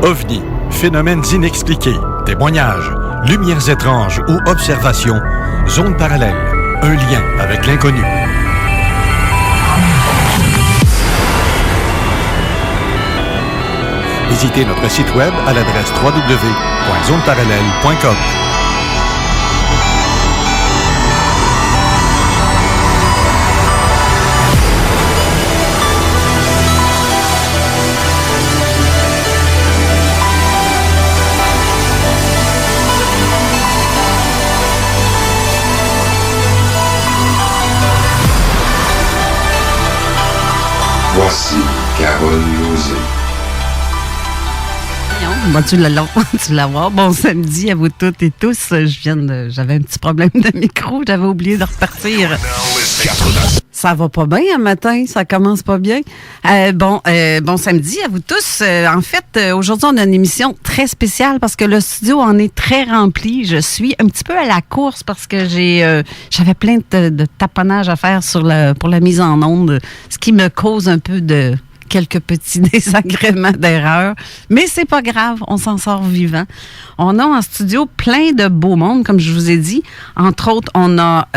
OVNI, phénomènes inexpliqués, témoignages, lumières étranges ou observations, zone parallèle, un lien avec l'inconnu. Visitez notre site web à l'adresse www.zoneparallèle.com. Voici Carole Lauzé. Bon, tu l'as voir. Bon samedi à vous toutes et tous. J'avais un petit problème de micro. J'avais oublié de repartir. Ça va pas bien un matin. Ça commence pas bien. Bon samedi à vous tous. En fait, aujourd'hui, on a une émission très spéciale parce que le studio en est très rempli. Je suis un petit peu à la course parce que j'avais plein de taponnage à faire pour la mise en onde, ce qui me cause un peu de quelques petits désagréments d'erreur. Mais c'est pas grave, on s'en sort vivant. On a en studio plein de beaux mondes, comme je vous ai dit. Entre autres, on a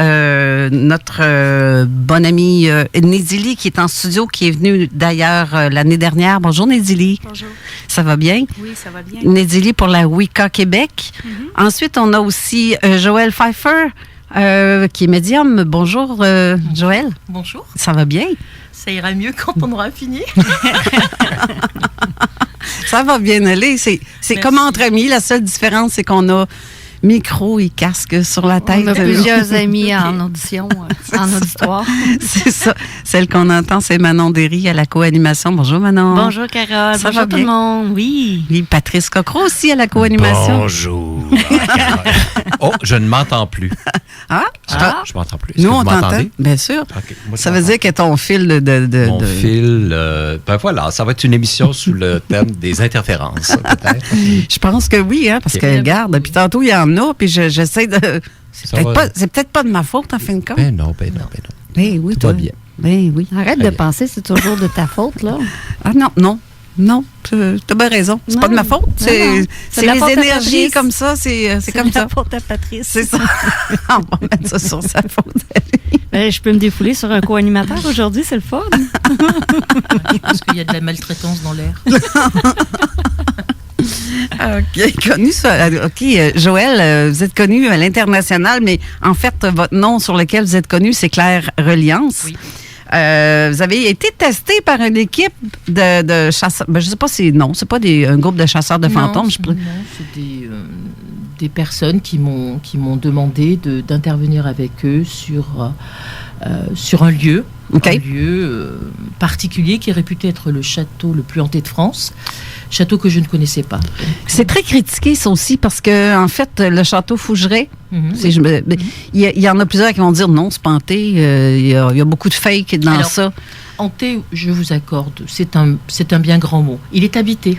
notre bonne amie Nédili qui est en studio, qui est venue d'ailleurs l'année dernière. Bonjour Nédili. Bonjour. Ça va bien? Oui, ça va bien. Nédili pour la Wicca Québec. Mm-hmm. Ensuite, on a aussi Joël Pfeiffer, qui est médium. Bonjour Joël. Bonjour. Ça va bien? Ça ira mieux quand on aura fini. Ça va bien aller. C'est comme entre amis. La seule différence, c'est qu'on a micro et casque sur la tête. On a plusieurs amis en audition, en auditoire. C'est ça. Celle qu'on entend, c'est Manon Derry à la co-animation. Bonjour Manon. Bonjour Carole. Ça bonjour va tout bien? le monde. Oui. Oui, Patrice Cocro aussi à la co-animation. Bonjour. Oh, je ne m'entends plus. Je m'entends plus. Est-ce Nous, que on vous t'entend, m'entendez? bien sûr. Okay. Moi, ça veut dire que ton fil de Mon fil, ben voilà, ça va être une émission sous le thème des interférences, peut-être. Je pense que oui, hein, parce que regarde, depuis tantôt, il y en a, puis j'essaie de... C'est peut-être pas de ma faute, en fin de compte. Ben non. Ben oui, tout va bien. Ben oui. Arrête de penser que c'est toujours de ta faute, là. Ah non, t'as bien raison. C'est pas de ma faute. C'est les énergies comme ça. C'est comme ça. C'est la faute à Patrice. C'est ça. On va mettre ça sur sa faute. Ben, je peux me défouler sur un co-animateur aujourd'hui, c'est le fun. Parce qu'il y a de la maltraitance dans l'air. OK, connu ça. OK, Joël, vous êtes connu à l'international, mais en fait, votre nom sur lequel vous êtes connu, c'est Claire Reliance. Oui. Vous avez été testé par une équipe de chasseurs. Ben, je sais pas si c'est pas un groupe de chasseurs de fantômes. Non, c'est des personnes qui m'ont demandé d'intervenir avec eux sur un lieu. Okay. Un lieu particulier qui est réputé être le château le plus hanté de France. Château que je ne connaissais pas. C'est très critiqué, ça aussi, parce que, en fait, le château Fougeray, il y en a plusieurs qui vont dire non, c'est pas hanté. Il y a beaucoup de fake dans ça. Hanté, je vous accorde, c'est un bien grand mot. Il est habité.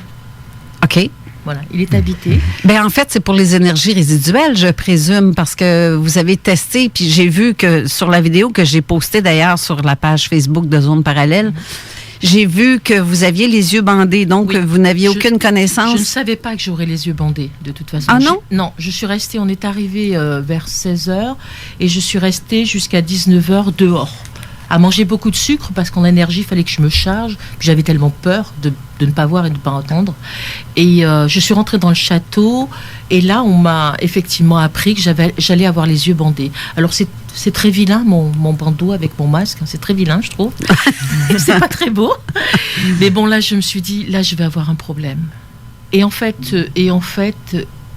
OK. Voilà, il est habité. Bien, en fait, c'est pour les énergies résiduelles, je présume, parce que vous avez testé, puis j'ai vu que sur la vidéo que j'ai postée d'ailleurs sur la page Facebook de Zone Parallèle, j'ai vu que vous aviez les yeux bandés, donc vous n'aviez aucune connaissance. Je ne savais pas que j'aurais les yeux bandés, de toute façon. Ah non? Non, je suis restée, on est arrivé vers 16h, et je suis restée jusqu'à 19h dehors, à manger beaucoup de sucre, parce qu'en énergie, il fallait que je me charge. Puis j'avais tellement peur de ne pas voir et de ne pas entendre. Et je suis rentrée dans le château, et là, on m'a effectivement appris que j'allais avoir les yeux bandés. Alors, c'est très vilain, mon bandeau avec mon masque. C'est très vilain, je trouve. C'est pas très beau. Mais bon, là, je me suis dit, là, je vais avoir un problème. Et en fait,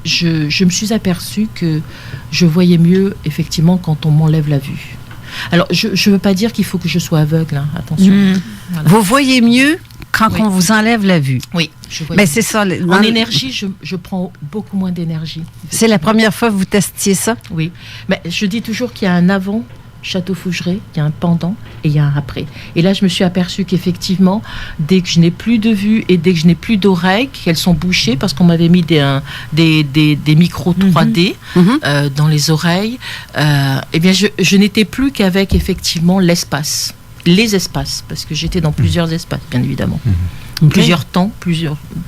je me suis aperçue que je voyais mieux, effectivement, quand on m'enlève la vue. Alors, je ne veux pas dire qu'il faut que je sois aveugle, hein, attention. Voilà. Vous voyez mieux quand on vous enlève la vue. Oui, je vois. Mais c'est ça. En énergie, je prends beaucoup moins d'énergie. C'est la première fois que vous testiez ça? Oui. Mais je dis toujours qu'il y a un avant Château Fougeray, il y a un pendant et il y a un après. Et là, je me suis aperçue qu'effectivement, dès que je n'ai plus de vue et dès que je n'ai plus d'oreilles, qu'elles sont bouchées parce qu'on m'avait mis des micros 3D dans les oreilles, eh bien, je n'étais plus qu'avec effectivement l'espace. Les espaces, parce que j'étais dans plusieurs espaces, bien évidemment. Plusieurs temps,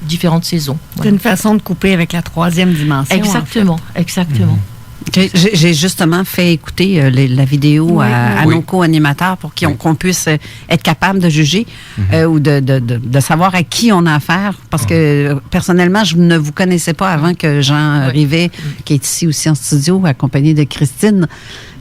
différentes saisons. Voilà. C'est une façon de couper avec la troisième dimension. Exactement, exactement. J'ai justement fait écouter la vidéo à nos co-animateurs pour qu'on puisse être capable de juger ou de savoir à qui on a affaire. Parce que personnellement, je ne vous connaissais pas avant que Jean Rivet, qui est ici aussi en studio, accompagné de Christine,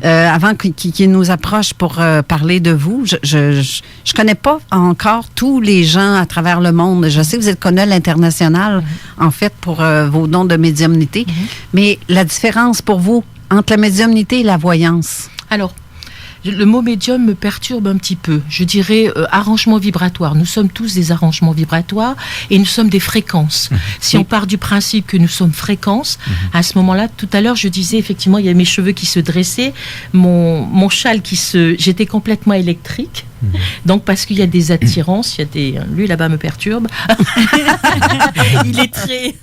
avant qu'il nous approche pour parler de vous. Je connais pas encore tous les gens à travers le monde. Je sais que vous êtes connus à l'international, en fait, pour vos dons de médiumnité. Mais la différence pour vous entre la médiumnité et la voyance? Alors, le mot médium me perturbe un petit peu. Je dirais arrangement vibratoire. Nous sommes tous des arrangements vibratoires et nous sommes des fréquences. Si on part du principe que nous sommes fréquences, à ce moment-là, tout à l'heure, je disais effectivement, il y a mes cheveux qui se dressaient, mon châle j'étais complètement électrique. Donc, parce qu'il y a des attirances, lui là-bas me perturbe. Il est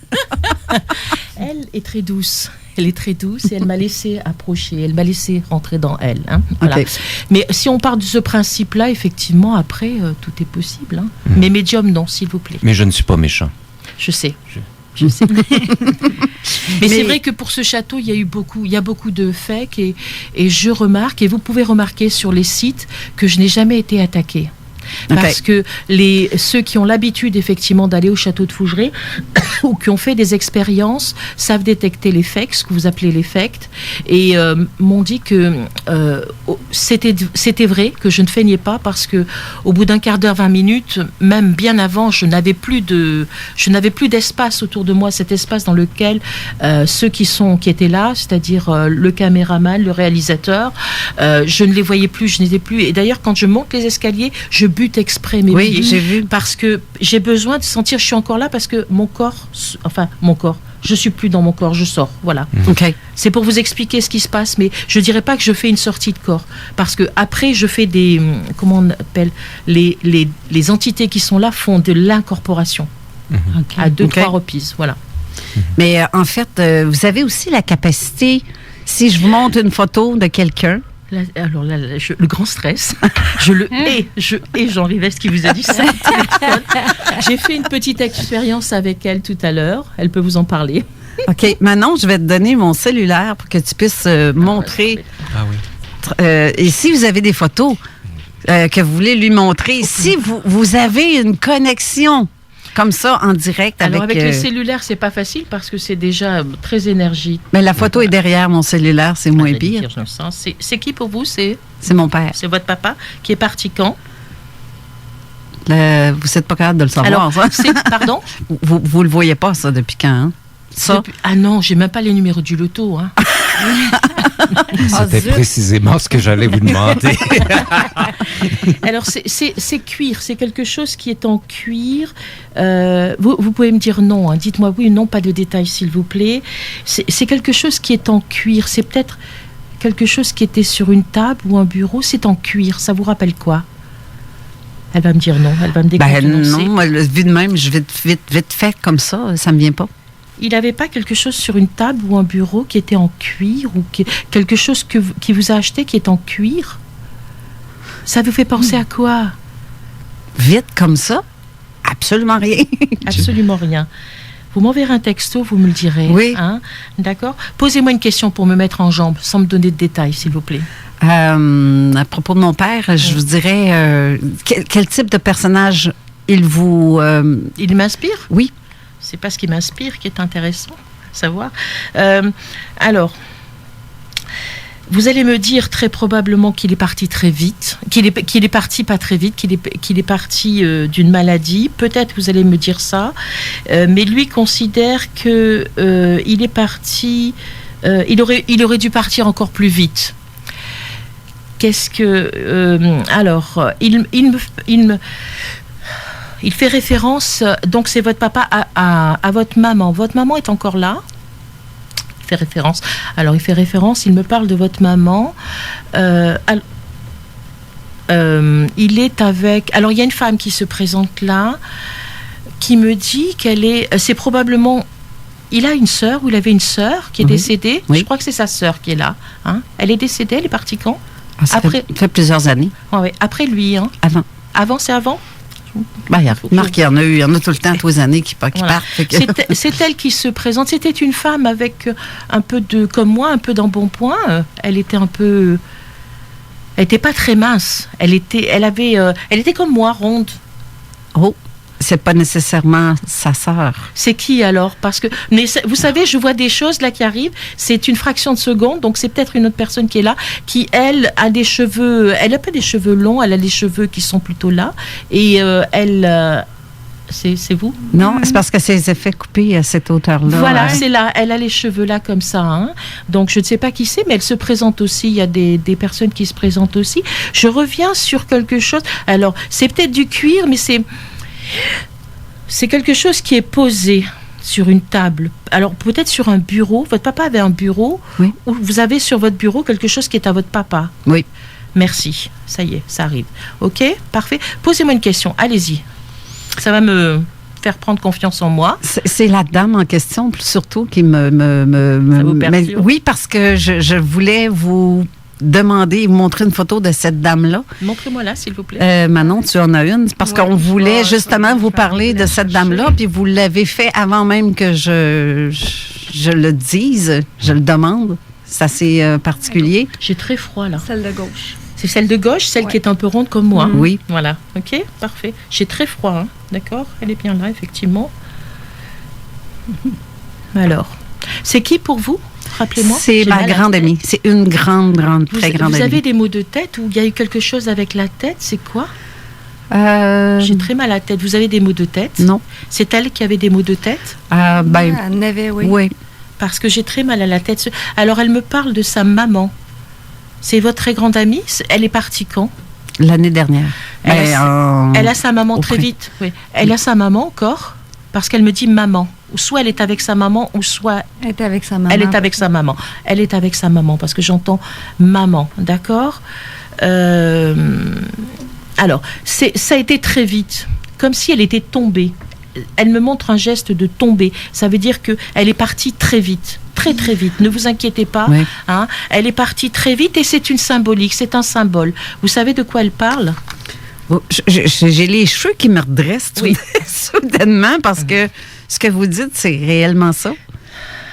Elle est très douce. Elle est très douce et elle m'a laissé approcher, elle m'a laissé rentrer dans elle. Voilà. Mais si on part de ce principe-là, effectivement, après, tout est possible. Mais médium, non, s'il vous plaît. Mais je ne suis pas méchant. Je sais. Je sais. Mais c'est vrai que pour ce château, il y a beaucoup de fakes et je remarque, et vous pouvez remarquer sur les sites, que je n'ai jamais été attaquée. Parce que ceux qui ont l'habitude effectivement d'aller au château de Fougeray ou qui ont fait des expériences savent détecter les fakes, ce que vous appelez les fakes, et m'ont dit que c'était vrai, que je ne feignais pas, parce que au bout d'un quart d'heure, 20 minutes, même bien avant, je n'avais plus d'espace autour de moi, cet espace dans lequel ceux qui étaient là, c'est-à-dire le caméraman, le réalisateur, je ne les voyais plus, je n'étais plus. Et d'ailleurs, quand je monte les escaliers, je bute exprès mes pieds. J'ai vu. Parce que j'ai besoin de sentir je suis encore là, parce que mon corps, je suis plus dans mon corps, je sors, voilà. C'est pour vous expliquer ce qui se passe, mais je dirais pas que je fais une sortie de corps, parce que après je fais comment on appelle, les entités qui sont là font de l'incorporation à 2-3 reprises, voilà. Mais en fait, vous avez aussi la capacité, si je vous montre une photo de quelqu'un, alors là, le grand stress, je hais Jean Rivet qui vous a dit ça. J'ai fait une petite expérience avec elle tout à l'heure, elle peut vous en parler. OK, maintenant je vais te donner mon cellulaire pour que tu puisses montrer. Et si vous avez des photos que vous voulez lui montrer, si vous avez une connexion comme ça, en direct. Alors, avec les cellulaires, c'est pas facile parce que c'est déjà très énergique. Mais la photo est derrière mon cellulaire, c'est moins pire. C'est qui pour vous? C'est mon père. C'est votre papa qui est parti quand? Vous n'êtes pas capable de le savoir, alors, ça? Pardon? Vous le voyez pas, ça, depuis quand? Hein? Ça? Ah non, j'ai même pas les numéros du loto. Hein. C'était précisément ce que j'allais vous demander. Alors, c'est cuir. C'est quelque chose qui est en cuir. Vous pouvez me dire non. Hein. Dites-moi oui ou non, pas de détails, s'il vous plaît. C'est quelque chose qui est en cuir. C'est peut-être quelque chose qui était sur une table ou un bureau. C'est en cuir. Ça vous rappelle quoi? Elle va me dire non. Elle va me décontenancer. Non, moi, vu de même, je vais vite fait comme ça. Ça me vient pas. Il n'avait pas quelque chose sur une table ou un bureau qui était en cuir ou quelque chose qui vous a acheté qui est en cuir? Ça vous fait penser à quoi? Vite comme ça? Absolument rien. Absolument rien. Vous m'enverrez un texto, vous me le direz. Oui. Hein? D'accord? Posez-moi une question pour me mettre en jambe, sans me donner de détails, s'il vous plaît. À propos de mon père, je vous dirais, quel type de personnage il vous... Il m'inspire? Oui. C'est pas ce qui m'inspire qui est intéressant à savoir. Alors, vous allez me dire très probablement qu'il est parti très vite, qu'il est parti pas très vite, qu'il est parti d'une maladie. Peut-être vous allez me dire ça, mais lui considère que il est parti. Il aurait dû partir encore plus vite. Qu'est-ce que alors il fait référence, donc c'est votre papa à votre maman. Votre maman est encore là. Il fait référence, il me parle de votre maman. Il est avec... Alors, il y a une femme qui se présente là, qui me dit qu'elle est... C'est probablement... Il a une sœur, ou il avait une sœur qui est décédée. Oui. Je crois que c'est sa sœur qui est là. Hein. Elle est décédée, elle est partie quand? Ça fait plusieurs années. Ouais. Après lui. Hein. Avant. Avant, c'est avant? Marc, il y en a tout le temps, tous les années qui partent. C'est elle qui se présente. C'était une femme avec un peu comme moi, un peu d'embonpoint. Elle était pas très mince. Elle était comme moi, ronde. Oh, c'est pas nécessairement sa sœur. C'est qui alors? Mais vous savez, je vois des choses là qui arrivent. C'est une fraction de seconde, donc c'est peut-être une autre personne qui est là, qui elle a des cheveux. Elle a pas des cheveux longs, elle a des cheveux qui sont plutôt là. Et c'est vous? Non, c'est parce que c'est les effets coupés à cette hauteur-là. Voilà, c'est là. Elle a les cheveux là comme ça. Hein. Donc, je ne sais pas qui c'est, mais elle se présente aussi. Il y a des personnes qui se présentent aussi. Je reviens sur quelque chose. Alors, c'est peut-être du cuir, mais c'est quelque chose qui est posé sur une table. Alors, peut-être sur un bureau. Votre papa avait un bureau. Oui. Ou vous avez sur votre bureau quelque chose qui est à votre papa. Oui. Merci. Ça y est, ça arrive. OK? Parfait. Posez-moi une question. Allez-y. Ça va me faire prendre confiance en moi. C'est la dame en question, surtout, qui me ça vous perturbe? Oui, parce que je voulais vous demander, vous montrer une photo de cette dame-là. Montrez-moi là, s'il vous plaît. Manon, tu en as une? Parce qu'on voulait justement vous parler de cette dame-là, puis vous l'avez fait avant même que je le dise, je le demande. C'est assez particulier. J'ai très froid, là. Celle de gauche. C'est celle de gauche, celle qui est un peu ronde comme moi. Oui. Voilà. OK, parfait. J'ai très froid, hein. D'accord? Elle est bien là, effectivement. Alors, c'est qui pour vous? Rappelez-moi. C'est ma grande amie. C'est une très grande amie. Vous avez des maux de tête ou il y a eu quelque chose avec la tête? C'est quoi? J'ai très mal à la tête. Vous avez des maux de tête? Non. C'est elle qui avait des maux de tête? Elle avait, oui. Oui. Parce que j'ai très mal à la tête. Alors, elle me parle de sa maman. C'est votre très grande amie? Elle est partie quand? L'année dernière. Elle a sa maman très vite. Oui. Elle a sa maman encore? Parce qu'elle me dit maman. Ou soit elle est avec sa maman, ou soit... Elle est avec sa maman. Elle est avec sa maman. Elle est avec sa maman, parce que j'entends maman, d'accord? Alors, ça a été très vite, comme si elle était tombée. Elle me montre un geste de tomber. Ça veut dire qu'elle est partie très vite. Très, très vite. Ne vous inquiétez pas. Oui. Hein? Elle est partie très vite et c'est une symbolique, c'est un symbole. Vous savez de quoi elle parle? J'ai les cheveux qui me redressent soudainement parce que ce que vous dites, c'est réellement ça.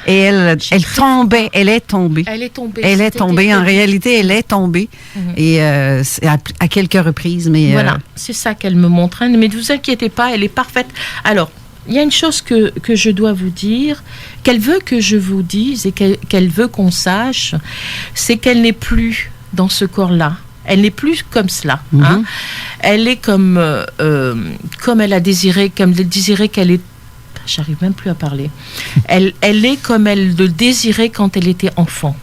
Et elle tombait, elle est tombée. Elle est tombée. Elle est tombée. En réalité, elle est tombée. Et à quelques reprises. Mais voilà, c'est ça qu'elle me montre. Mais ne vous inquiétez pas, elle est parfaite. Alors, il y a une chose que je dois vous dire, qu'elle veut que je vous dise et qu'elle veut qu'on sache, c'est qu'elle n'est plus dans ce corps-là. Elle n'est plus comme cela. Hein. Elle est comme elle a désiré, comme elle désirait qu'elle est. J'arrive même plus à parler. Elle est comme elle le désirait quand elle était enfant.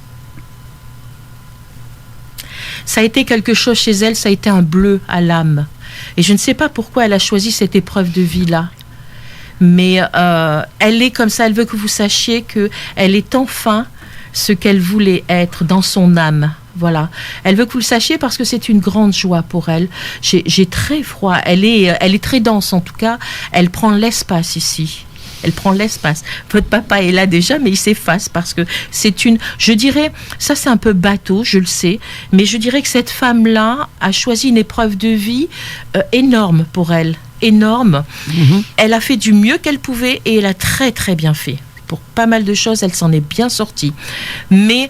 Ça a été quelque chose chez elle, ça a été un bleu à l'âme. Et je ne sais pas pourquoi elle a choisi cette épreuve de vie-là. Mais elle est comme ça, elle veut que vous sachiez qu'elle est enfin ce qu'elle voulait être dans son âme. Voilà. Elle veut que vous le sachiez parce que c'est une grande joie pour elle. J'ai très froid. Elle est très dense en tout cas. Elle prend l'espace ici. Elle prend l'espace. Votre papa est là déjà, mais il s'efface parce que je dirais, ça c'est un peu bateau, je le sais, mais je dirais que cette femme-là a choisi une épreuve de vie énorme pour elle. Énorme. Elle a fait du mieux qu'elle pouvait et elle a très très bien fait. Pour pas mal de choses, elle s'en est bien sortie. Mais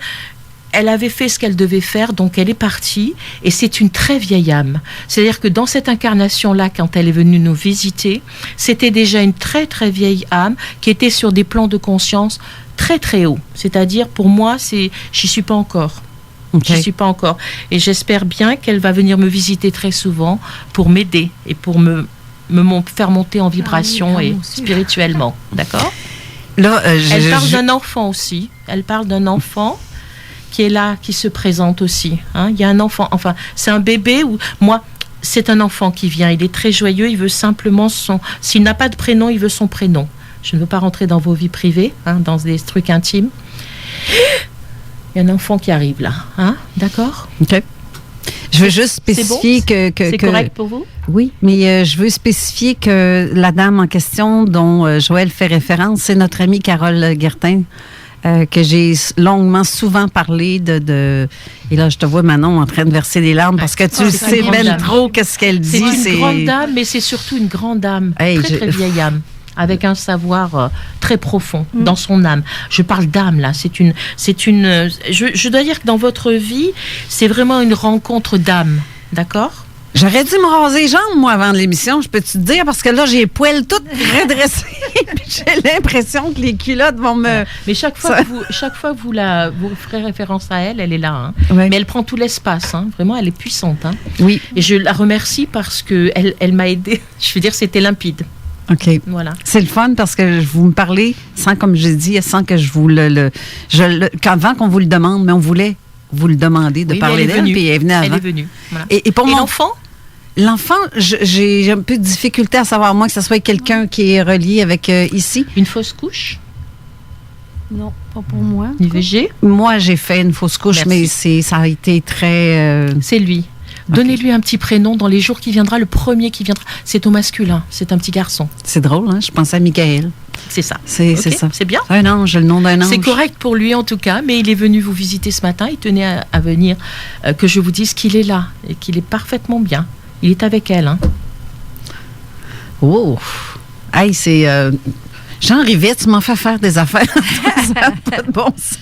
elle avait fait ce qu'elle devait faire, donc elle est partie, et c'est une très vieille âme. C'est-à-dire que dans cette incarnation-là, quand elle est venue nous visiter, c'était déjà une très très vieille âme qui était sur des plans de conscience très très hauts. C'est-à-dire, pour moi, j'y suis pas encore. Okay. J'y suis pas encore. Et j'espère bien qu'elle va venir me visiter très souvent pour m'aider et pour me faire monter en vibration et spirituellement. D'accord? Là, elle parle d'un enfant aussi. Elle parle d'un enfant qui est là, qui se présente aussi. Hein. Il y a un enfant, enfin, c'est un bébé ou moi, c'est un enfant qui vient. Il est très joyeux, il veut simplement s'il n'a pas de prénom, il veut son prénom. Je ne veux pas rentrer dans vos vies privées, hein, dans des trucs intimes. Il y a un enfant qui arrive là, hein, d'accord? OK. Je veux juste spécifier que c'est correct pour vous? Oui, mais je veux spécifier que la dame en question dont Joël fait référence, c'est notre amie Carole Guertin. que j'ai longuement, souvent parlé de... Et là, je te vois, Manon, en train de verser des larmes parce que tu sais même trop qu'est-ce qu'elle dit. C'est une grande dame, mais c'est surtout une grande âme, très vieille âme, avec un savoir très profond dans son âme. Je parle d'âme, là. Je dois dire que dans votre vie, c'est vraiment une rencontre d'âme, d'accord? J'aurais dû me raser les jambes, moi, avant l'émission, je peux te dire, parce que là, j'ai les poils toutes redressées. J'ai l'impression que les culottes vont me... Mais chaque fois que vous ferez référence à elle, elle est là. Hein. Ouais. Mais elle prend tout l'espace. Hein. Vraiment, elle est puissante. Hein. Oui. Et je la remercie parce qu'elle m'a aidée. Je veux dire, c'était limpide. OK. Voilà. C'est le fun parce que vous me parlez sans, comme j'ai dit, sans que je vous avant qu'on vous le demande, mais on voulait vous le demander de parler d'elle, puis elle est venue avant. Elle est venue. Voilà. Et pour mon l'enfant? L'enfant, j'ai un peu de difficulté à savoir, moi, que ce soit quelqu'un qui est relié avec ici. Une fausse couche? Non, pas pour moi. Une VG? Moi, j'ai fait une fausse couche, mais ça a été très... C'est lui. Donnez-lui un petit prénom dans les jours qui viendra. Le premier qui viendra, c'est au masculin. C'est un petit garçon. C'est drôle, hein? Je pensais à Michael. C'est ça. C'est ça. C'est bien. Un ange, le nom d'un ange. C'est correct pour lui en tout cas, mais il est venu vous visiter ce matin. Il tenait à venir, que je vous dise qu'il est là et qu'il est parfaitement bien. Il est avec elle. Hein. Oh! Hey, c'est... Jean Rivet, tu m'en fais faire des affaires. Ça n'a pas de bon sens.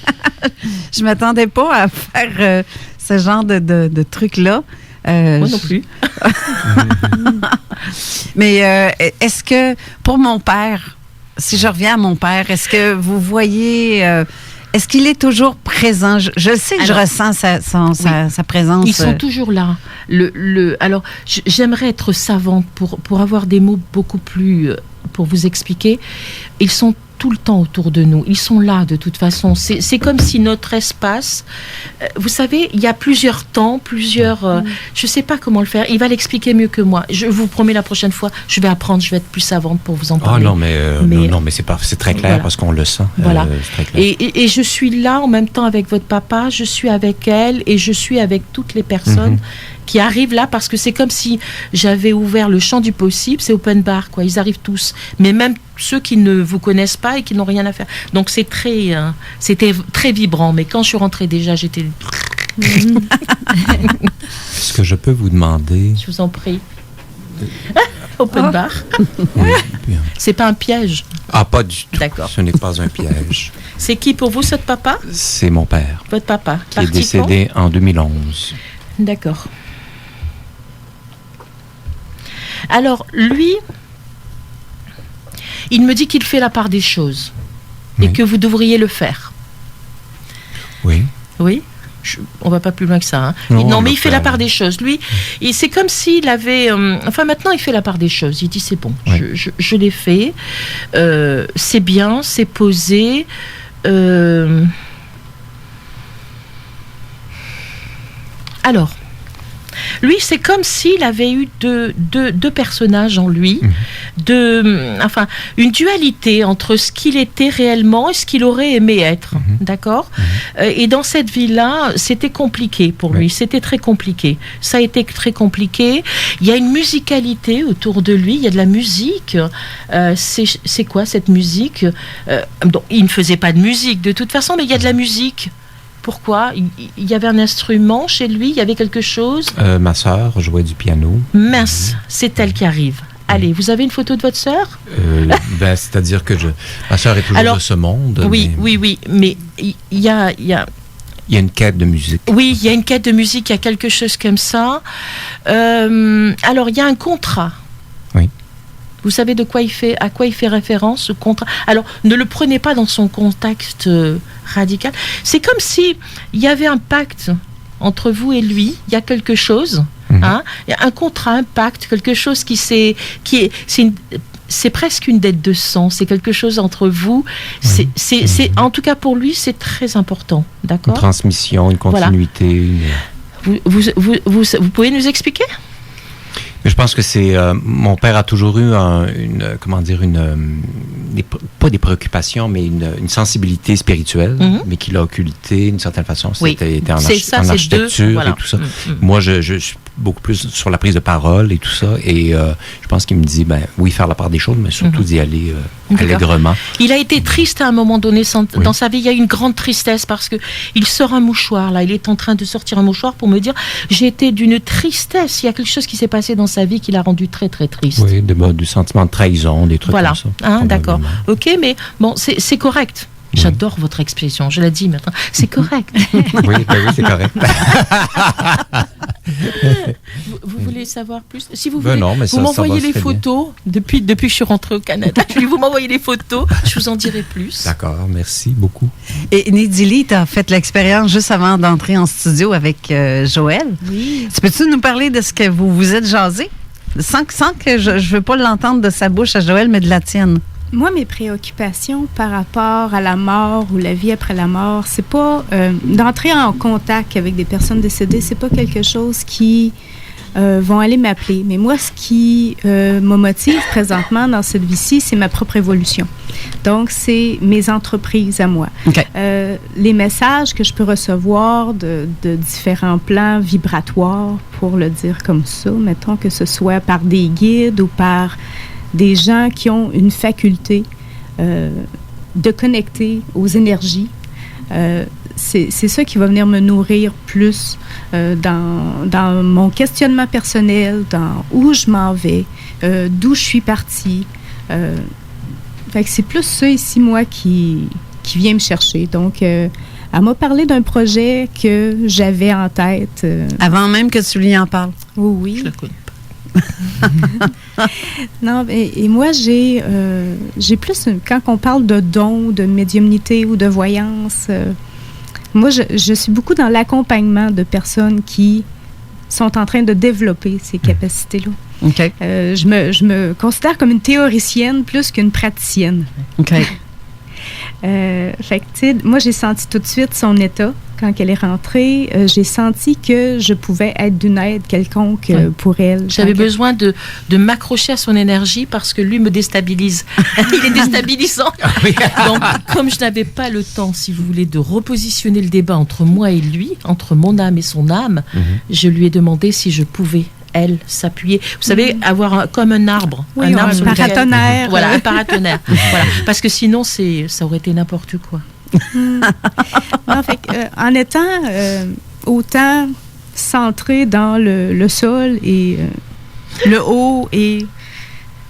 Je ne m'attendais pas à faire ce genre de trucs-là. Moi non plus. Mais est-ce que, pour mon père, si je reviens à mon père, est-ce que vous voyez... est-ce qu'il est toujours présent? Je sais que je ressens sa présence. Ils sont toujours là. Alors, j'aimerais être savante pour avoir des mots beaucoup plus... pour vous expliquer. Ils sont tout le temps autour de nous. Ils sont là, de toute façon. C'est comme si notre espace... vous savez, il y a plusieurs temps, je ne sais pas comment le faire. Il va l'expliquer mieux que moi. Je vous promets, la prochaine fois, je vais apprendre, je vais être plus savante pour vous en parler. Non, mais c'est très clair, voilà. Parce qu'on le sent. Voilà. C'est très clair. Et je suis là en même temps avec votre papa, je suis avec elle et je suis avec toutes les personnes qui arrivent là, parce que c'est comme si j'avais ouvert le champ du possible. C'est open bar, quoi. Ils arrivent tous. Mais même ceux qui ne vous connaissent pas et qui n'ont rien à faire. Donc c'était très vibrant. Mais quand je suis rentrée déjà, j'étais... Est-ce que je peux vous demander... Je vous en prie. Open bar. Oui. C'est pas un piège? Ah, pas du tout. D'accord. Ce n'est pas un piège. C'est qui pour vous, votre papa? C'est mon père. Votre papa. Qui est décédé en 2011. D'accord. Alors, lui, il me dit qu'il fait la part des choses et que vous devriez le faire. Oui. Oui. On va pas plus loin que ça. Hein. Non, mais il fait la part des choses. Lui, c'est comme s'il avait... maintenant, il fait la part des choses. Il dit, c'est bon, je l'ai fait. C'est bien, c'est posé. Alors... Lui, c'est comme s'il avait eu deux personnages en lui, une dualité entre ce qu'il était réellement et ce qu'il aurait aimé être, d'accord ? Et dans cette vie-là, c'était compliqué pour lui, c'était très compliqué. Ça a été très compliqué. Il y a une musicalité autour de lui, il y a de la musique. C'est quoi cette musique ? Il ne faisait pas de musique de toute façon, mais il y a de la musique. Pourquoi? Il y avait un instrument chez lui? Il y avait quelque chose? Ma sœur jouait du piano. Mince, c'est elle qui arrive. Allez, vous avez une photo de votre sœur? C'est-à-dire que ma sœur est toujours de ce monde. Oui, mais il y a... Il y a une quête de musique. Oui, il y a une quête de musique, il y a quelque chose comme ça. Alors, il y a un contrat. Oui. Vous savez à quoi il fait référence, ce contrat? Alors, ne le prenez pas dans son contexte radical. C'est comme si il y avait un pacte entre vous et lui. Il y a quelque chose, hein? Il y a un contrat, un pacte, quelque chose c'est presque une dette de sang. C'est quelque chose entre vous. C'est en tout cas pour lui, c'est très important, d'accord? Une transmission, une continuité. Voilà. Vous pouvez nous expliquer? Mais je pense que c'est... mon père a toujours eu pas des préoccupations, mais une sensibilité spirituelle, mais qu'il a occultée d'une certaine façon. C'était en architecture et tout ça. Moi, beaucoup plus sur la prise de parole et tout ça. Et je pense qu'il me dit, oui, faire la part des choses, mais surtout d'y aller allègrement. Il a été triste à un moment donné dans sa vie. Il y a une grande tristesse parce que il sort un mouchoir. Là, il est en train de sortir un mouchoir pour me dire, j'ai été d'une tristesse. Il y a quelque chose qui s'est passé dans sa vie qui l'a rendu très, très triste. Oui, du sentiment de trahison, des trucs comme ça. D'accord. OK, mais bon, c'est correct. J'adore votre expression, je l'ai dit maintenant. C'est correct. Oui, c'est correct. Vous voulez savoir plus? Si vous voulez, non, mais vous m'envoyez les photos. Depuis que je suis rentrée au Canada, vous m'envoyez les photos, je vous en dirai plus. D'accord, merci beaucoup. Et Nédili, tu as fait l'expérience juste avant d'entrer en studio avec Joël. Oui. Peux-tu nous parler de ce que vous vous êtes jasé? Sans que je ne veux pas l'entendre de sa bouche à Joël, mais de la tienne. Moi, mes préoccupations par rapport à la mort ou la vie après la mort, c'est pas d'entrer en contact avec des personnes décédées, c'est pas quelque chose qui vont aller m'appeler. Mais moi, ce qui me motive présentement dans cette vie-ci, c'est ma propre évolution. Donc, c'est mes entreprises à moi. Okay. Les messages que je peux recevoir de différents plans vibratoires, pour le dire comme ça, mettons que ce soit par des guides ou par des gens qui ont une faculté de connecter aux énergies. C'est ça qui va venir me nourrir plus dans mon questionnement personnel, dans où je m'en vais, d'où je suis partie. Fait que c'est plus ça ici, moi, qui vient me chercher. Donc, elle m'a parlé d'un projet que j'avais en tête. Avant même que tu lui en parles. Oui. Je la connais. Non, et moi, j'ai plus, quand on parle de dons, de médiumnité ou de voyance, moi, je suis beaucoup dans l'accompagnement de personnes qui sont en train de développer ces capacités-là. OK. Je me considère comme une théoricienne plus qu'une praticienne. OK. Fait que, tu sais, moi, j'ai senti tout de suite son état quand elle est rentrée. J'ai senti que je pouvais être d'une aide quelconque pour elle. J'avais besoin de m'accrocher à son énergie parce que lui me déstabilise. Il est déstabilisant. Donc, comme je n'avais pas le temps, si vous voulez, de repositionner le débat entre moi et lui, entre mon âme et son âme, je lui ai demandé si je pouvais s'appuyer. Vous savez, avoir comme un arbre. Oui, un arbre un paratonnerre. Voilà, un paratonnerre. Voilà. Parce que sinon, ça aurait été n'importe quoi. Non, fait que, en étant autant centré dans le sol et le haut et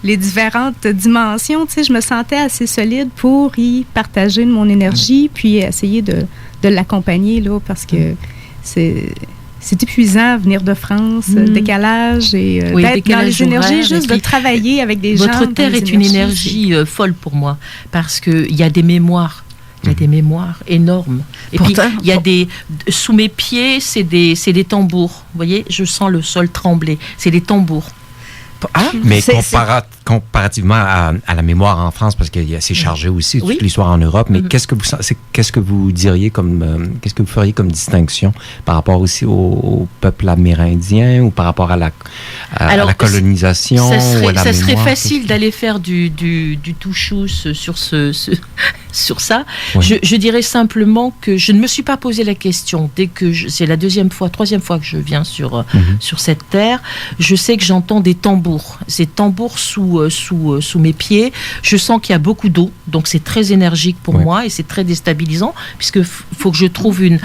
les différentes dimensions, tu sais, je me sentais assez solide pour y partager de mon énergie puis essayer de l'accompagner, là, parce que c'est épuisant, venir de France, décalage et d'être dans les énergies, juste de travailler avec des gens. Votre terre est une énergie folle pour moi, parce qu'il y a des mémoires. Il y a des mémoires énormes. Et pourtant, puis, il y a sous mes pieds, c'est des tambours. Vous voyez, je sens le sol trembler. C'est des tambours. Mais comparativement à la mémoire en France, parce que c'est chargé aussi, toute l'histoire en Europe, mais qu'est-ce que vous diriez qu'est-ce que vous feriez comme distinction par rapport aussi au peuple amérindien ou par rapport à la colonisation? Ça serait facile d'aller faire du touchous sur ça. Oui. Je dirais simplement que je ne me suis pas posé la question. Dès que c'est la troisième fois que je viens sur cette terre, je sais que j'entends des tambours. Ces tambours sous mes pieds. Je sens qu'il y a beaucoup d'eau, donc c'est très énergique pour moi et c'est très déstabilisant, puisque faut que je trouve que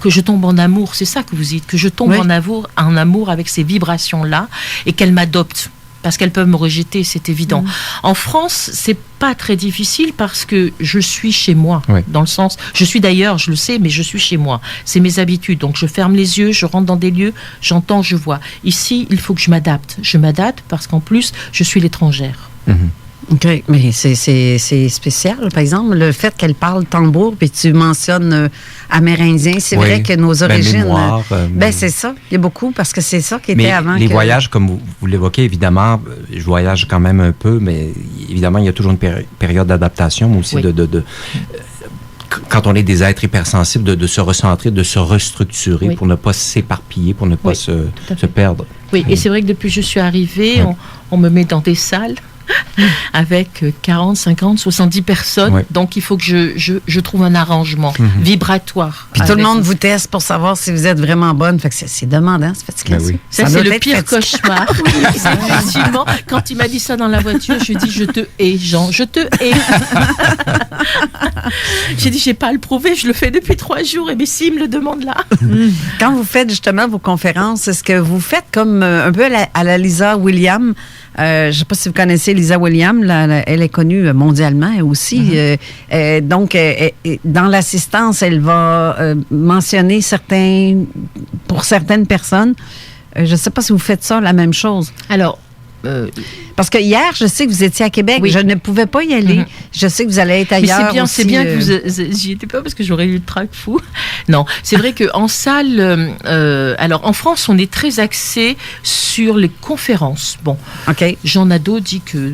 je tombe en amour, c'est ça que vous dites, que je tombe en amour avec ces vibrations-là et qu'elles m'adoptent. Parce qu'elles peuvent me rejeter, c'est évident. En France, c'est pas très difficile parce que je suis chez moi. Dans le sens, je suis d'ailleurs, je le sais, mais je suis chez moi. C'est mes habitudes. Donc, je ferme les yeux, je rentre dans des lieux, j'entends, je vois. Ici, il faut que je m'adapte. Je m'adapte parce qu'en plus, je suis l'étrangère. OK, mais c'est spécial. Par exemple, le fait qu'elle parle tambour, puis tu mentionnes amérindien, c'est vrai que nos origines... Mémoire, c'est ça. Il y a beaucoup, parce que c'est ça qui était avant. Les voyages, comme vous l'évoquez, évidemment, je voyage quand même un peu, mais évidemment, il y a toujours une période d'adaptation, mais aussi quand on est des êtres hypersensibles, de se recentrer, de se restructurer pour ne pas s'éparpiller, pour ne pas se perdre. Oui, et c'est vrai que depuis que je suis arrivée, on me met dans des salles avec 40, 50, 70 personnes. Ouais. Donc, il faut que je trouve un arrengement vibratoire. Puis tout le monde vous teste pour savoir si vous êtes vraiment bonne. Fait que c'est demandant, c'est fatigant. Ben oui. Ça, c'est le pire cauchemar. Effectivement, quand il m'a dit ça dans la voiture, je lui ai dit, je te hais, Jean, je te hais. J'ai dit, j'ai pas à le prouver, je le fais depuis 3 jours, et bien s'il me le demande là. Quand vous faites justement vos conférences, est-ce que vous faites comme un peu à la Lisa Williams? Je ne sais pas si vous connaissez Lisa Williams, elle est connue mondialement aussi. Donc, dans l'assistance, elle va mentionner pour certaines personnes. Je ne sais pas si vous faites ça, la même chose. Alors, parce que hier, je sais que vous étiez à Québec. Oui. Je ne pouvais pas y aller. Je sais que vous allez être ailleurs. Mais aussi, c'est bien que vous j'y étais pas parce que j'aurais eu le trac fou. Non, c'est vrai qu'en salle, alors en France, on est très axé sur les conférences. Bon, Jean Nadeau dit que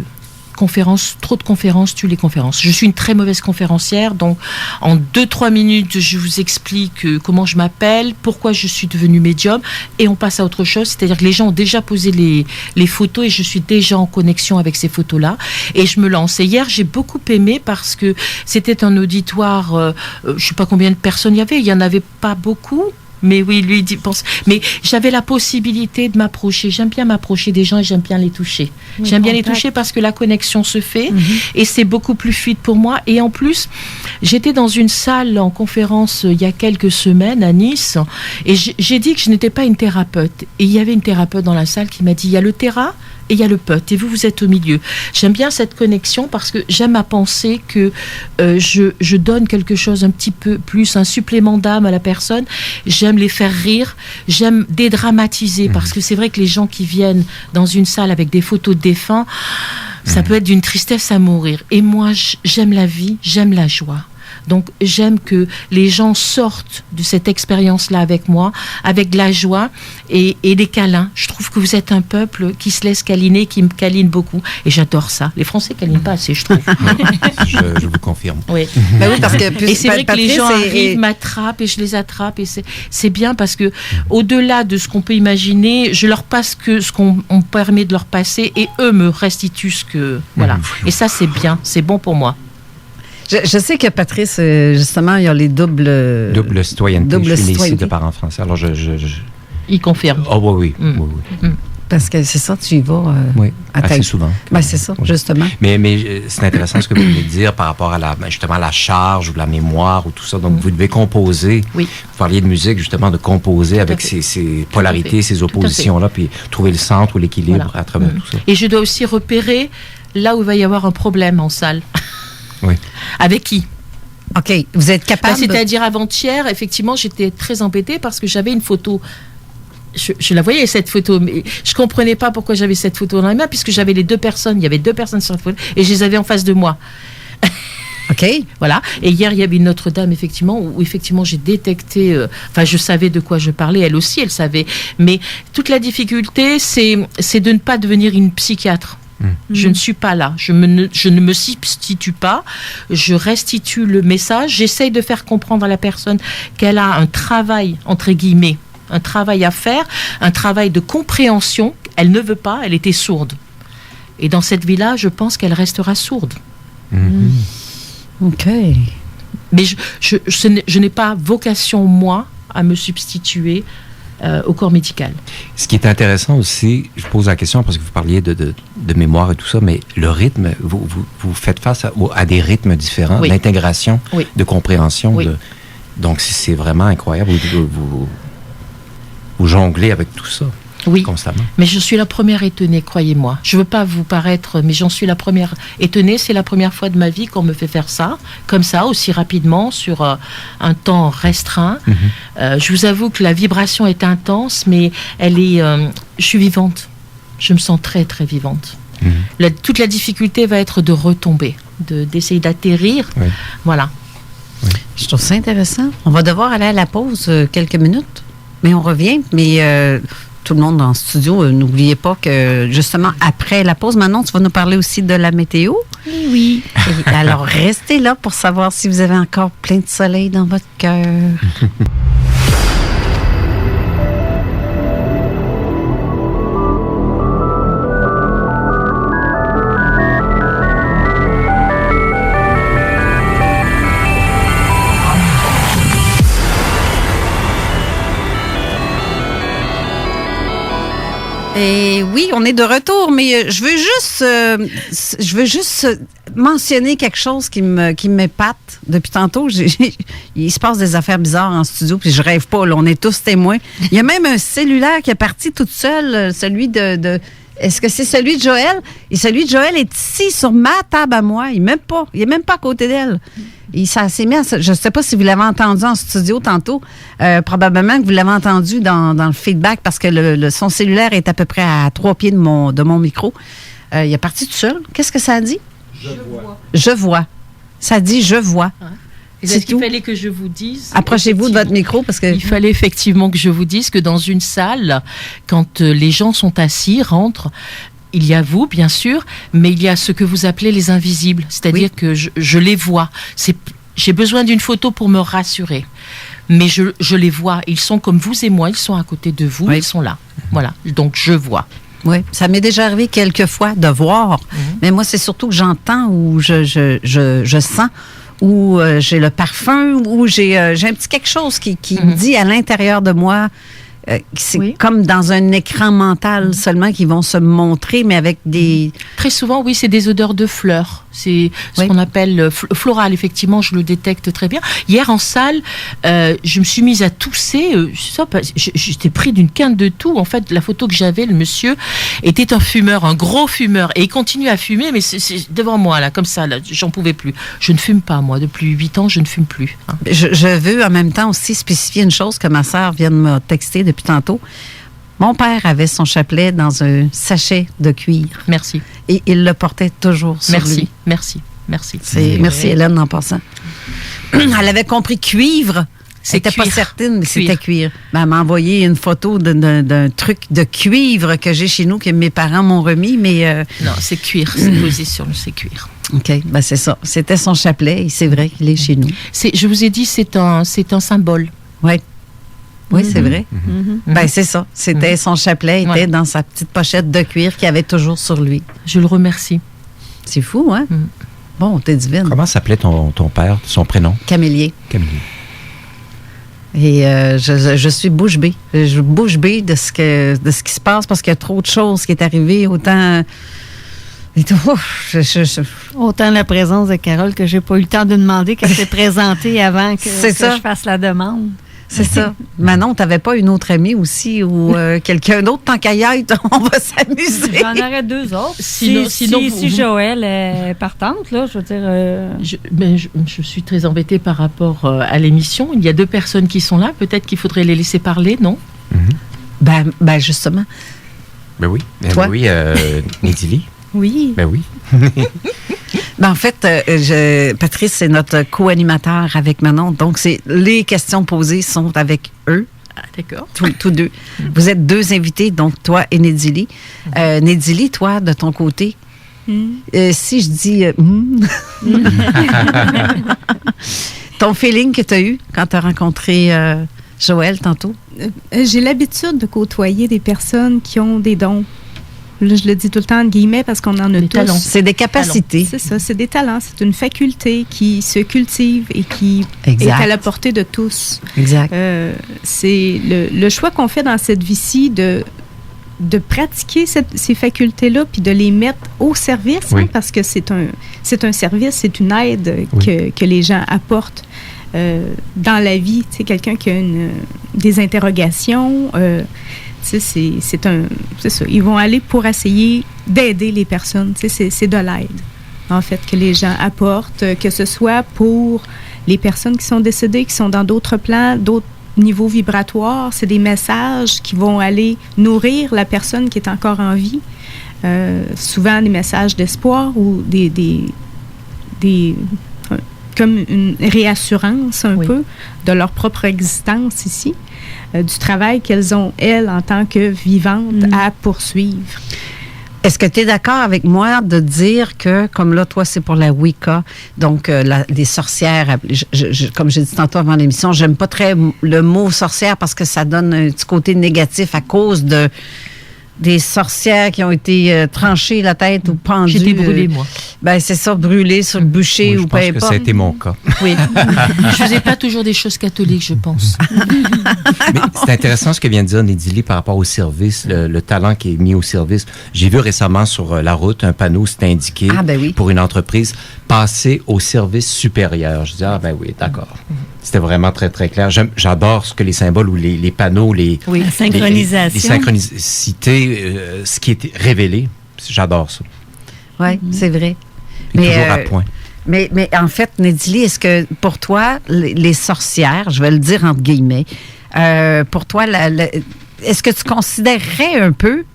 trop de conférences tuent les conférences. Je suis une très mauvaise conférencière, donc en 2-3 minutes, je vous explique comment je m'appelle, pourquoi je suis devenue médium, et on passe à autre chose. C'est-à-dire que les gens ont déjà posé les photos et je suis déjà en connexion avec ces photos-là, et je me lance. Et hier, j'ai beaucoup aimé parce que c'était un auditoire, je ne sais pas combien de personnes il y en avait pas beaucoup. Mais oui, lui pense. Mais j'avais la possibilité de m'approcher. J'aime bien m'approcher des gens et j'aime bien les toucher. Oui, j'aime bien les toucher parce que la connexion se fait et c'est beaucoup plus fluide pour moi. Et en plus, j'étais dans une salle en conférence il y a quelques semaines à Nice et j'ai dit que je n'étais pas une thérapeute. Et il y avait une thérapeute dans la salle qui m'a dit, il y a le théra et il y a le pote, et vous êtes au milieu. J'aime bien cette connexion parce que j'aime à penser que je donne quelque chose un petit peu plus, un supplément d'âme à la personne. J'aime les faire rire, j'aime dédramatiser, parce que c'est vrai que les gens qui viennent dans une salle avec des photos de défunts, ça peut être d'une tristesse à mourir. Et moi, j'aime la vie, j'aime la joie. Donc, j'aime que les gens sortent de cette expérience-là avec moi, avec de la joie et des câlins. Je trouve que vous êtes un peuple qui se laisse câliner, qui me câline beaucoup. Et j'adore ça. Les Français câlinent pas assez, je trouve. Je vous confirme. Oui. Ben oui, parce que, et c'est vrai que les gens arrivent, m'attrapent et je les attrape. Et c'est bien parce que, au-delà de ce qu'on peut imaginer, je leur passe que ce qu'on permet de leur passer et eux me restituent ce que... Voilà. Et ça, c'est bien. C'est bon pour moi. Je sais que Patrice, justement, il y a les double citoyenneté. Je suis né ici de parents français. Alors, Il confirme. Oh, oui. Parce que c'est ça, tu y vas assez souvent. Ben, c'est ça, justement. Mais c'est intéressant ce que vous venez de dire par rapport à justement la charge ou la mémoire ou tout ça. Donc, vous devez composer. Oui. Vous parliez de musique, justement, de composer avec ces polarités, ces oppositions-là, puis trouver le centre ou l'équilibre à travers tout ça. Et je dois aussi repérer là où il va y avoir un problème en salle. Oui. Avec qui? OK. Vous êtes capable... c'est-à-dire avant-hier, effectivement, j'étais très embêtée parce que j'avais une photo. Je la voyais, cette photo, mais je ne comprenais pas pourquoi j'avais cette photo dans les mains, puisque j'avais les 2 personnes. Il y avait 2 personnes sur la photo et je les avais en face de moi. OK. Voilà. Et hier, il y avait une autre dame, effectivement, où effectivement, j'ai détecté... je savais de quoi je parlais. Elle aussi, elle savait. Mais toute la difficulté, c'est de ne pas devenir une psychiatre. Je ne suis pas là, je ne me substitue pas, je restitue le message, j'essaye de faire comprendre à la personne qu'elle a un travail, entre guillemets, un travail à faire, un travail de compréhension. Elle ne veut pas, elle était sourde. Et dans cette vie-là, je pense qu'elle restera sourde. OK. Mais je n'ai pas vocation, moi, à me substituer au corps médical. Ce qui est intéressant aussi, je pose la question parce que vous parliez de mémoire et tout ça, mais le rythme, vous faites face à des rythmes différents, d'intégration, de compréhension. Donc, c'est vraiment incroyable. Vous jonglez avec tout ça. Oui, constamment. Mais je suis la première étonnée, croyez-moi. Je ne veux pas vous paraître, mais j'en suis la première étonnée. C'est la première fois de ma vie qu'on me fait faire ça, comme ça, aussi rapidement, sur un temps restreint. Je vous avoue que la vibration est intense, mais elle est... je suis vivante. Je me sens très, très vivante. Toute la difficulté va être de retomber, d'essayer d'atterrir. Oui. Voilà. Oui. Je trouve ça intéressant. On va devoir aller à la pause quelques minutes, mais on revient. Mais... tout le monde dans le studio, n'oubliez pas que, justement, après la pause, Manon, tu vas nous parler aussi de la météo. Oui. Et alors, restez là pour savoir si vous avez encore plein de soleil dans votre cœur. Et oui, on est de retour, mais je veux juste mentionner quelque chose qui m'épate. Depuis tantôt, il se passe des affaires bizarres en studio, puis je rêve pas, là, on est tous témoins. Il y a même un cellulaire qui est parti toute seule, celui de est-ce que c'est celui de Joël? Et celui de Joël est ici, sur ma table à moi. Il est même pas à côté d'elle. Et ça s'est mis je ne sais pas si vous l'avez entendu en studio tantôt. Probablement que vous l'avez entendu dans le feedback parce que son cellulaire est à peu près à 3 pieds de mon micro. Il est parti tout seul. Qu'est-ce que ça a dit? Je vois. Ça dit « je vois ». Est-ce qu'il fallait que je vous dise... Approchez-vous de votre micro parce que... Il fallait effectivement que je vous dise que dans une salle, quand les gens sont assis, rentrent, il y a vous, bien sûr, mais il y a ce que vous appelez les invisibles. C'est-à-dire que je les vois. J'ai besoin d'une photo pour me rassurer. Mais je les vois. Ils sont comme vous et moi. Ils sont à côté de vous. Ils sont là. Voilà. Donc, je vois. Oui, ça m'est déjà arrivé quelques fois de voir. Mais moi, c'est surtout que j'entends ou je sens ou j'ai le parfum, ou j'ai un petit quelque chose qui me dit à l'intérieur de moi, c'est comme dans un écran mental seulement qui vont se montrer, mais avec des... Très souvent, oui, c'est des odeurs de fleurs. C'est ce qu'on appelle floral, effectivement, je le détecte très bien. Hier, en salle, je me suis mise à tousser. J'étais pris d'une quinte de toux. En fait, la photo que j'avais, le monsieur était un fumeur, un gros fumeur. Et il continue à fumer, mais c'est devant moi, là, comme ça. Là, j'en pouvais plus. Je ne fume pas, moi. Depuis 8 ans, je ne fume plus. Hein. Je veux en même temps aussi spécifier une chose que ma sœur vient de me texter depuis tantôt. Mon père avait son chapelet dans un sachet de cuir. Merci. Et il le portait toujours sur lui. Merci. Merci Hélène en passant. Elle avait compris cuivre. C'était pas certaine, mais c'était cuir. Ben, elle m'a envoyé une photo d'un truc de cuivre que j'ai chez nous, que mes parents m'ont remis, mais... Non, c'est cuir. C'est posé sur c'est cuir. OK, ben c'est ça. C'était son chapelet et c'est vrai qu'il est chez nous. Je vous ai dit, c'est un symbole. Oui, c'est vrai. Ben, c'est ça. C'était son chapelet, était dans sa petite pochette de cuir qu'il avait toujours sur lui. Je le remercie. C'est fou, hein? Bon, t'es divine. Comment s'appelait ton père, son prénom? Camélier. Et je suis bouche bée. Je suis bouche bée de ce qui se passe parce qu'il y a trop de choses qui est arrivé. Autant la présence de Carole que j'ai pas eu le temps de demander qu'elle s'est présentée avant que je fasse la demande. C'est ça. Manon, t'avais pas une autre amie aussi ou quelqu'un d'autre? Tant qu'à y être, on va s'amuser. J'en aurais 2 autres. Si Joël est partante, là, je veux dire... Je suis très embêtée par rapport à l'émission. Il y a 2 personnes qui sont là. Peut-être qu'il faudrait les laisser parler, non? Ben justement. Ben oui. Toi? Ben oui, Nédili. Oui. Ben oui. Ben en fait, Patrice, c'est notre co-animateur avec Manon. Donc, les questions posées sont avec eux. Ah, d'accord. Tous deux. Vous êtes 2 invités, donc toi et Nédili. Nédili, toi, de ton côté, si je dis... ton feeling que tu as eu quand tu as rencontré Joël tantôt? J'ai l'habitude de côtoyer des personnes qui ont des dons. Là, je le dis tout le temps, entre guillemets, parce qu'on en a tous. Talents. C'est des capacités. C'est ça, c'est des talents. C'est une faculté qui se cultive et qui est à la portée de tous. Exact. C'est le choix qu'on fait dans cette vie-ci de pratiquer ces facultés-là puis de les mettre au service, parce que c'est un service, c'est une aide que les gens apportent dans la vie. Tu sais, quelqu'un qui a des interrogations... c'est ça. Ils vont aller pour essayer d'aider les personnes. C'est de l'aide, en fait, que les gens apportent, que ce soit pour les personnes qui sont décédées, qui sont dans d'autres plans, d'autres niveaux vibratoires. C'est des messages qui vont aller nourrir la personne qui est encore en vie. Souvent des messages d'espoir ou comme une réassurance un peu de leur propre existence ici. Du travail qu'elles ont, elles, en tant que vivantes, à poursuivre. Est-ce que tu es d'accord avec moi de dire que, comme là, toi, c'est pour la Wicca, donc les sorcières, comme j'ai dit tantôt avant l'émission, j'aime pas très le mot sorcière parce que ça donne un petit côté négatif à cause des sorcières qui ont été tranchées la tête ou pendues. J'ai été brûlée, moi. Ben, c'est ça, brûler sur le bûcher ou peu importe. Je pense que ça a été mon cas. Oui. Je faisais pas toujours des choses catholiques, je pense. Mais c'est intéressant ce que vient de dire Nédilie par rapport au service, le talent qui est mis au service. J'ai vu récemment sur la route un panneau, c'était indiqué pour une entreprise, passer au service supérieur. Je dis, oui, d'accord. C'était vraiment très, très clair. J'adore ce que les symboles ou les panneaux, la synchronisation. Les synchronicités, ce qui est révélé. J'adore ça. Oui, c'est vrai. Mais toujours à point. Mais en fait, Nédilie, est-ce que pour toi, les sorcières, je vais le dire entre guillemets, pour toi, est-ce que tu considérerais un peu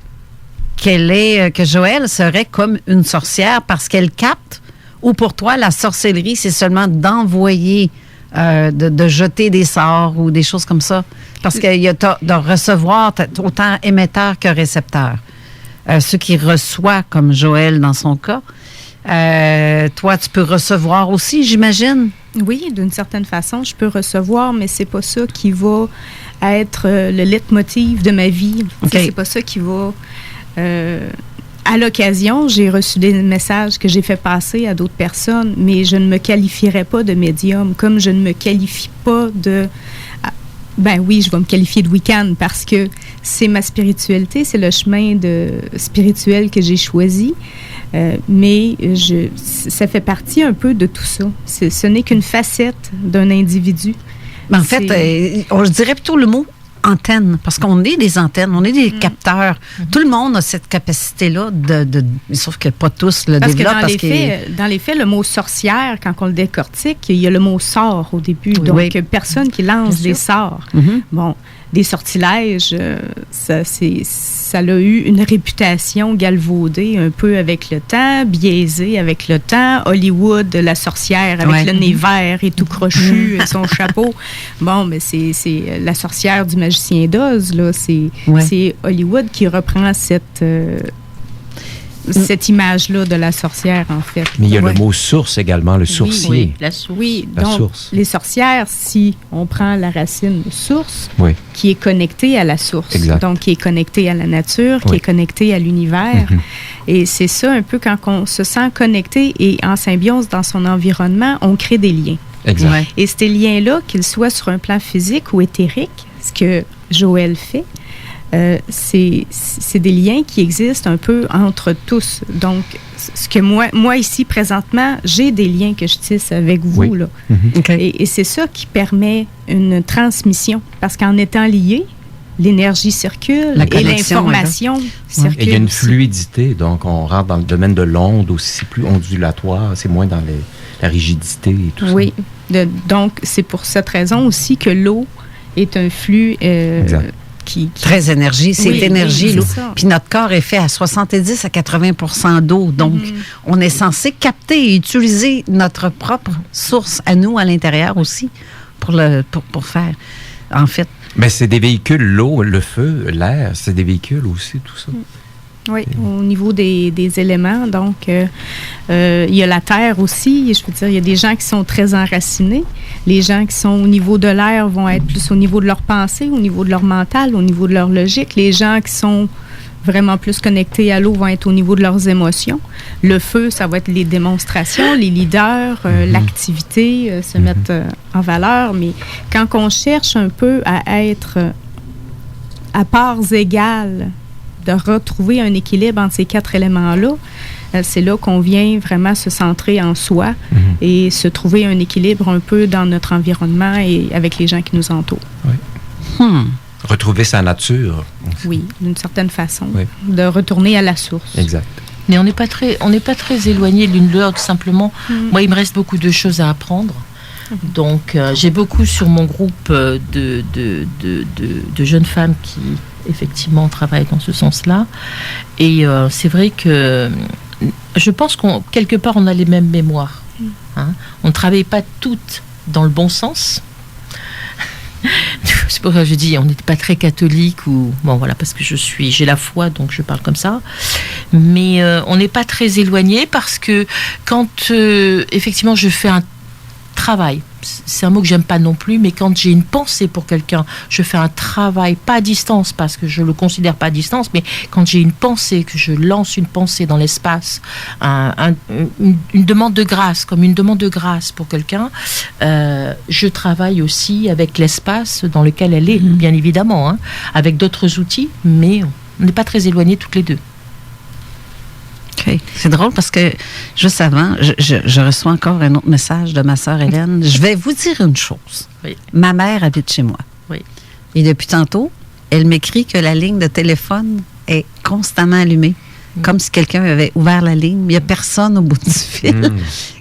que Joëlle serait comme une sorcière parce qu'elle capte, ou pour toi, la sorcellerie, c'est seulement d'envoyer, de jeter des sorts ou des choses comme ça? Parce qu'il y a de recevoir autant émetteur que récepteur. Ceux qui reçoivent, comme Joëlle dans son cas, toi, tu peux recevoir aussi, j'imagine? Oui, d'une certaine façon, je peux recevoir, mais c'est pas ça qui va être le leitmotiv de ma vie. Okay. C'est pas ça qui va... à l'occasion, j'ai reçu des messages que j'ai fait passer à d'autres personnes, mais je ne me qualifierais pas de médium, comme je ne me qualifie pas de... Ben oui, je vais me qualifier de Wiccan parce que c'est ma spiritualité, c'est le chemin spirituel que j'ai choisi. Mais ça fait partie un peu de tout ça. Ce n'est qu'une facette d'un individu. Mais en fait, je dirais plutôt le mot antenne, parce qu'on est des antennes, on est des capteurs. Tout le monde a cette capacité-là, sauf que pas tous le développent. Dans les faits, le mot sorcière, quand on le décortique, il y a le mot sort au début. Oui. Donc, personne qui lance des sorts. Bon, des sortilèges, ça a eu une réputation galvaudée un peu avec le temps, biaisée avec le temps. Hollywood, la sorcière avec le nez vert et tout crochu, son chapeau. Bon, mais c'est la sorcière du magicien d'Oz, là. C'est Hollywood qui reprend cette image-là de la sorcière, en fait. Mais il y a le mot source également, le sourcier. Oui, la source. Les sorcières, si on prend la racine source, qui est connectée à la source, donc qui est connectée à la nature, qui est connectée à l'univers. Et c'est ça un peu, quand on se sent connecté et en symbiose dans son environnement, on crée des liens. Exact. Et ces liens-là, qu'ils soient sur un plan physique ou éthérique, ce que Joëlle fait, c'est des liens qui existent un peu entre tous. Donc, ce que moi ici, présentement, j'ai des liens que je tisse avec vous. Là. Et c'est ça qui permet une transmission. Parce qu'en étant liés, l'énergie circule et l'information circule. Et il y a une fluidité. Donc, on rentre dans le domaine de l'onde aussi plus ondulatoire. C'est moins dans la rigidité et tout ça. Oui. Donc, c'est pour cette raison aussi que l'eau est un flux... Très énergie, c'est énergie, l'eau. Puis notre corps est fait à 70 à 80 d'eau. Donc, on est censé capter et utiliser notre propre source à nous, à l'intérieur aussi, pour faire, en fait. Mais c'est des véhicules, l'eau, le feu, l'air, c'est des véhicules aussi, tout ça. Oui, au niveau des éléments. Donc, il y a la terre aussi. Je veux dire, il y a des gens qui sont très enracinés. Les gens qui sont au niveau de l'air vont être plus au niveau de leur pensée, au niveau de leur mental, au niveau de leur logique. Les gens qui sont vraiment plus connectés à l'eau vont être au niveau de leurs émotions. Le feu, ça va être les démonstrations, les leaders, l'activité, se mettre en valeur. Mais quand on cherche un peu à être à parts égales, de retrouver un équilibre entre ces quatre éléments-là, c'est là qu'on vient vraiment se centrer en soi et se trouver un équilibre un peu dans notre environnement et avec les gens qui nous entourent. Oui. Retrouver sa nature. Oui, d'une certaine façon. Oui. De retourner à la source. Exact. Mais on n'est pas très éloignés l'une de l'autre, simplement. Moi, il me reste beaucoup de choses à apprendre. Donc, j'ai beaucoup sur mon groupe de jeunes femmes qui, effectivement, travaillent dans ce sens-là. Et c'est vrai que je pense quelque part, on a les mêmes mémoires. Hein? On ne travaille pas toutes dans le bon sens. C'est pour ça que je dis, on n'est pas très catholique ou bon voilà, parce que j'ai la foi, donc je parle comme ça. Mais on n'est pas très éloigné parce que quand effectivement je fais un travail c'est un mot que j'aime pas non plus, mais quand j'ai une pensée pour quelqu'un, je fais un travail, pas à distance, parce que je le considère pas à distance, mais quand j'ai une pensée, que je lance une pensée dans l'espace, une demande de grâce, comme une demande de grâce pour quelqu'un, je travaille aussi avec l'espace dans lequel elle est, bien évidemment, hein, avec d'autres outils, mais on n'est pas très éloignés toutes les deux. Okay. C'est drôle parce que juste avant, je reçois encore un autre message de ma sœur Hélène. Je vais vous dire une chose. Oui. Ma mère habite chez moi. Oui. Et depuis tantôt, elle m'écrit que la ligne de téléphone est constamment allumée. Comme si quelqu'un avait ouvert la ligne. Il n'y a personne au bout du fil.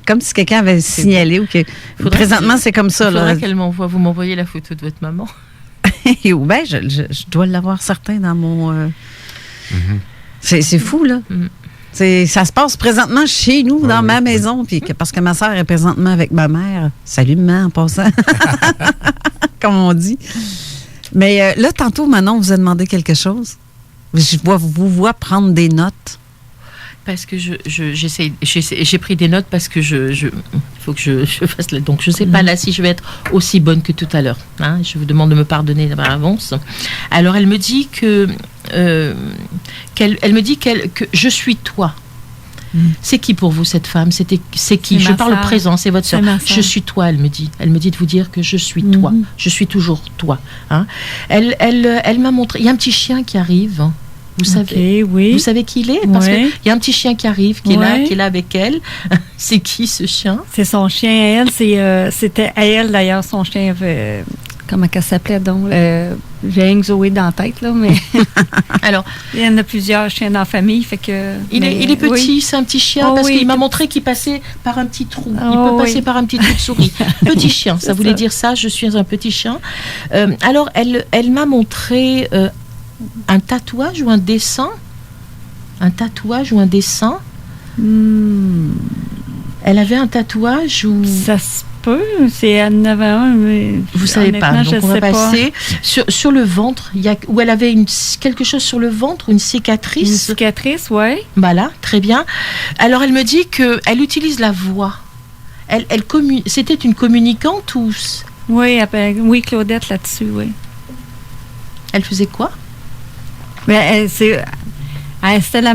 Comme si quelqu'un avait signalé. Ou que... Présentement, c'est comme ça. Il faudra qu'elle m'envoie. Vous m'envoyez la photo de votre maman. Ben, je dois l'avoir certain dans mon... C'est fou, là. Ça se passe présentement chez nous, dans ma maison, puis parce que ma soeur est présentement avec ma mère. Salut, maman, en passant. Comme on dit. Mais là, tantôt, Manon vous a demandé quelque chose. Je vous vois prendre des notes. Parce que j'ai pris des notes parce que faut que je fasse. Donc, je ne sais pas là si je vais être aussi bonne que tout à l'heure. Hein, je vous demande de me pardonner par avance. Alors, elle me dit que je suis toi. C'est qui pour vous cette femme? C'est qui? Je parle au présent, c'est votre sœur. Je suis toi, elle me dit. Elle me dit de vous dire que je suis toi. Je suis toujours toi. Hein. Elle m'a montré. Il y a un petit chien qui arrive. Hein. Vous savez, vous savez qui il est? Parce qu'il y a un petit chien qui arrive, qui est là avec elle. C'est qui ce chien? C'est son chien à elle. C'était à elle d'ailleurs, son chien. Comment qu'elle s'appelait donc? J'ai une Zoé dans la tête, là, mais. Alors. Il y en a plusieurs chiens dans la famille, fait que. Il est petit, c'est un petit chien, parce qu'il m'a montré qu'il passait par un petit trou. Il peut passer par un petit trou de souris. Petit chien, ça voulait dire ça, je suis un petit chien. Alors, elle m'a montré un tatouage ou un dessin. Un tatouage ou un dessin. Elle avait un tatouage ou. Ça se peut, c'est à 9 ans, mais. Vous savez pas, donc on va passer. Sur le ventre, où elle avait quelque chose sur le ventre, une cicatrice. Une cicatrice, oui. Voilà, très bien. Alors elle me dit qu'elle utilise la voix. C'était une communicante ou. Oui, Claudette là-dessus, oui. Elle faisait quoi? C'était le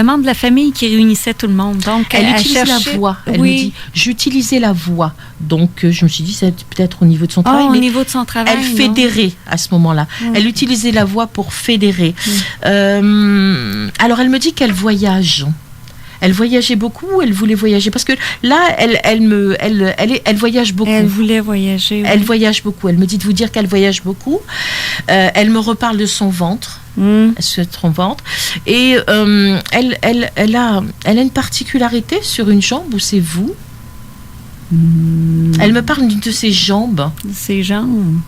membre de la famille qui réunissait tout le monde. Donc, elle utilisait la voix. Elle me dit, j'utilisais la voix. Donc, je me suis dit, c'est peut-être au niveau de son travail. Au niveau de son travail. Elle fédérait à ce moment-là. Elle utilisait la voix pour fédérer. Alors, elle me dit qu'elle voyage. Elle voyageait beaucoup, elle voulait voyager. Parce que là, elle voyage beaucoup. Elle voulait voyager. Oui. Elle voyage beaucoup. Elle me dit de vous dire qu'elle voyage beaucoup. Elle me reparle de son ventre. Son ventre. Et elle a une particularité sur une jambe, ou c'est vous? Elle me parle d'une de ses jambes. De ses jambes?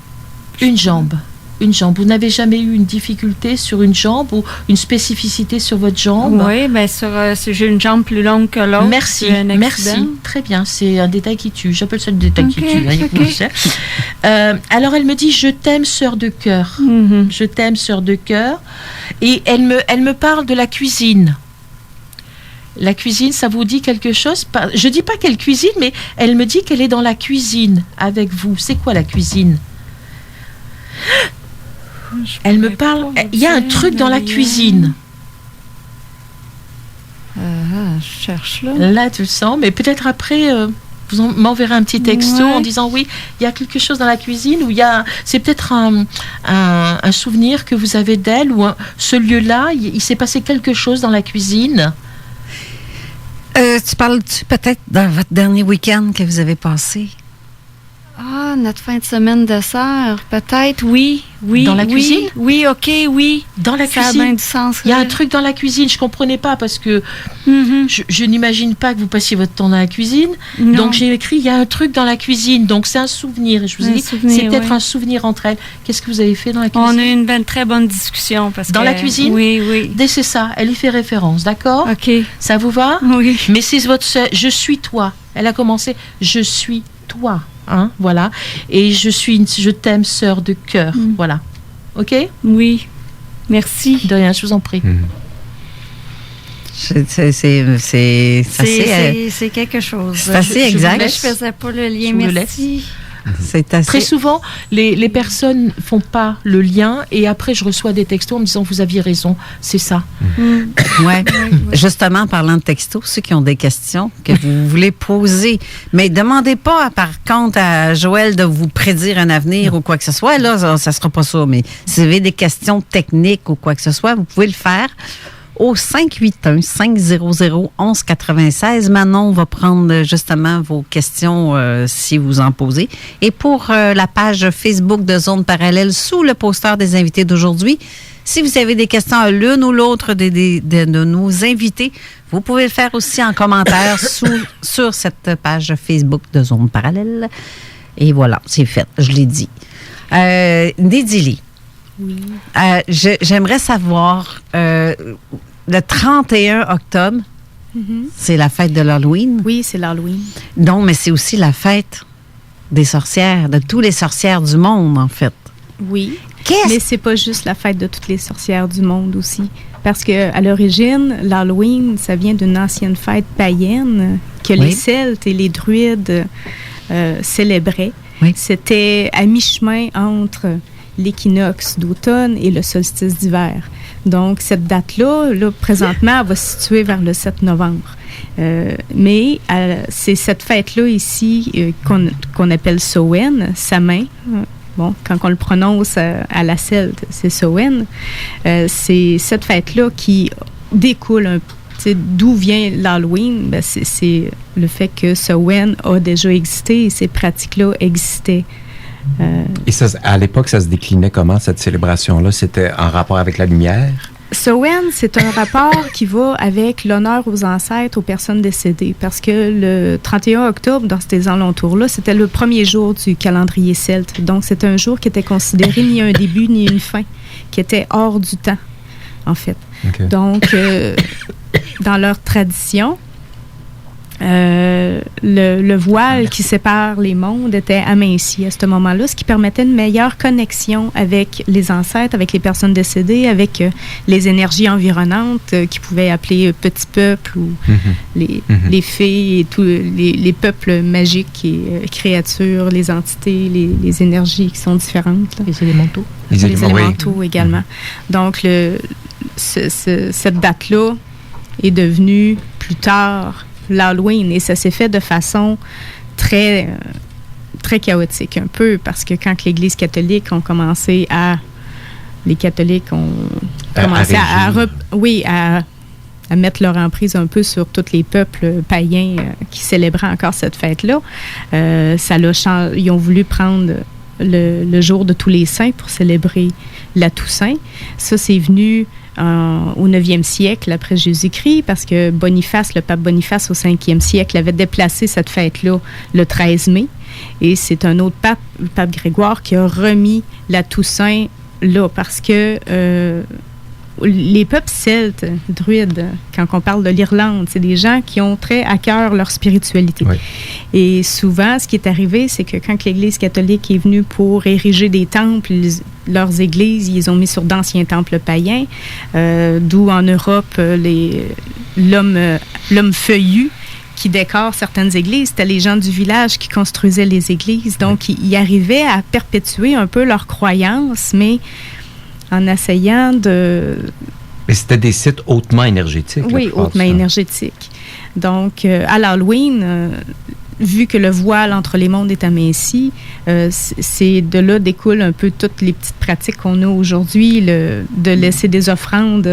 Une jambe. Une jambe. Vous n'avez jamais eu une difficulté sur une jambe ou une spécificité sur votre jambe? Oui, bien j'ai une jambe plus longue que l'autre. Merci. Très bien. C'est un détail qui tue. J'appelle ça le détail qui tue. Alors elle me dit, je t'aime, sœur de cœur. Je t'aime, sœur de cœur. Et elle me parle de la cuisine. La cuisine, ça vous dit quelque chose? Je dis pas qu'elle cuisine, mais elle me dit qu'elle est dans la cuisine avec vous. C'est quoi la cuisine? Elle me parle. Il y a un truc dans la cuisine. Je cherche là. Là, tu le sens, mais peut-être après, vous m'enverrez un petit texto en disant oui, il y a quelque chose dans la cuisine, ou c'est peut-être un souvenir que vous avez d'elle, ou ce lieu-là, il s'est passé quelque chose dans la cuisine. Tu parles-tu peut-être dans votre dernier week-end que vous avez passé? Ah, notre fin de semaine de sœur, peut-être, oui. Dans la cuisine? Oui, OK, oui. Dans la cuisine? Ça a bien du sens. Il y a un truc dans la cuisine, je ne comprenais pas, parce que je n'imagine pas que vous passiez votre temps dans la cuisine. Non. Donc j'ai écrit, il y a un truc dans la cuisine, donc c'est un souvenir. Je vous ai dit, c'est peut-être un souvenir entre elles. Qu'est-ce que vous avez fait dans la cuisine? On a eu une très bonne discussion. La cuisine? Oui. C'est ça, elle y fait référence, d'accord? OK. Ça vous va? Oui. Mais c'est votre sœur, je suis toi. Elle a commencé, je suis toi. Hein, voilà. Et je t'aime, sœur de cœur. Voilà. OK? Oui. Merci. De rien, je vous en prie. C'est quelque chose. C'est assez exact. Je faisais pas le lien, merci. C'est assez... Très souvent, les personnes font pas le lien et après, je reçois des textos en me disant « Vous aviez raison, c'est ça. » Ouais. Justement, parlant de textos, ceux qui ont des questions que vous voulez poser, mais demandez pas, par contre, à Joël de vous prédire un avenir ou quoi que ce soit. Là, ça sera pas ça. Mais si vous avez des questions techniques ou quoi que ce soit, vous pouvez le faire au 581-500-1196. Manon va prendre justement vos questions si vous en posez. Et pour la page Facebook de Zone Parallèle, sous le poster des invités d'aujourd'hui, si vous avez des questions à l'une ou l'autre de nos invités, vous pouvez le faire aussi en commentaire sur cette page Facebook de Zone Parallèle. Et voilà, c'est fait, je l'ai dit. Nédili. Oui. J'aimerais savoir, le 31 octobre, c'est la fête de l'Halloween. Oui, c'est l'Halloween. Donc, mais c'est aussi la fête des sorcières, de toutes les sorcières du monde, en fait. Oui, mais c'est pas juste la fête de toutes les sorcières du monde aussi. Parce qu'à l'origine, l'Halloween, ça vient d'une ancienne fête païenne que les Celtes et les Druides célébraient. Oui. C'était à mi-chemin entre l'équinoxe d'automne et le solstice d'hiver. Donc, cette date-là, présentement, elle va se situer vers le 7 novembre. Mais c'est cette fête-là ici qu'on appelle Samhain, Samhain. Bon, quand on le prononce à la celte, c'est Samhain. C'est cette fête-là qui découle un peu. D'où vient l'Halloween? Ben, c'est le fait que Samhain a déjà existé et ces pratiques-là existaient. Et ça, à l'époque, ça se déclinait comment, cette célébration-là? C'était en rapport avec la lumière? Samhain, c'est un rapport qui va avec l'honneur aux ancêtres, aux personnes décédées. Parce que le 31 octobre, dans ces alentours-là, c'était le premier jour du calendrier celte. Donc, c'est un jour qui était considéré ni un début ni une fin, qui était hors du temps, en fait. Okay. Donc, dans leur tradition, le voile qui sépare les mondes était aminci à ce moment-là, ce qui permettait une meilleure connexion avec les ancêtres, avec les personnes décédées, avec les énergies environnantes qui pouvaient appeler petits peuples ou les fées et tous les peuples magiques et créatures, les entités, les énergies qui sont différentes. Là. Les élémentaux. Les élémentaux également. Donc, cette date-là est devenue plus tard l'Halloween, et ça s'est fait de façon très chaotique un peu, parce que quand l'Église catholique ont commencé les catholiques ont commencé à mettre leur emprise un peu sur tous les peuples païens qui célébraient encore cette fête-là, ils ont voulu prendre le jour de tous les saints pour célébrer la Toussaint. Ça, c'est venu au 9e siècle après Jésus-Christ, parce que Boniface, le pape Boniface au 5e siècle, avait déplacé cette fête-là le 13 mai. Et c'est un autre pape, le pape Grégoire, qui a remis la Toussaint là, parce que les peuples celtes, druides, quand on parle de l'Irlande, c'est des gens qui ont très à cœur leur spiritualité. Oui. Et souvent, ce qui est arrivé, c'est que quand l'Église catholique est venue pour ériger des temples, leurs églises, ils les ont mis sur d'anciens temples païens, d'où en Europe, l'homme feuillu qui décore certaines églises, c'était les gens du village qui construisaient les églises. Donc, ils arrivaient à perpétuer un peu leurs croyances, mais en essayant de... Mais c'était des sites hautement énergétiques. Oui, hautement énergétiques. Donc, à l'Halloween, vu que le voile entre les mondes est aminci, c'est de là découlent un peu toutes les petites pratiques qu'on a aujourd'hui, de laisser des offrandes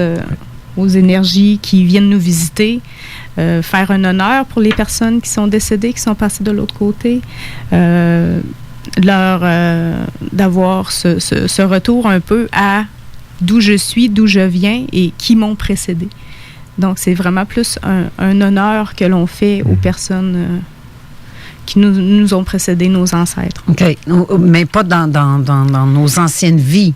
aux énergies qui viennent nous visiter, faire un honneur pour les personnes qui sont décédées, qui sont passées de l'autre côté, d'avoir ce retour un peu à d'où je suis, d'où je viens et qui m'ont précédé. Donc, c'est vraiment plus un honneur que l'on fait aux personnes qui nous ont précédés, nos ancêtres. OK. Mais pas dans nos anciennes vies,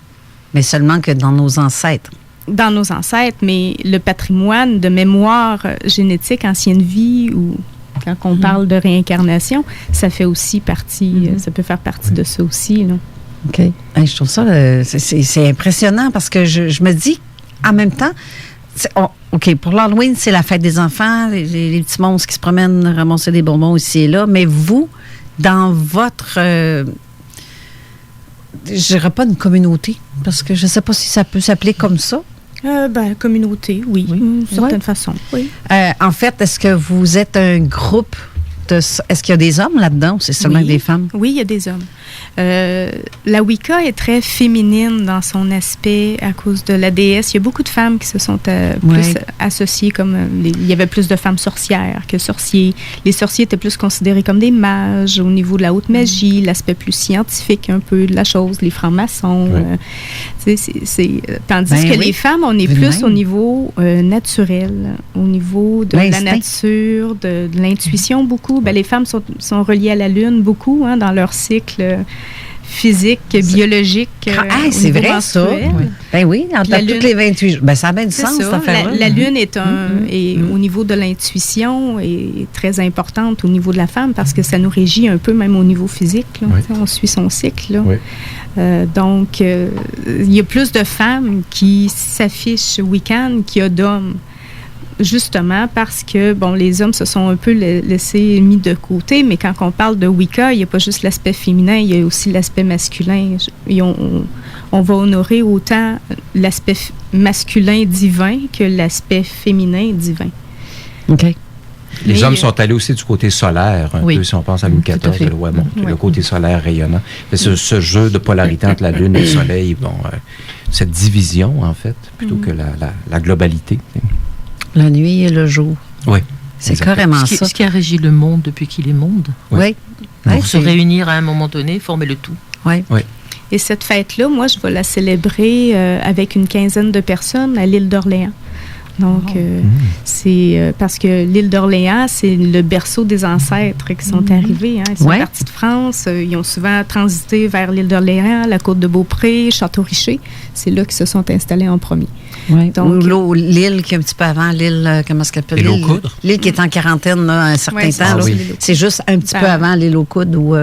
mais seulement que dans nos ancêtres. Dans nos ancêtres, mais le patrimoine de mémoire génétique, ancienne vie, ou quand on parle de réincarnation, ça fait aussi partie, ça peut faire partie de ça aussi, là. OK. Je trouve ça, c'est impressionnant parce que je me dis, en même temps, OK, pour l'Halloween, c'est la fête des enfants, les petits monstres qui se promènent ramasser des bonbons ici et là. Mais vous, dans votre... je dirais pas une communauté, parce que je ne sais pas si ça peut s'appeler comme ça. Communauté, oui. D'une certaine façon, oui. En fait, est-ce que vous êtes un groupe est-ce qu'il y a des hommes là-dedans ou c'est seulement des femmes? Oui, il y a des hommes. La Wicca est très féminine dans son aspect à cause de la déesse. Il y a beaucoup de femmes qui se sont plus associées comme... il y avait plus de femmes sorcières que sorciers. Les sorciers étaient plus considérés comme des mages au niveau de la haute magie, l'aspect plus scientifique un peu de la chose, les francs-maçons. Tandis que les femmes, on est plus au niveau naturel, au niveau de la nature, de l'intuition beaucoup. Les femmes sont reliées à la Lune beaucoup dans leur cycle physique, biologique. C'est vrai menstruel. Ça? Ben oui, entre toutes les 28 jours. Ça a bien du sens, cette affaire-là. La Lune est au niveau de l'intuition est très importante au niveau de la femme parce que ça nous régit un peu même au niveau physique. Là. On suit son cycle. Là. Donc, il y a plus de femmes qui s'affichent Wiccan qu'il y a d'hommes. Justement parce que, les hommes se sont un peu laissés mis de côté, mais quand on parle de Wicca, il n'y a pas juste l'aspect féminin, il y a aussi l'aspect masculin. Et on va honorer autant l'aspect masculin divin que l'aspect féminin divin. OK. Les hommes sont allés aussi du côté solaire, un peu, si on pense à Louis XIV, le côté solaire rayonnant. Ce jeu de polarité entre la Lune et le Soleil, cette division, en fait, plutôt que la globalité. La nuit et le jour. Oui. C'est carrément ça. Ce qui a régi le monde depuis qu'il est monde. Oui. Pour se réunir à un moment donné, former le tout. Oui. Et cette fête-là, moi, je vais la célébrer avec une quinzaine de personnes à l'île d'Orléans. Donc, c'est parce que l'île d'Orléans, c'est le berceau des ancêtres qui sont arrivés. Ils sont partis de France. Ils ont souvent transité vers l'île d'Orléans, la côte de Beaupré, Château-Richer. C'est là qu'ils se sont installés en premier. Oui. Donc, l'île qui est un petit peu avant, l'île, comment est-ce qu'elle s'appelle? L'île aux Coudres. L'île qui est en quarantaine là, un certain temps. C'est juste un petit peu avant l'île aux Coudres, ou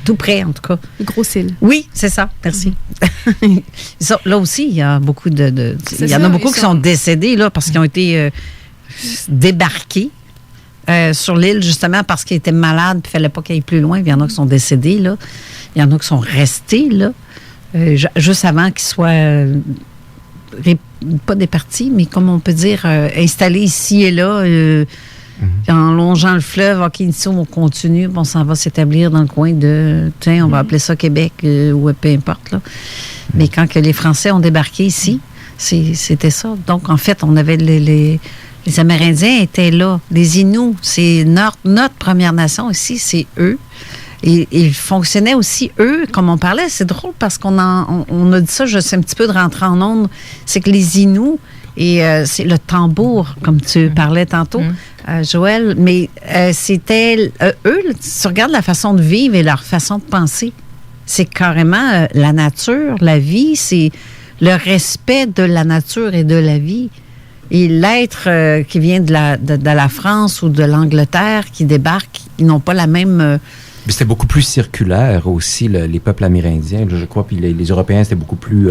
tout près en tout cas. Grosse île. Oui, c'est ça. Merci. Là aussi, il y a beaucoup il y en a beaucoup qui sont décédés là, parce qu'ils ont été débarqués sur l'île justement parce qu'ils étaient malades puis il ne fallait pas qu'ils aillent plus loin. Il y en a qui sont décédés là. Il y en a qui sont restés là juste avant qu'ils soient pas départis, mais comme on peut dire installés ici et là en longeant le fleuve. OK, ici on continue, on s'en va s'établir dans le coin de on va appeler ça Québec ou peu importe là. Mais quand que les Français ont débarqué ici, c'était ça. Donc, en fait, on avait les Amérindiens étaient là. Les Inuits, c'est notre Première Nation ici, c'est eux. Et ils fonctionnaient aussi, eux, comme on parlait. C'est drôle parce qu'on a dit ça, je sais un petit peu de rentrer en onde, c'est que les Inuits, et c'est le tambour, comme tu parlais tantôt, Joël, mais c'était eux, tu regardes la façon de vivre et leur façon de penser. C'est carrément la nature, la vie, c'est le respect de la nature et de la vie. Et l'être qui vient de la France ou de l'Angleterre qui débarque, ils n'ont pas la même... Mais c'était beaucoup plus circulaire aussi, les peuples amérindiens, je crois. Puis les Européens, c'était beaucoup plus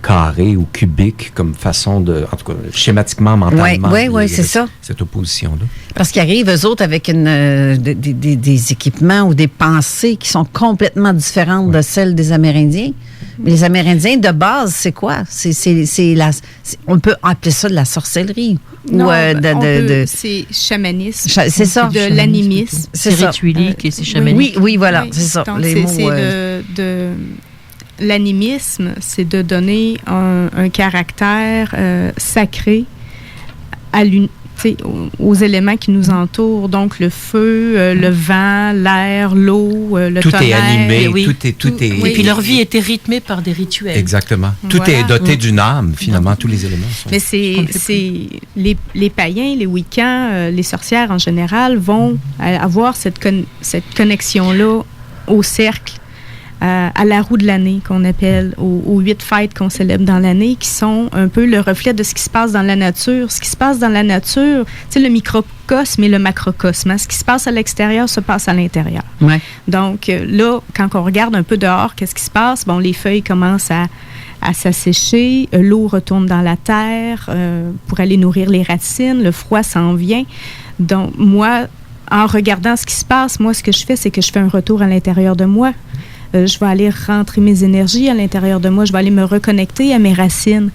carré ou cubique comme façon de... En tout cas, schématiquement, mentalement. Oui, c'est ça. Cette opposition-là. Parce qu'ils arrivent, eux autres, avec des équipements ou des pensées qui sont complètement différentes de celles des Amérindiens. Mais les Amérindiens, de base, c'est quoi? On peut appeler ça de la sorcellerie. Non, c'est chamanisme. C'est ça. De l'animisme. C'est rituelique et c'est chamanique. Oui, voilà, c'est ça. Donc, l'animisme, c'est de donner un caractère sacré aux éléments qui nous entourent. Donc, le feu, le vent, l'air, l'eau, le tonnerre. Tout est animé, tout est... Et puis, leur vie était rythmée par des rituels. Exactement. Tout est doté d'une âme, finalement. Tous les éléments sont... Mais c'est les païens, les Wiccans, les sorcières en général vont avoir cette connexion-là au cercle, à la roue de l'année, qu'on appelle, aux 8 fêtes qu'on célèbre dans l'année, qui sont un peu le reflet de ce qui se passe dans la nature. Ce qui se passe dans la nature, tu sais, le microcosme et le macrocosme. Ce qui se passe à l'extérieur se passe à l'intérieur. Ouais. Donc là, quand on regarde un peu dehors, qu'est-ce qui se passe? Les feuilles commencent à s'assécher, l'eau retourne dans la terre pour aller nourrir les racines, le froid s'en vient. Donc, moi, en regardant ce qui se passe, moi, ce que je fais, c'est que je fais un retour à l'intérieur de moi. Je vais aller rentrer mes énergies à l'intérieur de moi. Je vais aller me reconnecter à mes racines,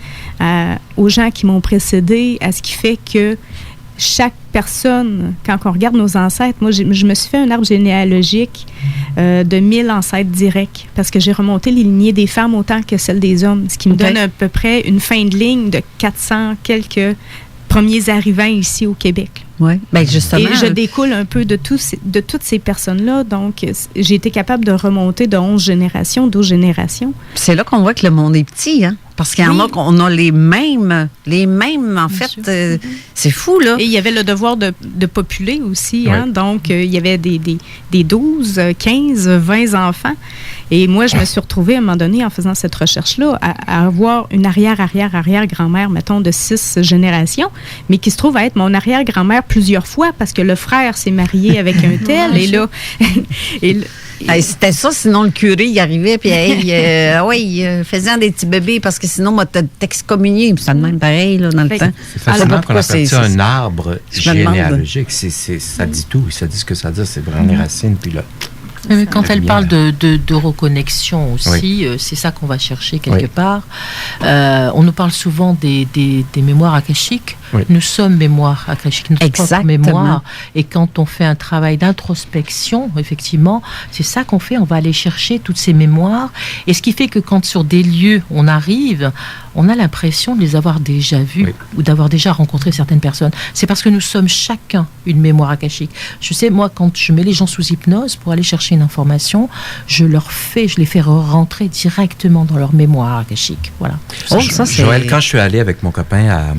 aux gens qui m'ont précédé, à ce qui fait que chaque personne, quand on regarde nos ancêtres, moi, je me suis fait un arbre généalogique de 1000 ancêtres directs parce que j'ai remonté les lignées des femmes autant que celles des hommes, ce qui me donne à peu près une fin de ligne de 400 quelques premiers arrivants ici au Québec. Oui, bien justement. Et je découle un peu de toutes ces personnes-là. Donc, j'ai été capable de remonter de 11 générations, 12 générations. C'est là qu'on voit que le monde est petit, hein? Parce qu'il y en a qu'on a les mêmes en fait. C'est fou, là. Et il y avait le devoir de populer aussi, hein? Donc, il y avait des 12, 15, 20 enfants. Et moi, je me suis retrouvée, à un moment donné, en faisant cette recherche-là, à avoir une arrière-grand-mère, mettons, de 6 générations, mais qui se trouve à être mon arrière-grand-mère plusieurs fois, parce que le frère s'est marié avec un tel, et là... c'était ça, sinon le curé, il arrivait, puis faisant des petits bébés, parce que sinon, moi, t'excommunié, puis ça de même pareil, là, dans le temps. C'est facilement qu'on appelle ça un arbre généalogique. Ça dit tout, ça dit ce que ça dit, c'est vraiment les racines, puis là... Quand elle parle de reconnexion aussi, c'est ça qu'on va chercher quelque part. On nous parle souvent des mémoires akashiques. Oui. Nous sommes mémoires akashiques, notre propre mémoire. Et quand on fait un travail d'introspection, effectivement, c'est ça qu'on fait. On va aller chercher toutes ces mémoires. Et ce qui fait que quand sur des lieux on arrive, on a l'impression de les avoir déjà vus ou d'avoir déjà rencontré certaines personnes. C'est parce que nous sommes chacun une mémoire akashique. Je sais, moi, quand je mets les gens sous hypnose pour aller chercher une information, je les fais rentrer directement dans leur mémoire akashique. Voilà. Joël, quand je suis allé avec mon copain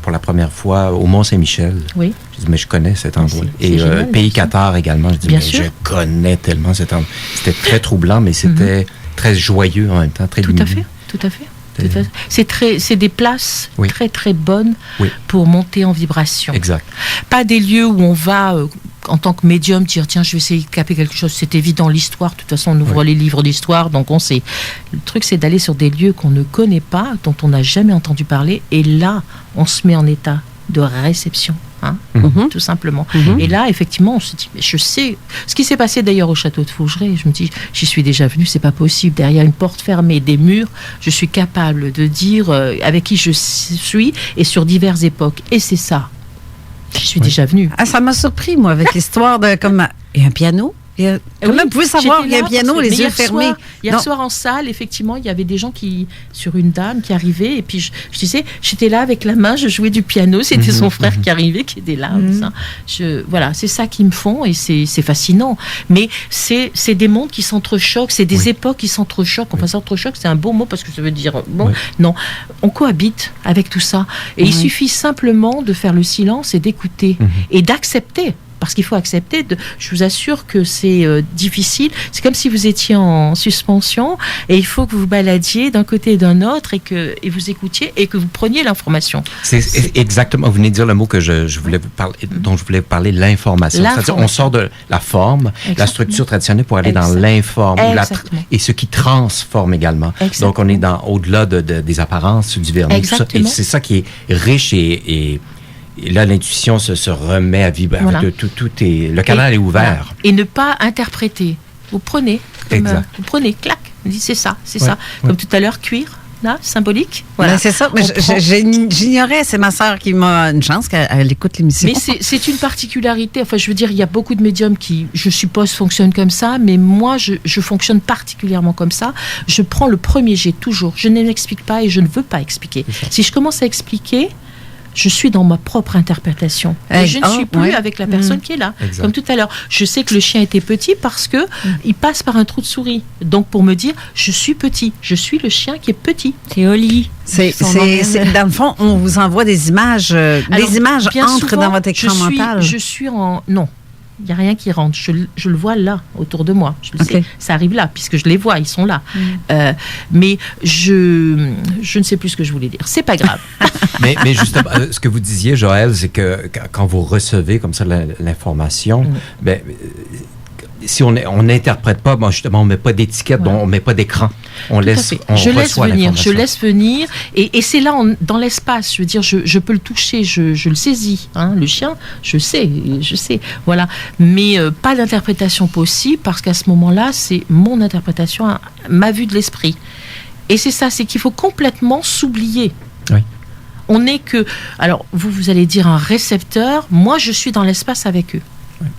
pour la première fois au Mont-Saint-Michel, je dis, mais je connais cet endroit. Et Pays Qatar également, je dis, mais je connais tellement cet endroit. C'était très troublant, mais c'était très joyeux en même temps, très lumineux. Tout à fait. C'est des places très, très bonnes pour monter en vibration. Exact. Pas des lieux où on va, en tant que médium, dire tiens, je vais essayer de capter quelque chose. C'est évident, l'histoire. De toute façon, on ouvre les livres d'histoire, donc on sait. Le truc, c'est d'aller sur des lieux qu'on ne connaît pas, dont on n'a jamais entendu parler. Et là, on se met en état de réception. Tout simplement. Et là, effectivement, on se dit, mais je sais ce qui s'est passé d'ailleurs au château de Fougeray. Je me dis, j'y suis déjà venue, c'est pas possible. Derrière une porte fermée, des murs, je suis capable de dire avec qui je suis et sur diverses époques. Et c'est ça. J'y suis déjà venue. Ah, ça m'a surpris, moi, avec l'histoire de comme et un piano. Comment vous pouvez savoir qu'il y a un piano, les yeux fermés? Hier soir en salle, effectivement, il y avait des gens sur une dame qui arrivait, et puis je disais, j'étais là avec la main, je jouais du piano, c'était son frère qui arrivait, qui était là. Voilà, c'est ça qu'ils me font, et c'est fascinant. Mais c'est des mondes qui s'entrechoquent, c'est des époques qui s'entrechoquent. Enfin, s'entrechoquent, c'est un beau mot parce que ça veut dire non. On cohabite avec tout ça. Et il suffit simplement de faire le silence et d'écouter et d'accepter. Parce qu'il faut accepter, je vous assure que c'est difficile. C'est comme si vous étiez en suspension et il faut que vous baladiez d'un côté et d'un autre et vous écoutiez et que vous preniez l'information. C'est exactement, vous venez de dire le mot que je voulais vous parler, dont je voulais parler, l'information. C'est-à-dire, on sort de la forme, la structure traditionnelle pour aller dans l'informe et ce qui transforme également. Donc, on est au-delà des apparences, du vernis. Et c'est ça qui est riche et là, l'intuition se remet à vibrer. Voilà. Tout est, le canal est ouvert. Voilà. Et ne pas interpréter. Vous prenez, vous prenez, clac. Vous dites, c'est ça. Comme tout à l'heure, cuir, là, symbolique. Voilà. Ben, c'est ça. Mais j'ignorais, c'est ma sœur qui m'a une chance qu'elle écoute l'émission. Mais c'est une particularité. Enfin, je veux dire, il y a beaucoup de médiums qui, je suppose, fonctionnent comme ça, mais moi, je fonctionne particulièrement comme ça. Je prends le premier jet toujours. Je ne m'explique pas et je ne veux pas expliquer. Si je commence à expliquer, je suis dans ma propre interprétation. Et je ne suis plus avec la personne qui est là. Exact. Comme tout à l'heure. Je sais que le chien était petit parce que il passe par un trou de souris. Donc, pour me dire, je suis petit. Je suis le chien qui est petit. C'est Oli. Dans le fond, on vous envoie des images. Les images entrent dans votre écran mental. Je suis en... Non. Il n'y a rien qui rentre. Je le vois là, autour de moi. Je le sais. Ça arrive là, puisque je les vois, ils sont là. Mais je ne sais plus ce que je voulais dire. C'est pas grave. mais justement, ce que vous disiez, Joël, c'est que quand vous recevez comme ça l'information, si on n'interprète pas, justement, on ne met pas d'étiquette, on ne met pas d'écran. Je laisse venir. Et c'est là, dans l'espace. Je veux dire, je peux le toucher, je le saisis. Hein, le chien, je sais. Voilà. Mais pas d'interprétation possible, parce qu'à ce moment-là, c'est mon interprétation, ma vue de l'esprit. Et c'est ça, c'est qu'il faut complètement s'oublier. Oui. On n'est que... Alors, vous allez dire un récepteur. Moi, je suis dans l'espace avec eux.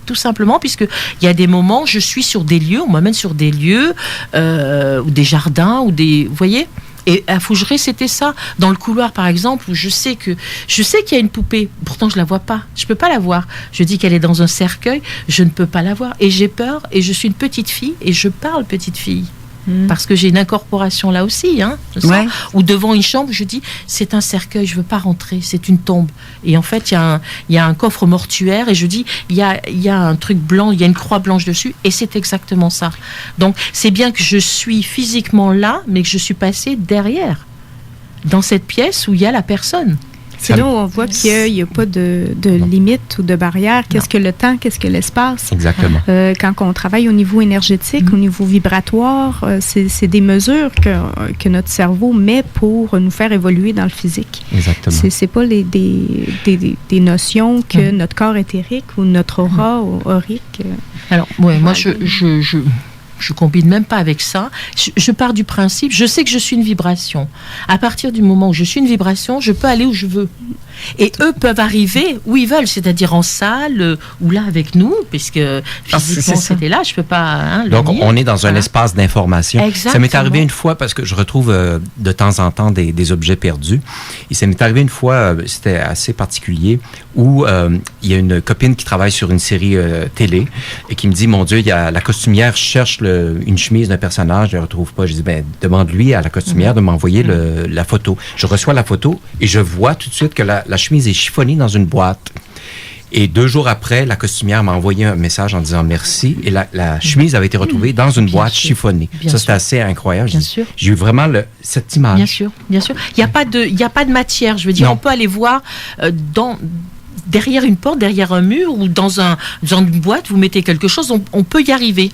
Tout simplement, puisqu'il y a des moments, je suis sur des lieux, on m'amène sur des lieux, ou des jardins, ou des... Vous voyez ? Et à Fougeray, c'était ça. Dans le couloir, par exemple, où je sais qu'il y a une poupée. Pourtant, je la vois pas. Je peux pas la voir. Je dis qu'elle est dans un cercueil. Je ne peux pas la voir. Et j'ai peur. Et je suis une petite fille. Et je parle petite fille. Parce que j'ai une incorporation là aussi, hein, ou devant une chambre, je dis c'est un cercueil, je veux pas rentrer, c'est une tombe. Et en fait, il y a un coffre mortuaire et je dis il y a un truc blanc, il y a une croix blanche dessus, et c'est exactement ça. Donc c'est bien que je suis physiquement là, mais que je suis passée derrière, dans cette pièce où il y a la personne. C'est là où on voit qu'il n'y a pas de limite ou de barrière. Qu'est-ce que le temps, qu'est-ce que l'espace? Exactement. Quand on travaille au niveau énergétique, au niveau vibratoire, c'est des mesures que notre cerveau met pour nous faire évoluer dans le physique. Exactement. C'est pas des notions que notre corps éthérique ou notre aura aurique. Alors, moi, je combine même pas avec ça. Je pars du principe, je sais que je suis une vibration. À partir du moment où je suis une vibration, je peux aller où je veux. Et eux peuvent arriver où ils veulent, c'est-à-dire en salle ou là avec nous, puisque physiquement c'était là, je peux pas... Donc, on est dans un espace d'information. Exactement. Ça m'est arrivé une fois, parce que je retrouve de temps en temps des objets perdus. Et ça m'est arrivé une fois, c'était assez particulier, où il y a une copine qui travaille sur une série télé et qui me dit, mon Dieu, la costumière cherche une chemise d'un personnage, je ne la retrouve pas. Je dis, demande-lui à la costumière de m'envoyer la photo. Je reçois la photo et je vois tout de suite que la chemise est chiffonnée dans une boîte. Et 2 jours après, la costumière m'a envoyé un message en disant merci. Et la chemise avait été retrouvée dans une boîte chiffonnée. Ça, c'était assez incroyable. J'ai eu vraiment cette image. Bien sûr. Il n'y a pas de matière. Je veux dire, on peut aller voir derrière une porte, derrière un mur ou dans une boîte, vous mettez quelque chose, on peut y arriver.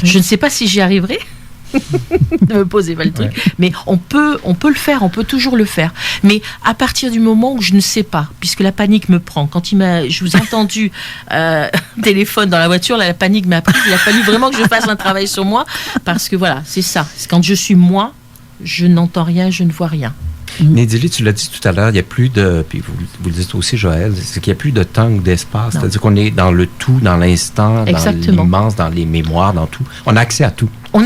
Je ne sais pas si j'y arriverai. Ne me posez pas le truc. Mais on peut le faire, on peut toujours le faire. Mais à partir du moment où je ne sais pas, puisque la panique me prend, je vous ai entendu téléphone dans la voiture, la panique m'a pris, il a fallu vraiment que je fasse un travail sur moi, parce que voilà, c'est ça. C'est quand je suis moi, je n'entends rien, je ne vois rien. Nédélie, tu l'as dit tout à l'heure, il n'y a plus de... Puis vous le dites aussi, Joël, c'est qu'il n'y a plus de temps ou d'espace. Non. C'est-à-dire qu'on est dans le tout, dans l'instant, exactement, dans l'immense, dans les mémoires, dans tout. On a accès à tout. On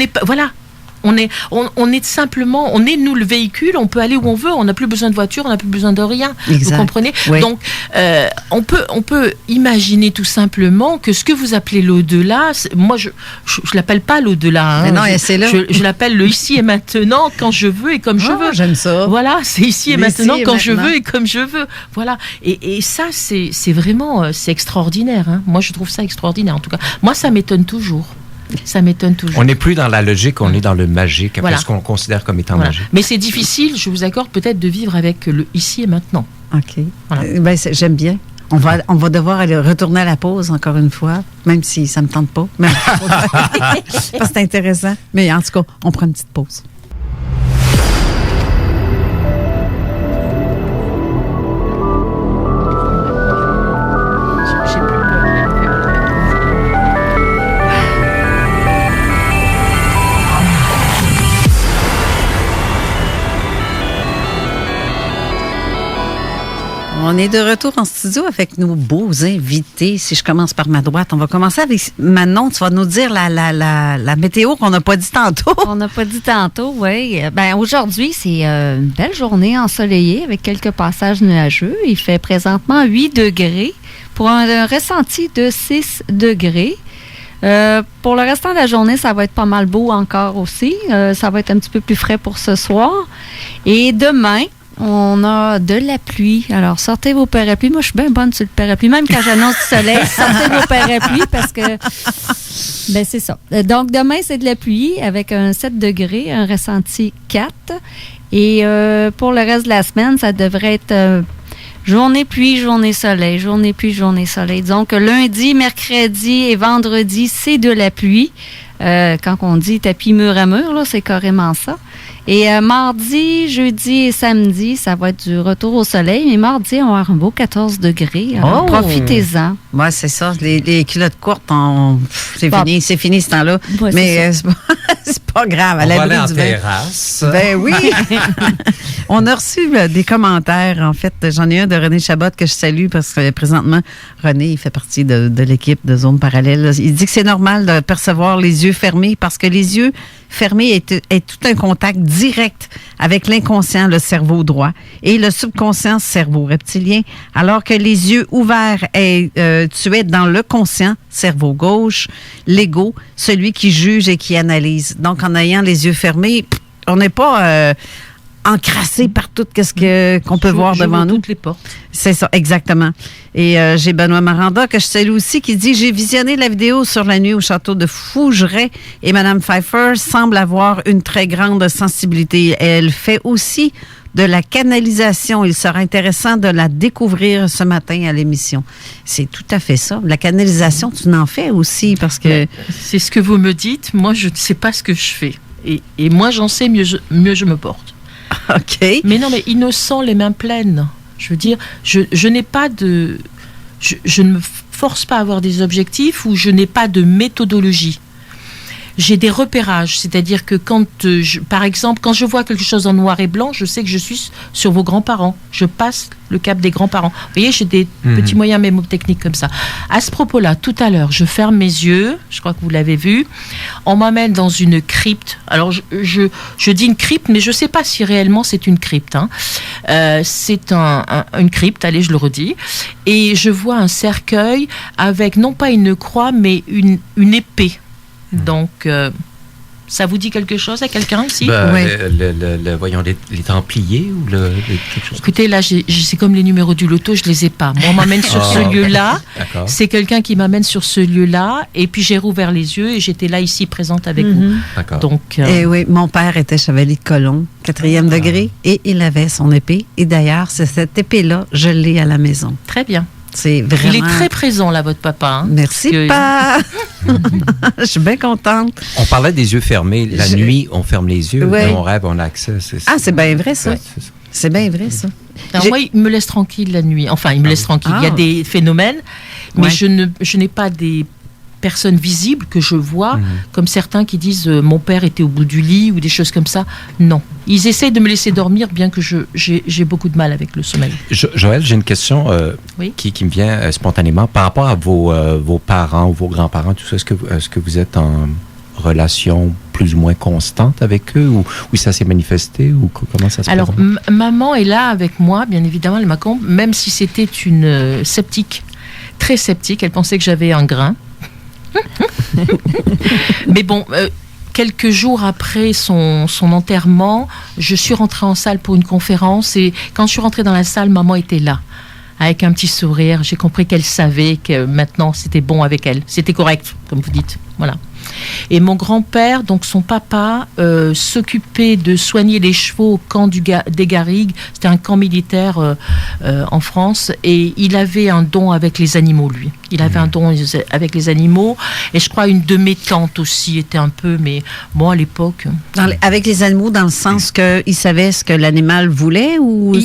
est simplement, on est nous le véhicule, on peut aller où on veut, on n'a plus besoin de voiture, on n'a plus besoin de rien. Exact. Vous comprenez? Oui. Donc, on peut imaginer tout simplement que ce que vous appelez l'au-delà, moi je l'appelle pas l'au-delà. Mais non, c'est là. Je l'appelle le ici et maintenant, quand je veux et comme je veux. J'aime ça. Voilà, c'est ici et maintenant, quand je veux et comme je veux. Voilà. Et ça, c'est vraiment, c'est extraordinaire. Hein. Moi, je trouve ça extraordinaire. En tout cas, moi, ça m'étonne toujours. On n'est plus dans la logique, on est dans le magique, après ce qu'on considère comme étant magique. Mais c'est difficile, je vous accorde, peut-être de vivre avec le ici et maintenant. OK. Voilà. J'aime bien. On va devoir aller retourner à la pause encore une fois, même si ça ne me tente pas. Mais c'est intéressant. Mais en tout cas, on prend une petite pause. On est de retour en studio avec nos beaux invités. Si je commence par ma droite, on va commencer avec Manon. Tu vas nous dire la météo qu'on n'a pas dit tantôt. On n'a pas dit tantôt, oui. Aujourd'hui, c'est une belle journée ensoleillée avec quelques passages nuageux. Il fait présentement 8 degrés pour un ressenti de 6 degrés. Pour le restant de la journée, ça va être pas mal beau encore aussi. Ça va être un petit peu plus frais pour ce soir. Et demain, on a de la pluie. Alors, sortez vos parapluies. Moi, je suis bien bonne sur le parapluie. Même quand j'annonce du soleil, sortez vos parapluies parce que... c'est ça. Donc, demain, c'est de la pluie avec un 7 degrés, un ressenti 4. Et pour le reste de la semaine, ça devrait être journée pluie, journée soleil, journée pluie, journée soleil. Donc, lundi, mercredi et vendredi, c'est de la pluie. Quand on dit tapis mur à mur, là, c'est carrément ça. Et mardi, jeudi et samedi, ça va être du retour au soleil. Mais mardi, on va avoir un beau 14 degrés. Alors, profitez-en. Oui, c'est ça. Les culottes courtes, c'est fini ce temps-là. Ouais, mais c'est pas grave. On va aller en terrasse. Ben oui. On a reçu des commentaires. En fait, j'en ai un de René Chabot que je salue parce que présentement, René, il fait partie de l'équipe de Zone Parallèle. Il dit que c'est normal de percevoir les yeux fermés parce que les yeux fermés est tout un contact direct avec l'inconscient, le cerveau droit, et le subconscient, cerveau reptilien, alors que les yeux ouverts, tu es dans le conscient, cerveau gauche, l'ego, celui qui juge et qui analyse. Donc, en ayant les yeux fermés, on n'est pas encrassé par tout qu'on peut voir devant nous. Toutes les portes. C'est ça, exactement. Et j'ai Benoît Maranda, que je salue aussi, qui dit « J'ai visionné la vidéo sur la nuit au château de Fougeray et Mme Pfeiffer semble avoir une très grande sensibilité. Elle fait aussi de la canalisation. Il sera intéressant de la découvrir ce matin à l'émission. » C'est tout à fait ça. La canalisation, tu n'en fais aussi parce que... C'est ce que vous me dites. Moi, je ne sais pas ce que je fais. Et moi, j'en sais, mieux je me porte. OK. Mais non, mais innocent, les mains pleines. Je veux dire, je n'ai pas de... Je ne me force pas à avoir des objectifs ou je n'ai pas de méthodologie. J'ai des repérages, c'est-à-dire que par exemple, quand je vois quelque chose en noir et blanc, je sais que je suis sur vos grands-parents. Je passe le cap des grands-parents. Vous voyez, j'ai des petits moyens mémotechniques comme ça. À ce propos-là, tout à l'heure, je ferme mes yeux, je crois que vous l'avez vu, on m'amène dans une crypte. Alors, je dis une crypte, mais je ne sais pas si réellement c'est une crypte. Hein. C'est une crypte, allez, je le redis. Et je vois un cercueil avec, non pas une croix, mais une épée. Donc, ça vous dit quelque chose à quelqu'un ici? Oui. Voyons, les Templiers ou quelque chose. Écoutez, là, c'est comme les numéros du loto, je les ai pas. Moi, on m'amène sur ce lieu-là. D'accord. C'est quelqu'un qui m'amène sur ce lieu-là. Et puis, j'ai rouvert les yeux et j'étais là, ici, présente avec vous. D'accord. Donc, Et oui, mon père était chevalier de colon, 4e degré, et il avait son épée. Et d'ailleurs, c'est cette épée-là, je l'ai à la maison. très bien. C'est vraiment... Il est très présent, là, votre papa. Hein, Merci, Pa! Je suis bien contente. On parlait des yeux fermés. La nuit, on ferme les yeux. Ouais. On rêve, on a accès. C'est bien vrai, ça. Ouais, c'est ça. C'est bien vrai, ça. Alors, moi, il me laisse tranquille la nuit. Enfin, il me laisse tranquille. Il y a des phénomènes, mais Ouais. je n'ai pas des personnes visibles que je vois, comme certains qui disent mon père était au bout du lit ou des choses comme ça. Non. Ils essaient de me laisser dormir, bien que j'ai beaucoup de mal avec le sommeil. Joël, j'ai une question Oui. qui me vient spontanément. Par rapport à vos parents ou vos grands-parents, tout ça, est-ce que vous êtes en relation plus ou moins constante avec eux ou ça s'est manifesté ou comment ça se passe? Alors, maman est là avec moi, bien évidemment, elle m'accompagne, même si c'était une sceptique, très sceptique. Elle pensait que j'avais un grain. Mais bon, quelques jours après son enterrement, je suis rentrée en salle pour une conférence et quand je suis rentrée dans la salle, maman était là. Avec un petit sourire, j'ai compris qu'elle savait que maintenant c'était bon avec elle. C'était correct, comme vous dites. Voilà. Et mon grand-père, donc son papa, s'occupait de soigner les chevaux au camp des Garrigues. C'était un camp militaire en France. Et il avait un don avec les animaux, lui. Il avait un don avec les animaux. Et je crois une de mes tantes aussi était un peu, mais bon, à l'époque... Avec les animaux, dans le sens qu'il savait ce que l'animal voulait ou...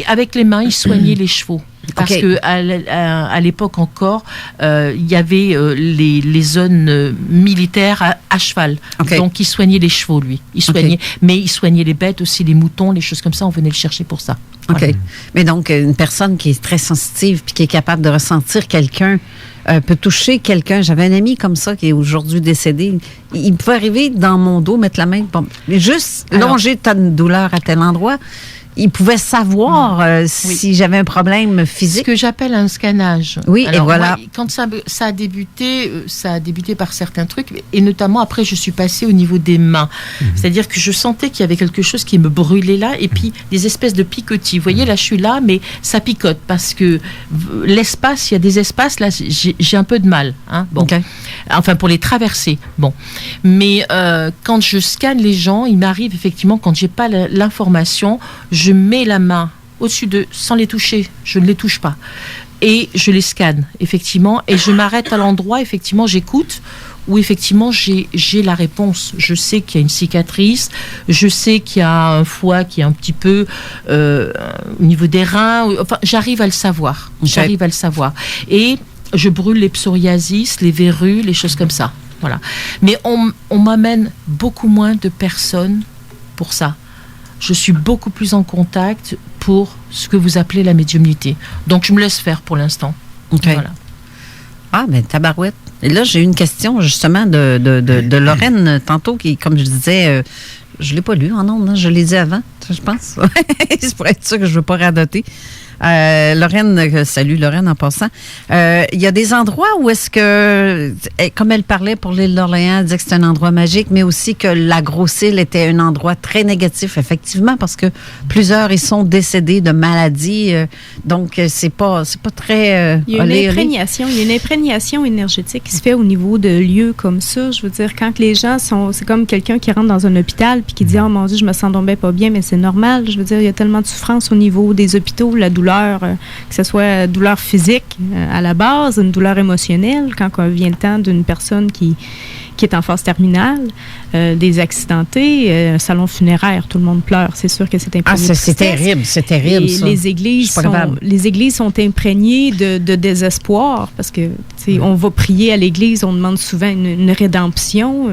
avec les mains, il soignait les chevaux. Parce que à l'époque encore, il y avait les zones militaires à cheval. Donc, il soignait les chevaux, lui. Mais il soignait les bêtes aussi, les moutons, les choses comme ça. On venait le chercher pour ça. Voilà. OK. Mais donc, une personne qui est très sensitive puis qui est capable de ressentir quelqu'un, peut toucher quelqu'un. J'avais un ami comme ça qui est aujourd'hui décédé. Il pouvait arriver dans mon dos, mettre la main, juste longer ta douleur à tel endroit. Il pouvait savoir si j'avais un problème physique. Ce que j'appelle un scannage. Oui, alors, et voilà. Moi, quand ça a débuté par certains trucs, et notamment après, je suis passée au niveau des mains. C'est-à-dire que je sentais qu'il y avait quelque chose qui me brûlait là, et puis des espèces de picotis. Vous voyez, là, je suis là, mais ça picote, parce que l'espace, il y a des espaces, là, j'ai un peu de mal. Hein, bon. Enfin, pour les traverser. Bon. Mais quand je scanne les gens, il m'arrive effectivement, quand j'ai pas l'information, je mets la main au-dessus d'eux, sans les toucher. Je ne les touche pas. Et je les scanne, effectivement, et je m'arrête à l'endroit, effectivement, j'écoute, où effectivement j'ai la réponse. Je sais qu'il y a une cicatrice, je sais qu'il y a un foie qui est un petit peu au niveau des reins, enfin j'arrive à le savoir. Et je brûle les psoriasis, les verrues, les choses comme ça. Voilà. Mais on m'amène beaucoup moins de personnes pour ça. Je suis beaucoup plus en contact pour ce que vous appelez la médiumnité. Donc je me laisse faire pour l'instant. Okay. Voilà. Ah, ben tabarouette. Et là, j'ai une question justement de Lorraine tantôt, qui, comme je disais, je ne l'ai pas lu en ondes, hein, je l'ai dit avant, je pense. C'est pour être sûr que je ne veux pas radoter. Lorraine, salut Lorraine en passant. Il y a des endroits où est-ce que, comme elle parlait pour l'île d'Orléans, elle disait que c'est un endroit magique, mais aussi que la Grosse-Île était un endroit très négatif, effectivement, parce que plusieurs y sont décédés de maladies. Donc, c'est pas très... il y a une imprégnation énergétique qui se fait au niveau de lieux comme ça. Je veux dire, quand les gens sont... C'est comme quelqu'un qui rentre dans un hôpital puis qui dit « Oh mon Dieu, je me sens donc bien pas bien », mais c'est normal. Je veux dire, il y a tellement de souffrance au niveau des hôpitaux, la douleur, que ce soit douleur physique à la base, une douleur émotionnelle, quand vient le temps d'une personne qui est en phase terminale, des accidentés, un salon funéraire, tout le monde pleure. C'est sûr que c'est imprégné. C'est terrible, c'est terrible, ça. Les églises sont imprégnées de désespoir parce que on va prier à l'église, on demande souvent une rédemption,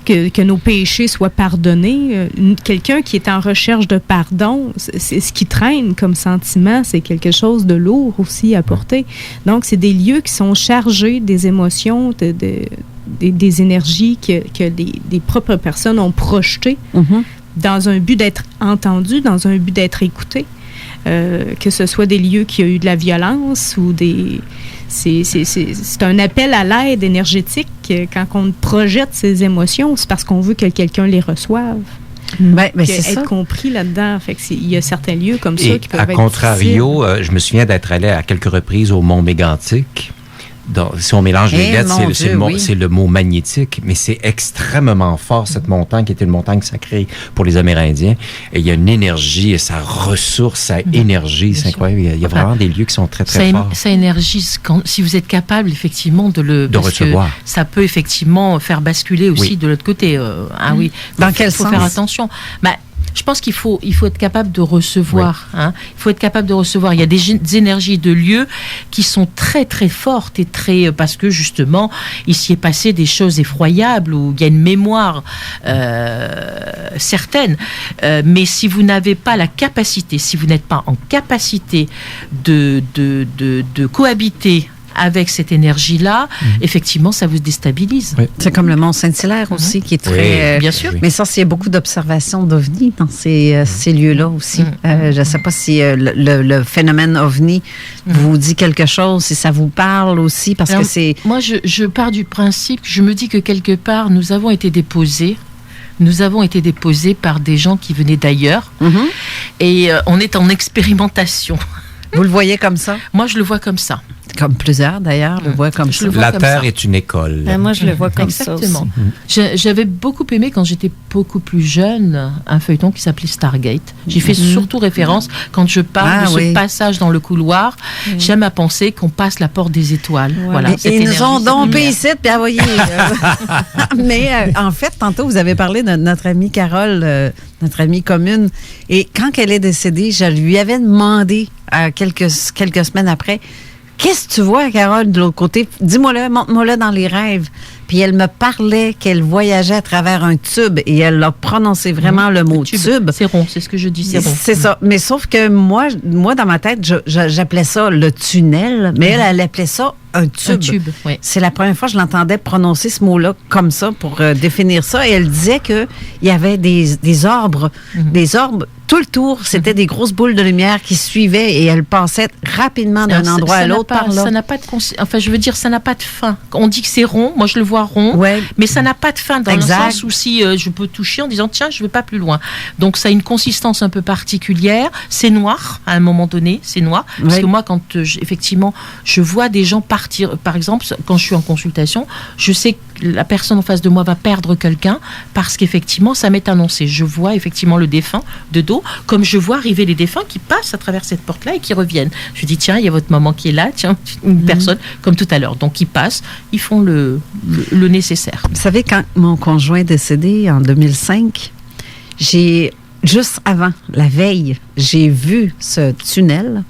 que nos péchés soient pardonnés. Quelqu'un qui est en recherche de pardon, c'est ce qui traîne comme sentiment, c'est quelque chose de lourd aussi à porter. Donc, c'est des lieux qui sont chargés des émotions, des énergies que des propres personnes ont projetées dans un but d'être entendues, dans un but d'être écoutées. Que ce soit des lieux qui ont eu de la violence ou des... C'est un appel à l'aide énergétique. Quand on projette ses émotions, c'est parce qu'on veut que quelqu'un les reçoive. C'est être ça. Compris là-dedans. Fait que il y a certains lieux comme ça qui peuvent être difficiles. À contrario, je me souviens d'être allé à quelques reprises au Mont Mégantic. Donc, si on mélange les lettres, c'est le mot magnétique, mais c'est extrêmement fort, cette montagne qui était une montagne sacrée pour les Amérindiens. Et il y a une énergie, et ça ressource, ça énergie, c'est incroyable. Il y a vraiment des lieux qui sont très, très forts. Ça énergise, si vous êtes capable, effectivement, de recevoir. Ça peut, effectivement, faire basculer aussi de l'autre côté. Oui. Dans quel sens? Il faut faire attention. Je pense qu'il faut être capable de recevoir. Il faut être capable de recevoir. Il y a des énergies de lieux qui sont très, très fortes et très... Parce que, justement, il s'y est passé des choses effroyables où il y a une mémoire certaine. Mais si vous n'avez pas la capacité, si vous n'êtes pas en capacité de cohabiter avec cette énergie-là, effectivement, ça vous déstabilise. Oui. C'est comme le Mont Saint-Hilaire aussi, qui est très... bien sûr. Mais ça, il y a beaucoup d'observations d'OVNI dans ces lieux-là aussi. Je ne sais pas si le phénomène OVNI vous dit quelque chose, si ça vous parle aussi, parce que c'est... Moi, je pars du principe, je me dis que quelque part, nous avons été déposés par des gens qui venaient d'ailleurs, et on est en expérimentation. Vous le voyez comme ça? Moi, je le vois comme ça. Comme plusieurs, d'ailleurs, le voient comme ça. La Terre est une école. Moi, je le vois comme Exactement. ça aussi. J'avais beaucoup aimé, quand j'étais beaucoup plus jeune, un feuilleton qui s'appelait Stargate. J'y fais surtout référence quand je parle de ce passage dans le couloir. J'aime à penser qu'on passe la porte des étoiles. Ouais. Voilà, et ils nous ont dompé ici, puis envoyé. Mais en fait, tantôt, vous avez parlé de notre amie Carole, notre amie commune. Et quand elle est décédée, je lui avais demandé quelques semaines après, qu'est-ce que tu vois, Carole, de l'autre côté? Dis-moi-le, montre-moi-le dans les rêves. Puis elle me parlait qu'elle voyageait à travers un tube et elle a prononcé vraiment le mot tube. C'est rond, c'est ce que je dis, c'est rond. C'est ça. Mais sauf que moi, dans ma tête, j'appelais ça le tunnel, mais elle appelait ça un tube. Un tube, oui. C'est la première fois que je l'entendais prononcer ce mot-là comme ça pour définir ça. Et elle disait qu'il y avait des orbes, tout le tour, c'était des grosses boules de lumière qui suivaient et elles passaient rapidement d'un endroit à l'autre par là. Ça n'a pas de ça n'a pas de fin. On dit que c'est rond, moi je le vois rond, mais ça n'a pas de fin dans le sens où si je peux toucher en disant tiens, je vais pas plus loin. Donc ça a une consistance un peu particulière, c'est noir à un moment donné, c'est noir parce que moi quand effectivement je vois des gens partir, par exemple quand je suis en consultation, je sais que la personne en face de moi va perdre quelqu'un parce qu'effectivement, ça m'est annoncé. Je vois effectivement le défunt de dos, comme je vois arriver les défunts qui passent à travers cette porte-là et qui reviennent. Je dis, tiens, il y a votre maman qui est là, tiens, une personne comme tout à l'heure. Donc, ils passent, ils font le nécessaire. Vous savez, quand mon conjoint est décédé en 2005, juste avant, la veille, j'ai vu ce tunnel.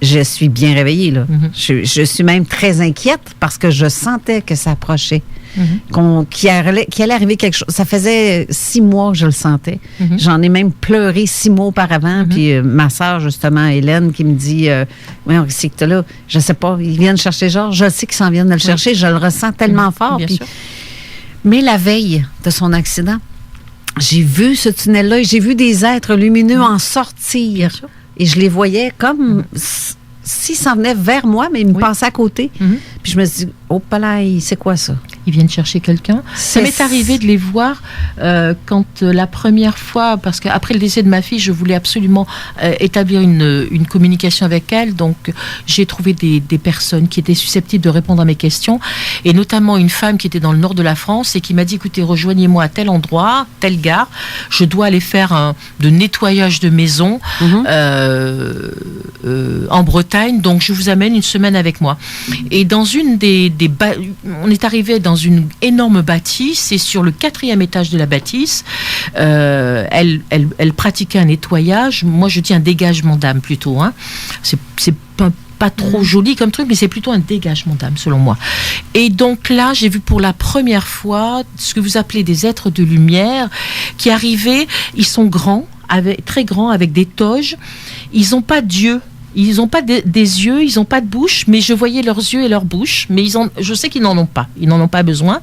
Je suis bien réveillée, là. Je suis même très inquiète parce que je sentais que ça approchait. Qu'il allait arriver quelque chose. Ça faisait 6 mois que je le sentais. J'en ai même pleuré 6 mois auparavant. Puis ma sœur, justement, Hélène, qui me dit c'est que t'as là, je sais pas, ils viennent chercher Georges. Je sais qu'ils s'en viennent de le chercher. Je le ressens tellement fort. Bien sûr. Mais la veille de son accident, j'ai vu ce tunnel-là et j'ai vu des êtres lumineux en sortir. Et je les voyais comme s'ils s'en venaient vers moi, mais ils me passaient à côté. Puis je me suis dit, oh, palais, c'est quoi ça? Ils viennent chercher quelqu'un. Ça m'est arrivé de les voir quand la première fois, parce qu'après le décès de ma fille, je voulais absolument établir une communication avec elle. Donc, j'ai trouvé des personnes qui étaient susceptibles de répondre à mes questions, et notamment une femme qui était dans le nord de la France et qui m'a dit, écoutez, rejoignez-moi à tel endroit, telle gare. Je dois aller faire de nettoyage de maison en Bretagne. Donc, je vous amène une semaine avec moi. Et dans une on est arrivé dans une énorme bâtisse, et sur le 4e étage de la bâtisse, elle pratiquait un nettoyage. Moi, je dis un dégagement d'âme plutôt. C'est pas trop joli comme truc, mais c'est plutôt un dégagement d'âme, selon moi. Et donc là, j'ai vu pour la première fois ce que vous appelez des êtres de lumière qui arrivaient. Ils sont grands, très grands, avec des toges. Ils n'ont pas d'yeux. Ils n'ont pas des yeux, ils n'ont pas de bouche, mais je voyais leurs yeux et leur bouche, mais je sais qu'ils n'en ont pas, ils n'en ont pas besoin.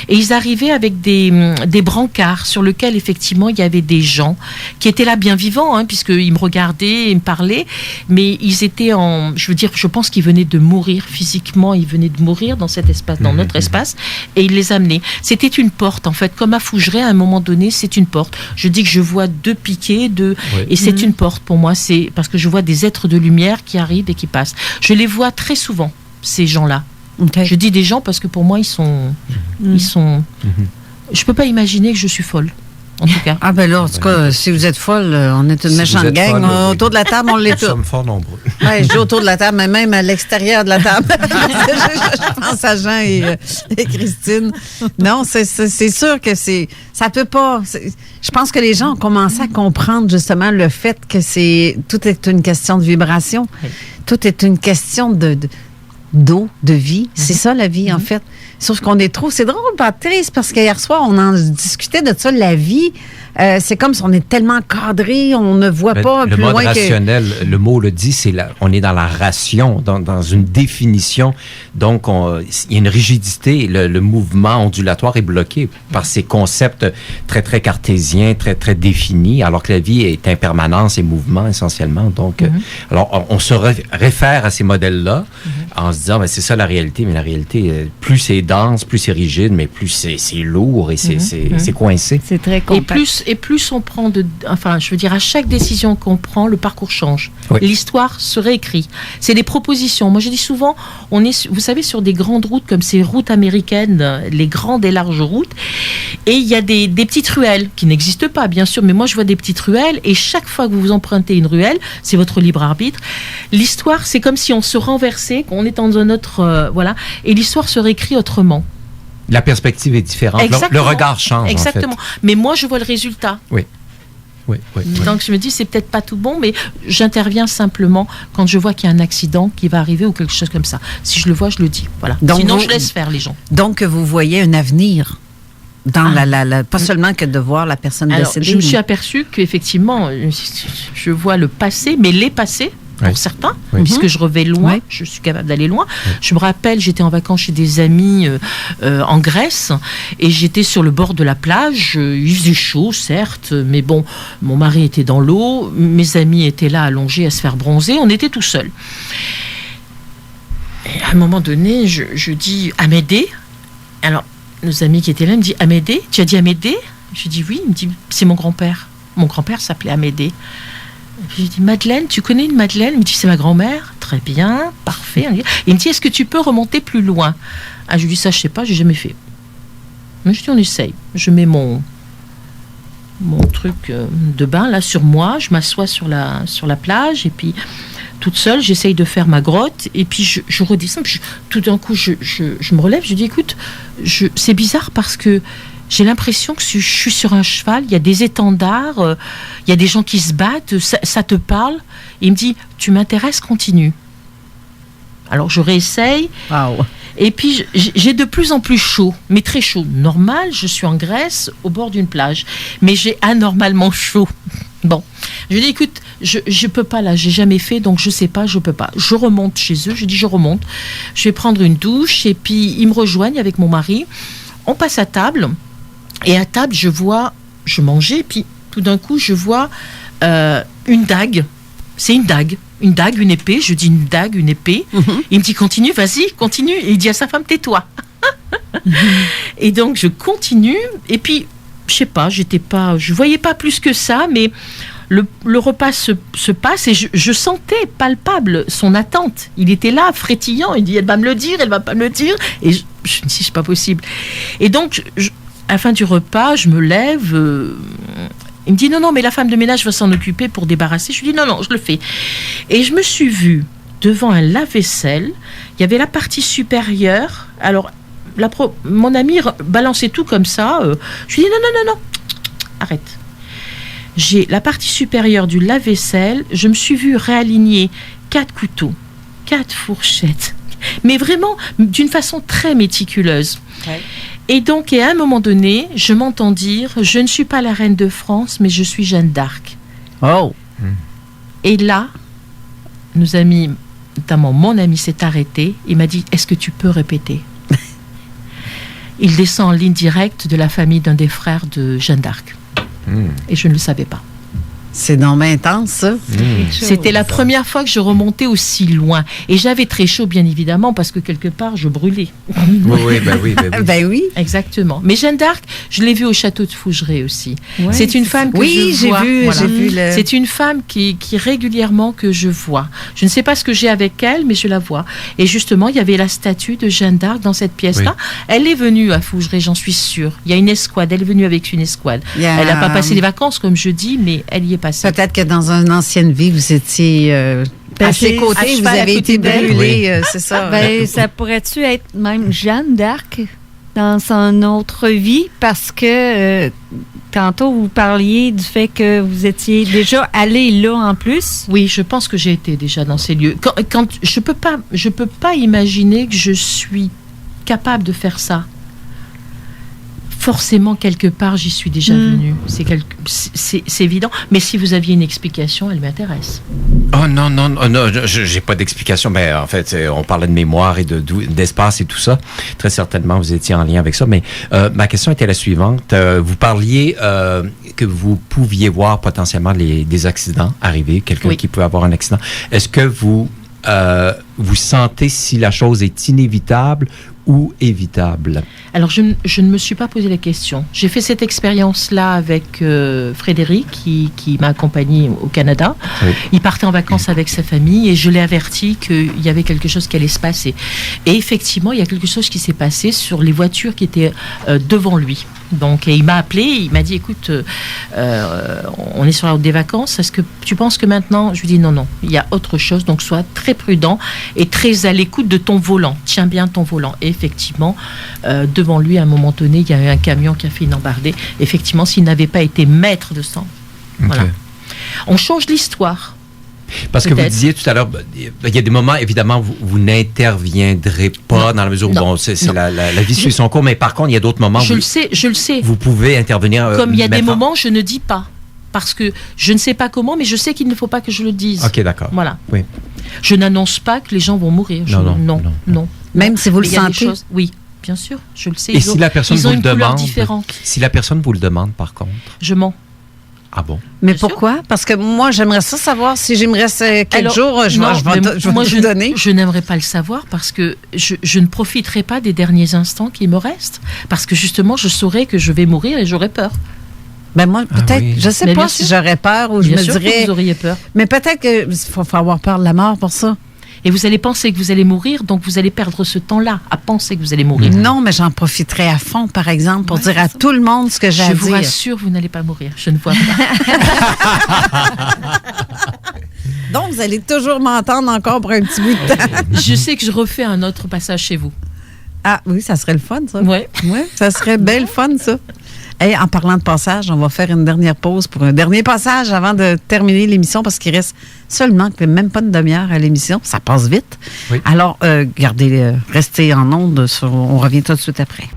Et ils arrivaient avec des brancards sur lesquels, effectivement, il y avait des gens qui étaient là bien vivants, puisqu'ils me regardaient et me parlaient, mais ils étaient je pense qu'ils venaient de mourir physiquement, ils venaient de mourir dans cet espace, dans notre espace, et ils les amenaient. C'était une porte, en fait, comme à Fougeray, à un moment donné, c'est une porte. Je dis que je vois 2 piquets, et c'est une porte pour moi, c'est parce que je vois des êtres de lumière qui arrivent et qui passent. Je les vois très souvent, ces gens-là. Okay. Je dis des gens parce que pour moi, ils sont... Je peux pas imaginer que je suis folle, en tout cas. Ah ben là, en tout cas, si vous êtes folle, on est une méchante gang. Autour de la table, on l'est tous. Nous sommes fort nombreux. Ouais, je dis autour de la table, mais même à l'extérieur de la table. je pense à Jean et Christine. Non, c'est sûr que ça peut pas... Je pense que les gens ont commencé à comprendre justement le fait que tout est une question de vibration. Oui. Tout est une question d'eau, de vie. C'est ça, la vie, en fait. Sauf qu'on est trop... C'est drôle, pas triste, parce qu'hier soir, on en discutait de ça, la vie. C'est comme si on est tellement cadré, on ne voit pas plus loin que... Le mode rationnel, le mot le dit, on est dans la ration, dans une définition. Donc, il y a une rigidité. Le mouvement ondulatoire est bloqué par ces concepts très, très cartésiens, très, très définis, alors que la vie est impermanence et mouvement, essentiellement. Donc, alors, on se réfère à ces modèles-là en se disant, c'est ça la réalité, mais la réalité, plus c'est dense, plus c'est rigide, mais plus c'est lourd et c'est coincé. C'est très compact. Et plus on prend à chaque décision qu'on prend, le parcours change. Oui. L'histoire se réécrit. C'est des propositions. Moi, je dis souvent, on est, vous savez, sur des grandes routes comme ces routes américaines, les grandes et larges routes, et il y a des petites ruelles qui n'existent pas, bien sûr, mais moi, je vois des petites ruelles, et chaque fois que vous empruntez une ruelle, c'est votre libre arbitre. L'histoire, c'est comme si on se renversait, qu'on est dans un autre... et l'histoire se réécrit autrement. La perspective est différente. Le regard change. Exactement. En fait. Mais moi, je vois le résultat. Oui. Donc, je me dis, c'est peut-être pas tout bon, mais j'interviens simplement quand je vois qu'il y a un accident qui va arriver ou quelque chose comme ça. Si je le vois, je le dis. Voilà. Donc, sinon, je laisse faire les gens. Donc, vous voyez un avenir dans pas seulement que de voir la personne décédée. Je me suis aperçue qu'effectivement, je vois le passé, mais les passés, pour certains, puisque je revais loin, je suis capable d'aller loin. Je me rappelle, j'étais en vacances chez des amis en Grèce, et j'étais sur le bord de la plage. Il faisait chaud, certes, mais bon, mon mari était dans l'eau, mes amis étaient là allongés à se faire bronzer, on était tout seuls. Et à un moment donné, je dis Amédée. Alors, nos amis qui étaient là me disent Amédée, tu as dit Amédée? Je dis oui. Il me dit c'est mon grand-père. Mon grand-père s'appelait Amédée. Je lui dis Madeleine, tu connais une Madeleine? Il me dit c'est ma grand-mère. Très bien, parfait. Il me dit est-ce que tu peux remonter plus loin? Je lui dis ça je sais pas, j'ai jamais fait. Mais je dis, on essaye. Je mets mon truc de bain là sur moi, je m'assois sur la plage et puis toute seule, j'essaye de faire ma grotte et puis je redescends. Puis tout d'un coup, je me relève, je dis écoute, c'est bizarre parce que j'ai l'impression que je suis sur un cheval, il y a des étendards, il y a des gens qui se battent, ça te parle. Et il me dit tu m'intéresses, continue. Alors je réessaye. Wow. Et puis, j'ai de plus en plus chaud, mais très chaud. Normal, je suis en Grèce, au bord d'une plage. Mais j'ai anormalement chaud. Bon, je dis, écoute, je peux pas là, j'ai jamais fait, donc je sais pas, je peux pas. Je remonte chez eux, je dis, je remonte. Je vais prendre une douche, et puis ils me rejoignent avec mon mari. On passe à table, et à table, je mangeais, et puis tout d'un coup, je vois une dague. C'est une dague, une épée. Je dis une dague, une épée. Il me dit continue, vas-y, continue. Et il dit à sa femme tais-toi. Et donc je continue. Et puis je sais pas, je voyais pas plus que ça, mais le repas se passe et je sentais palpable son attente. Il était là, frétillant. Il dit elle va me le dire, elle va pas me le dire. Et je me dis c'est pas possible. Et donc à la fin du repas, je me lève. Il me dit non, mais la femme de ménage va s'en occuper pour débarrasser. Je lui dis non, je le fais. Et je me suis vue devant un lave-vaisselle. Il y avait la partie supérieure. Alors, mon ami balançait tout comme ça. Je lui dis non, arrête. J'ai la partie supérieure du lave-vaisselle. Je me suis vue réaligner 4 couteaux, 4 fourchettes. Mais vraiment d'une façon très méticuleuse. Ouais. Et donc, à un moment donné, je m'entends dire « Je ne suis pas la reine de France, mais je suis Jeanne d'Arc. » Oh. Et là, nos amis, notamment mon ami, s'est arrêté. Il m'a dit « Est-ce que tu peux répéter ?» Il descend en ligne directe de la famille d'un des frères de Jeanne d'Arc. Et je ne le savais pas. C'est normalement intense, ça. C'était la première fois que je remontais aussi loin. Et j'avais très chaud, bien évidemment, parce que quelque part, je brûlais. Oui. Ben oui. Exactement. Mais Jeanne d'Arc, je l'ai vue au château de Fougeray aussi. Ouais, c'est une femme que je vois. Oui, j'ai vu. C'est une femme qui régulièrement que je vois. Je ne sais pas ce que j'ai avec elle, mais je la vois. Et justement, il y avait la statue de Jeanne d'Arc dans cette pièce-là. Oui. Elle est venue à Fougeray, j'en suis sûre. Il y a une escouade. Elle est venue avec une escouade. Elle n'a pas passé les vacances, comme je dis, mais elle y est passée. Peut-être que dans une ancienne vie, vous étiez à ses côtés, vous avez été brûlé, c'est ça. Ben, ça pourrait-tu être même Jeanne d'Arc dans son autre vie? Parce que tantôt, vous parliez du fait que vous étiez déjà allé là en plus. Oui, je pense que j'ai été déjà dans ces lieux. Quand je peux pas imaginer que je suis capable de faire ça. Forcément, quelque part, j'y suis déjà venue. C'est évident. Mais si vous aviez une explication, elle m'intéresse. Oh non, j'ai pas d'explication. Mais en fait, on parlait de mémoire et d'espace et tout ça. Très certainement, vous étiez en lien avec ça. Mais ma question était la suivante. Vous parliez que vous pouviez voir potentiellement des accidents arriver, quelqu'un qui peut avoir un accident. Est-ce que vous sentez si la chose est inévitable ou évitable? Alors, je ne me suis pas posé la question. J'ai fait cette expérience-là avec Frédéric, qui m'a accompagné au Canada. Oui. Il partait en vacances avec sa famille et je l'ai averti qu'il y avait quelque chose qui allait se passer. Et effectivement, il y a quelque chose qui s'est passé sur les voitures qui étaient devant lui. Donc, et il m'a appelé, il m'a dit, écoute, on est sur la route des vacances, est-ce que tu penses que maintenant... Je lui dis, non, il y a autre chose, donc sois très prudent et très à l'écoute de ton volant. Tiens bien ton volant. Et effectivement, devant lui, à un moment donné, il y a eu un camion qui a fait une embardée. Effectivement, s'il n'avait pas été maître de sang. Okay. Voilà. On change l'histoire. Parce que vous disiez tout à l'heure, il y a des moments, évidemment, vous n'interviendrez pas dans la mesure où la vie suit son cours, mais par contre, il y a d'autres moments je le sais. Vous pouvez intervenir. Comme il y a des moments, je ne dis pas. Parce que je ne sais pas comment, mais je sais qu'il ne faut pas que je le dise. OK, d'accord. Voilà. Oui. Je n'annonce pas que les gens vont mourir. Non. Même si vous le sentez? Oui, bien sûr, je le sais. Et si la personne vous le demande? Différente. Si la personne vous le demande, par contre? Je mens. Ah bon? Mais pourquoi? Parce que moi, j'aimerais ça savoir. Si j'aimerais quelques jours, je vais te donner. Je n'aimerais pas le savoir parce que je ne profiterai pas des derniers instants qui me restent. Parce que justement, je saurais que je vais mourir et j'aurais peur. Ben moi, peut-être, je ne sais pas si j'aurais peur ou je me dirais... Vous auriez peur. Mais peut-être qu'il faut avoir peur de la mort pour ça. Et vous allez penser que vous allez mourir, donc vous allez perdre ce temps-là à penser que vous allez mourir. Non, mais j'en profiterai à fond, par exemple, pour dire à tout le monde ce que j'ai à dire. Je vous rassure, vous n'allez pas mourir. Je ne vois pas. Donc, vous allez toujours m'entendre encore pour un petit bout de temps. Je sais que je refais un autre passage chez vous. Ah oui, ça serait le fun, ça. Oui. Ouais, ça serait belle fun, ça. Et en parlant de passage, on va faire une dernière pause pour un dernier passage avant de terminer l'émission parce qu'il reste seulement même pas une demi-heure à l'émission. Ça passe vite. Oui. Alors, restez en onde. On revient tout de suite après.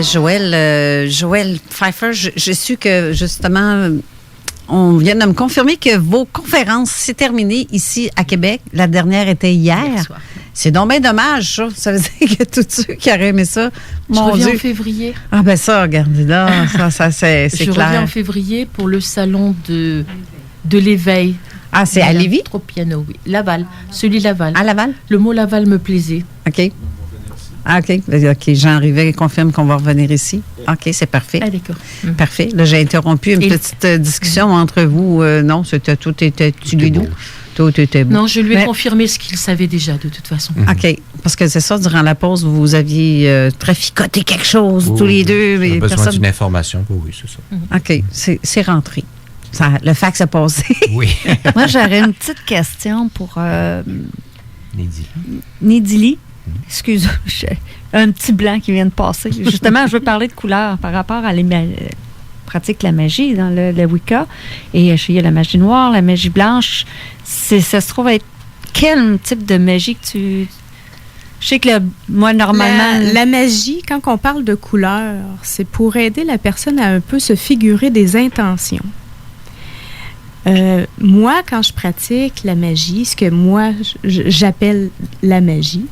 Joël Pfeiffer, j'ai su que, justement, on vient de me confirmer que vos conférences, c'est terminé ici à Québec. La dernière était hier. C'est donc bien dommage, ça. Ça veut dire que tous ceux qui auraient aimé ça, je reviens en février. Ah ben ça, regardez là, ça c'est clair. Je reviens en février pour le salon de l'éveil. Ah, c'est à Lévis? Trop piano, oui. Laval, celui Laval. À Laval? Le mot Laval me plaisait. OK. Ah, OK. Jean Rivet confirme qu'on va revenir ici. OK, c'est parfait. Ah, d'accord. Parfait. Là, j'ai interrompu une petite discussion entre vous. Non, tout était tibidou. Tout était beau. Non, je lui ai confirmé ce qu'il savait déjà, de toute façon. OK. Parce que c'est ça, durant la pause, vous aviez traficoté quelque chose, tous les deux. J'ai besoin d'une information. Oui, c'est ça. OK. C'est rentré. Le fax a passé. Oui. Moi, j'aurais une petite question pour Nédili. Excuse-moi, un petit blanc qui vient de passer. Justement, je veux parler de couleurs par rapport à pratique la magie dans le Wicca. Et il y a la magie noire, la magie blanche. Ça se trouve être quel type de magie que tu... Je sais que moi, normalement... La magie, quand on parle de couleurs, c'est pour aider la personne à un peu se figurer des intentions. Moi, quand je pratique la magie, ce que moi, j'appelle la magie,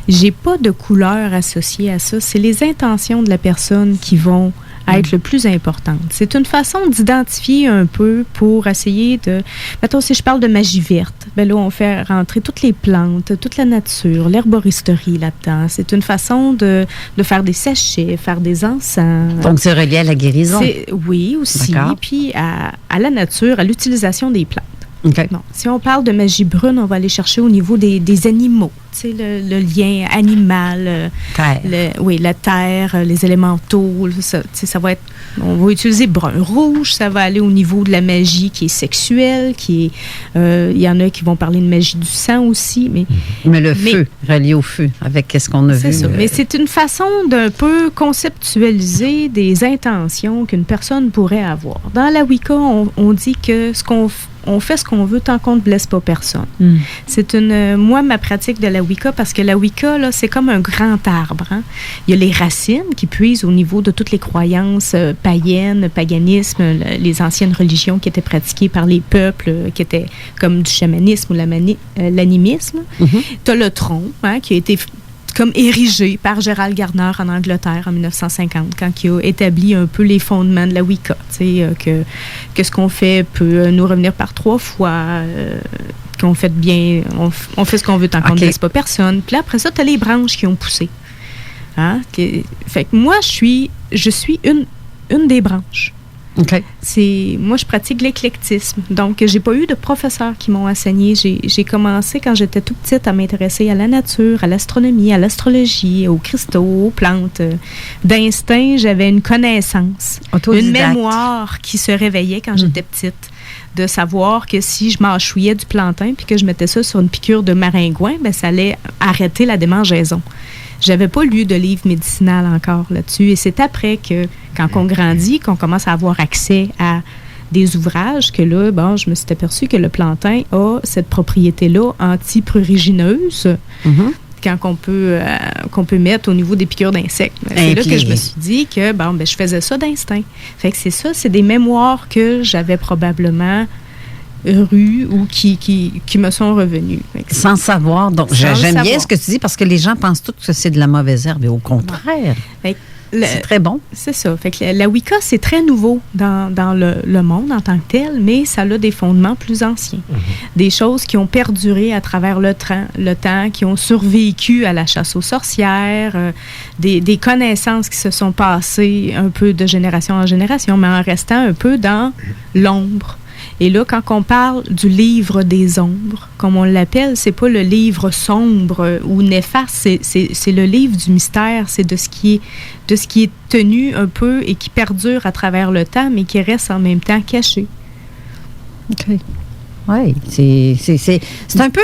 j'ai pas de couleur associée à ça. C'est les intentions de la personne qui vont être le plus importantes. C'est une façon d'identifier un peu pour essayer de... Mettons, si je parle de magie verte, ben là, on fait rentrer toutes les plantes, toute la nature, l'herboristerie là-dedans. C'est une façon de faire des sachets, faire des encens. Donc, c'est relié à la guérison. Oui, aussi. Puis à la nature, à l'utilisation des plantes. Okay. Bon, si on parle de magie brune, on va aller chercher au niveau des animaux. Tu sais, le lien animal, la terre, les élémentaux. Ça va être... On va utiliser brun. Rouge, ça va aller au niveau de la magie qui est sexuelle, il y en a qui vont parler de magie du sang aussi. Mais le feu, relié au feu, avec ce qu'on a vu. C'est ça. Mais c'est une façon d'un peu conceptualiser des intentions qu'une personne pourrait avoir. Dans la Wicca, on dit que on fait ce qu'on veut tant qu'on ne blesse pas personne. C'est moi, ma pratique de la Wicca, parce que la Wicca, là, c'est comme un grand arbre. Hein? Il y a les racines qui puisent au niveau de toutes les croyances païennes, paganisme, les anciennes religions qui étaient pratiquées par les peuples, qui étaient comme du chamanisme ou l'animisme. Tu as le tronc, hein, qui a été comme érigé par Gerald Gardner en Angleterre en 1950, quand il a établi un peu les fondements de la Wicca, que ce qu'on fait peut nous revenir par 3 fois, qu'on fait bien, on fait ce qu'on veut tant qu'on ne laisse pas personne. Puis là, après ça, tu as les branches qui ont poussé. Hein? Fait que moi, je suis une des branches. Okay. Moi, je pratique l'éclectisme. Donc, j'ai pas eu de professeurs qui m'ont enseigné. J'ai commencé quand j'étais toute petite à m'intéresser à la nature, à l'astronomie, à l'astrologie, aux cristaux, aux plantes. D'instinct, j'avais une connaissance, une mémoire qui se réveillait quand j'étais petite. De savoir que si je mâchouillais du plantain puis que je mettais ça sur une piqûre de maringouin, ben ça allait arrêter la démangeaison. J'avais pas lu de livre médicinal encore là-dessus. Et c'est après que, quand on grandit, qu'on commence à avoir accès à des ouvrages, que là, je me suis aperçue que le plantain a cette propriété-là anti-prurigineuse, qu'on peut mettre au niveau des piqûres d'insectes. C'est là que je me suis dit que, je faisais ça d'instinct. Fait que c'est ça, c'est des mémoires que j'avais probablement ou qui me sont revenus. Sans savoir. Donc, j'aime bien ce que tu dis parce que les gens pensent tous que c'est de la mauvaise herbe et au contraire. c'est très bon. C'est ça. Fait que la Wicca, c'est très nouveau dans le monde en tant que tel, mais ça a des fondements plus anciens. Des choses qui ont perduré à travers le temps, qui ont survécu à la chasse aux sorcières, des connaissances qui se sont passées un peu de génération en génération, mais en restant un peu dans l'ombre. Et là, quand on parle du livre des ombres, comme on l'appelle, c'est pas le livre sombre ou néfaste, c'est le livre du mystère, c'est de ce qui est tenu un peu et qui perdure à travers le temps, mais qui reste en même temps caché. OK. Oui, c'est un peu...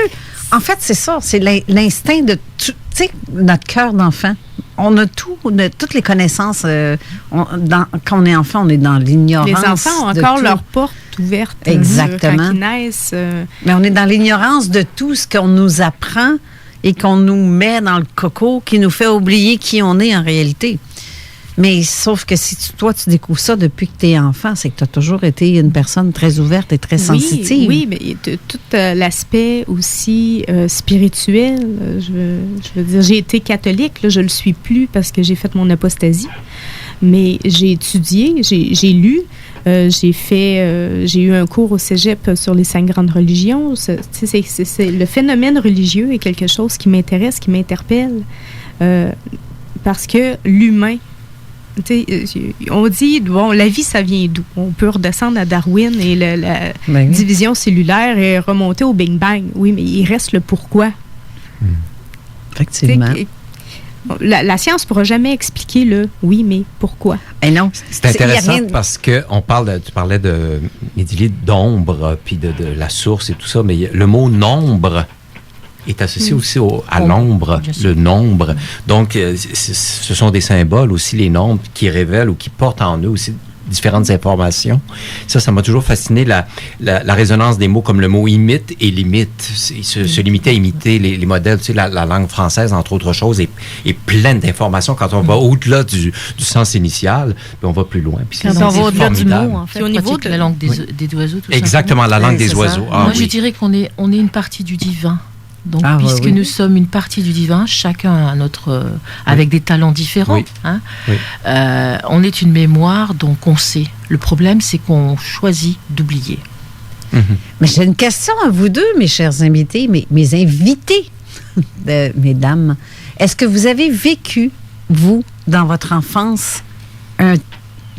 En fait, c'est ça, c'est l'instinct de... Tu sais, notre cœur d'enfant. On a toutes les connaissances. Quand on est enfant, on est dans l'ignorance. Les enfants ont encore leurs portes ouvertes. Exactement. Quand ils naissent. Mais on est dans l'ignorance de tout ce qu'on nous apprend et qu'on nous met dans le coco, qui nous fait oublier qui on est en réalité. Mais sauf que si toi, tu découvres ça depuis que tu es enfant, c'est que tu as toujours été une personne très ouverte et très sensitive. Oui, mais tout l'aspect aussi spirituel. Je veux dire, j'ai été catholique, là, je le suis plus parce que j'ai fait mon apostasie. Mais j'ai étudié, j'ai lu, j'ai eu un cours au cégep sur les 5 grandes religions. Le phénomène religieux est quelque chose qui m'intéresse, qui m'interpelle. Parce que l'humain, on dit, bon, la vie, ça vient d'où? On peut redescendre à Darwin et la division cellulaire et remonter au Big Bang. Oui, mais il reste le pourquoi. Effectivement. La science ne pourra jamais expliquer le oui, mais pourquoi. Et non. C'est intéressant parce que tu parlais de d'ombre, puis de la source et tout ça, mais le mot nombre est associé aussi à l'ombre, le nombre. Donc, ce sont des symboles aussi, les nombres, qui révèlent ou qui portent en eux aussi différentes informations. Ça m'a toujours fasciné, la résonance des mots comme le mot imite et limite. Se limiter à imiter les modèles. Tu sais, la langue française, entre autres choses, est pleine d'informations. Quand on va au-delà du sens initial, puis on va plus loin. Puis on va au-delà du mot, en fait. Au niveau de la langue des oiseaux, tout ça. Exactement, la langue des oiseaux. Moi, je dirais qu'on est une partie du divin. Donc, puisque nous sommes une partie du divin, chacun avec des talents différents, on est une mémoire, donc on sait. Le problème, c'est qu'on choisit d'oublier. Mais j'ai une question à vous deux, mes chers invités, mes invités, mesdames. Est-ce que vous avez vécu, vous, dans votre enfance,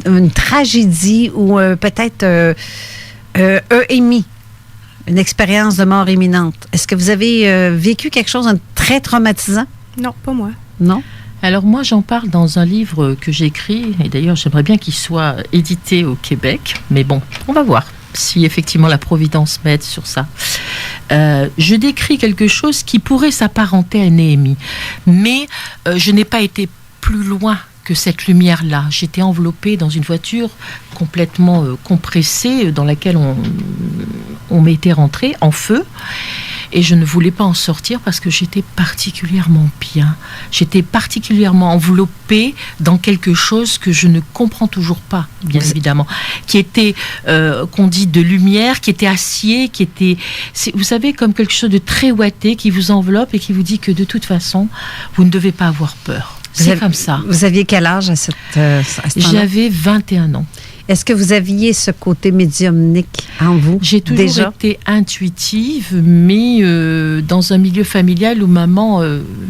une tragédie ou peut-être EMI? Une expérience de mort imminente. Est-ce que vous avez vécu quelque chose de très traumatisant? Non, pas moi. Non? Alors moi, j'en parle dans un livre que j'ai écrit, et d'ailleurs, j'aimerais bien qu'il soit édité au Québec, mais bon, on va voir si effectivement la Providence m'aide sur ça. Je décris quelque chose qui pourrait s'apparenter à Néhémie, mais je n'ai pas été plus loin que cette lumière-là. J'étais enveloppée dans une voiture complètement compressée dans laquelle on m'était rentré en feu et je ne voulais pas en sortir parce que j'étais particulièrement bien. J'étais particulièrement enveloppée dans quelque chose que je ne comprends toujours pas, bien évidemment, qui était, qu'on dit de lumière, qui était acier, qui était, vous savez, comme quelque chose de très ouaté qui vous enveloppe et qui vous dit que de toute façon, vous ne devez pas avoir peur. C'est comme ça. Vous aviez quel âge à ce temps-là? J'avais 21 ans. Est-ce que vous aviez ce côté médiumnique en vous? J'ai toujours été intuitive, mais dans un milieu familial où maman,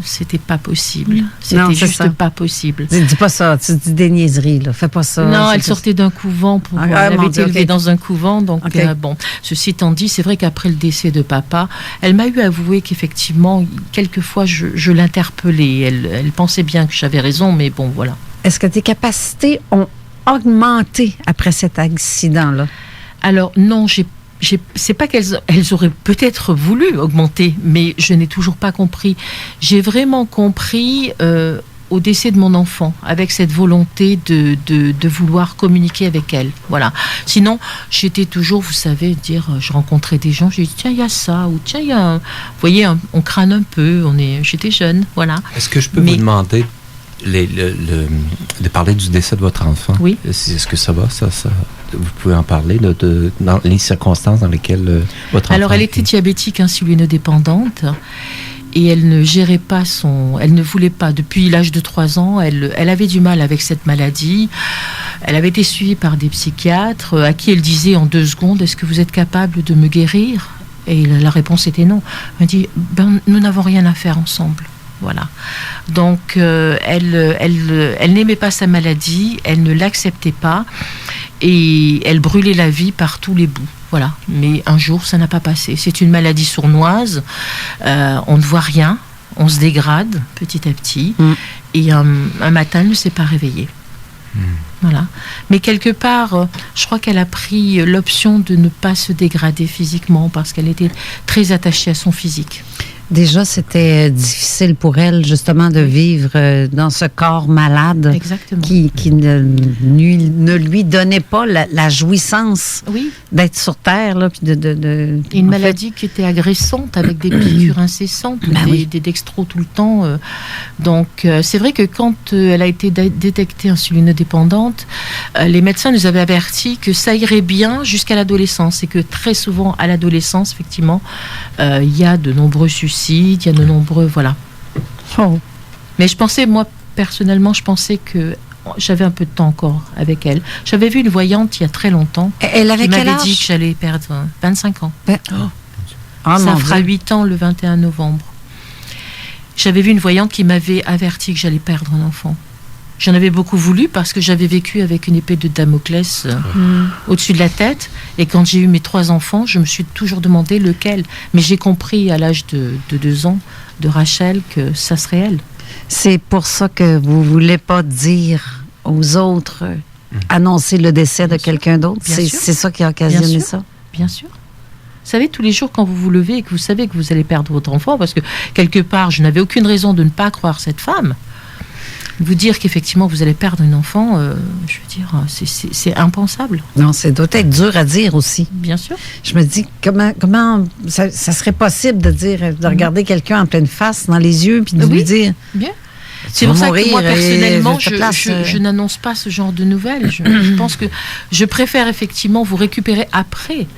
c'était pas possible. C'était juste pas possible. Dis pas ça, tu dis des niaiseries, là. Fais pas ça. Non, elle sortait d'un couvent. Elle avait été élevée dans un couvent. Donc, bon, ceci étant dit, c'est vrai qu'après le décès de papa, elle m'a eu avoué qu'effectivement, quelquefois, je l'interpellais. Elle pensait bien que j'avais raison, mais bon, voilà. Est-ce que tes capacités ont augmenté après cet accident-là? Alors, non, c'est pas qu'elles auraient peut-être voulu augmenter, mais je n'ai toujours pas compris. J'ai vraiment compris au décès de mon enfant, avec cette volonté de vouloir communiquer avec elle. Voilà. Sinon, j'étais toujours, vous savez, je rencontrais des gens, je dis tiens, il y a ça, ou tiens, il y a vous voyez, on crâne un peu, j'étais jeune, voilà. Est-ce que je peux vous demander de parler du décès de votre enfant? Oui. Est-ce que ça va? Vous pouvez en parler dans les circonstances dans lesquelles votre enfant... Alors, elle était diabétique insulinodépendante et elle ne gérait pas elle ne voulait pas. Depuis l'âge de 3 ans, elle avait du mal avec cette maladie. Elle avait été suivie par des psychiatres à qui elle disait en 2 secondes, est-ce que vous êtes capable de me guérir? Et la réponse était non. Elle m'a dit, nous n'avons rien à faire ensemble. Voilà. Donc, elle n'aimait pas sa maladie, elle ne l'acceptait pas et elle brûlait la vie par tous les bouts. Voilà. Mais un jour, ça n'a pas passé. C'est une maladie sournoise. On ne voit rien. On se dégrade petit à petit. Et un matin, elle ne s'est pas réveillée. Voilà. Mais quelque part, je crois qu'elle a pris l'option de ne pas se dégrader physiquement parce qu'elle était très attachée à son physique. Déjà, c'était difficile pour elle, justement, de vivre dans ce corps malade. Exactement. Qui ne lui donnait pas la jouissance d'être sur Terre. Là, puis une maladie qui était agressante, avec des piqûres incessantes, des dextros tout le temps. Donc, c'est vrai que quand elle a été détectée insulinodépendante, les médecins nous avaient averti que ça irait bien jusqu'à l'adolescence et que très souvent, à l'adolescence, effectivement, il y a de nombreux suicides. Il y a de nombreux, voilà. Oh. Mais je pensais, moi, personnellement, que j'avais un peu de temps encore avec elle. J'avais vu une voyante il y a très longtemps. Elle avait quel âge? Qui m'avait dit que j'allais perdre 25 ans. Ça fera 8 ans le 21 novembre. J'avais vu une voyante qui m'avait averti que j'allais perdre un enfant. J'en avais beaucoup voulu parce que j'avais vécu avec une épée de Damoclès au-dessus de la tête. Et quand j'ai eu mes 3 enfants, je me suis toujours demandé lequel. Mais j'ai compris à l'âge de 2 ans de Rachel que ça serait elle. C'est pour ça que vous ne voulez pas dire aux autres, annoncer le décès de quelqu'un d'autre? C'est ça qui a occasionné ça? Bien sûr. Vous savez, tous les jours, quand vous vous levez et que vous savez que vous allez perdre votre enfant, parce que quelque part, je n'avais aucune raison de ne pas croire cette femme, vous dire qu'effectivement vous allez perdre un enfant, je veux dire, c'est impensable. Non, ça doit être dur à dire aussi. Bien sûr. Je me dis, comment ça serait possible de regarder quelqu'un en pleine face, dans les yeux, puis de lui dire... Bien. C'est pour ça que moi, personnellement, je n'annonce pas ce genre de nouvelles. Je pense que je préfère effectivement vous récupérer après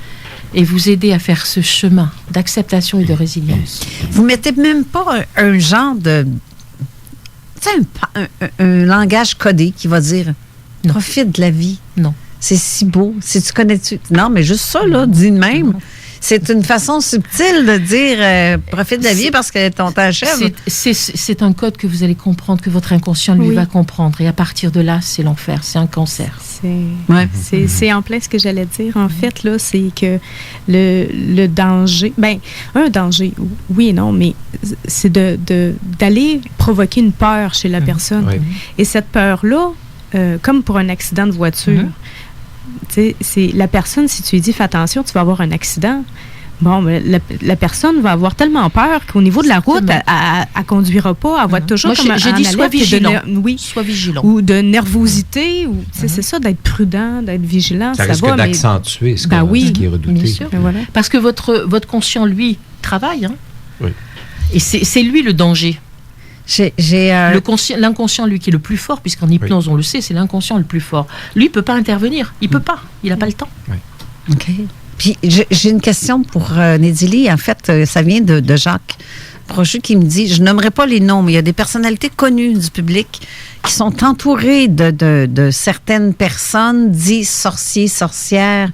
et vous aider à faire ce chemin d'acceptation et de résilience. Vous mettez même pas un genre de... un langage codé qui va dire non. Profite de la vie. Non. C'est si beau. Si tu connais-tu. Non, mais juste ça, là, dit de même. Non. C'est une façon subtile de dire profite de la vie parce que ton temps achève. C'est un code que vous allez comprendre, que votre inconscient lui va comprendre. Et à partir de là, c'est l'enfer, c'est un cancer. C'est en plein ce que j'allais dire. En fait, là, c'est que le danger, un danger, oui et non, mais c'est d'aller provoquer une peur chez la personne. Oui. Et cette peur-là, comme pour un accident de voiture, c'est la personne, si tu lui dis fais attention, tu vas avoir un accident. Bon, la personne va avoir tellement peur qu'au niveau de la route, elle conduira pas, elle va être toujours comme j'ai dit sois vigilant. Sois vigilant. Ou de nervosité, ou c'est ça, d'être prudent, d'être vigilant. Ça risque d'accentuer ce qui est redouté. Bien sûr. Voilà. Parce que votre conscient, lui, travaille. Hein? Oui. Et c'est lui le danger. L'inconscient, lui, qui est le plus fort, puisqu'en hypnose, on le sait, c'est l'inconscient le plus fort. Lui, il ne peut pas intervenir. Il ne peut pas. Il n'a pas le temps. Oui. OK. Puis, j'ai une question pour Nédilie. En fait, ça vient de Jacques Brochu qui me dit, je nommerai pas les noms, mais il y a des personnalités connues du public qui sont entourées de certaines personnes, dites sorciers, sorcières,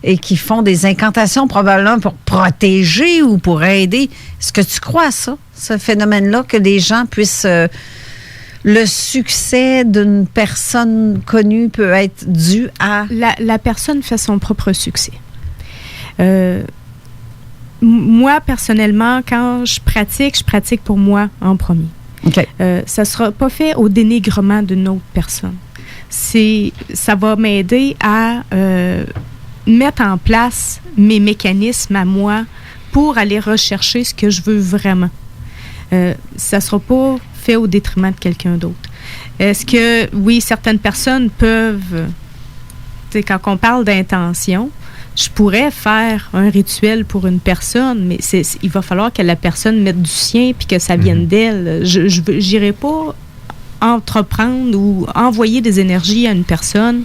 et qui font des incantations probablement pour protéger ou pour aider. Est-ce que tu crois à ça, ce phénomène-là, que les gens puissent... le succès d'une personne connue peut être dû à... La personne fait son propre succès. Moi, personnellement, quand je pratique pour moi en premier. Okay. Ça ne sera pas fait au dénigrement d'une autre personne. Ça va m'aider à mettre en place mes mécanismes à moi pour aller rechercher ce que je veux vraiment. Ça ne sera pas fait au détriment de quelqu'un d'autre. Est-ce que, oui, certaines personnes peuvent... Quand on parle d'intention, je pourrais faire un rituel pour une personne, mais il va falloir que la personne mette du sien puis que ça vienne d'elle. Je n'irai pas entreprendre ou envoyer des énergies à une personne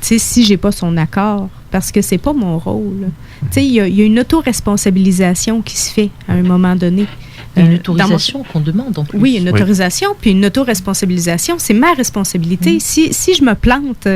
si je n'ai pas son accord, parce que c'est pas mon rôle. Il y a une autoresponsabilisation qui se fait à un moment donné. Une autorisation qu'on demande en plus. Oui, une autorisation, puis une autoresponsabilisation. C'est ma responsabilité. Si je me plante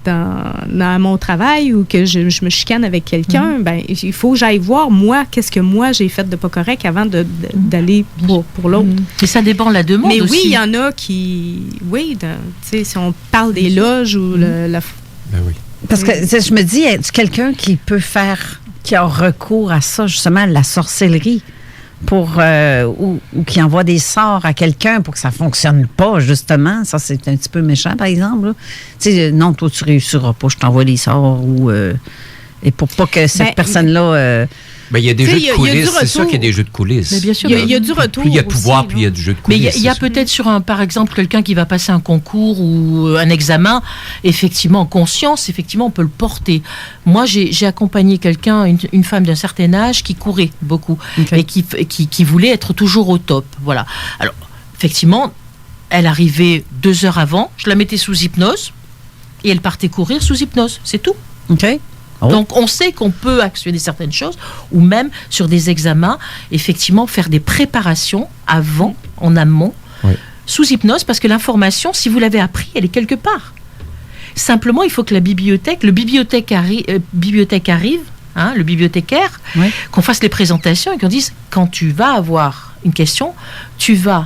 dans mon travail ou que je me chicane avec quelqu'un, ben il faut que j'aille voir, moi, qu'est-ce que moi j'ai fait de pas correct avant d'aller pour l'autre. Et ça dépend de la demande aussi. Mais oui, il y en a qui... Oui, si on parle des loges ou la... Ben oui. Parce que je me dis, est-ce quelqu'un qui a recours à ça, justement, la sorcellerie, ou qui envoie des sorts à quelqu'un pour que ça ne fonctionne pas, justement? Ça, c'est un petit peu méchant, par exemple. Tu sais, non, toi, tu ne réussiras pas, je t'envoie des sorts, et pour pas que cette personne-là... il y a des jeux de coulisses, c'est sûr qu'il y a des jeux de coulisses. Mais bien sûr, il y a du retour. Plus il y a de pouvoir, plus il y a du jeu de coulisses. Mais il y a peut-être par exemple, quelqu'un qui va passer un concours ou un examen, effectivement, en conscience, effectivement, on peut le porter. Moi, j'ai accompagné quelqu'un, une femme d'un certain âge, qui courait beaucoup et qui voulait être toujours au top. Voilà. Alors, effectivement, elle arrivait 2 heures avant, je la mettais sous hypnose et elle partait courir sous hypnose. C'est tout. OK. Oh. Donc, on sait qu'on peut actionner certaines choses, ou même sur des examens, effectivement, faire des préparations avant, en amont, sous hypnose, parce que l'information, si vous l'avez appris, elle est quelque part. Simplement, il faut que le bibliothécaire arrive, qu'on fasse les présentations et qu'on dise, quand tu vas avoir une question, tu vas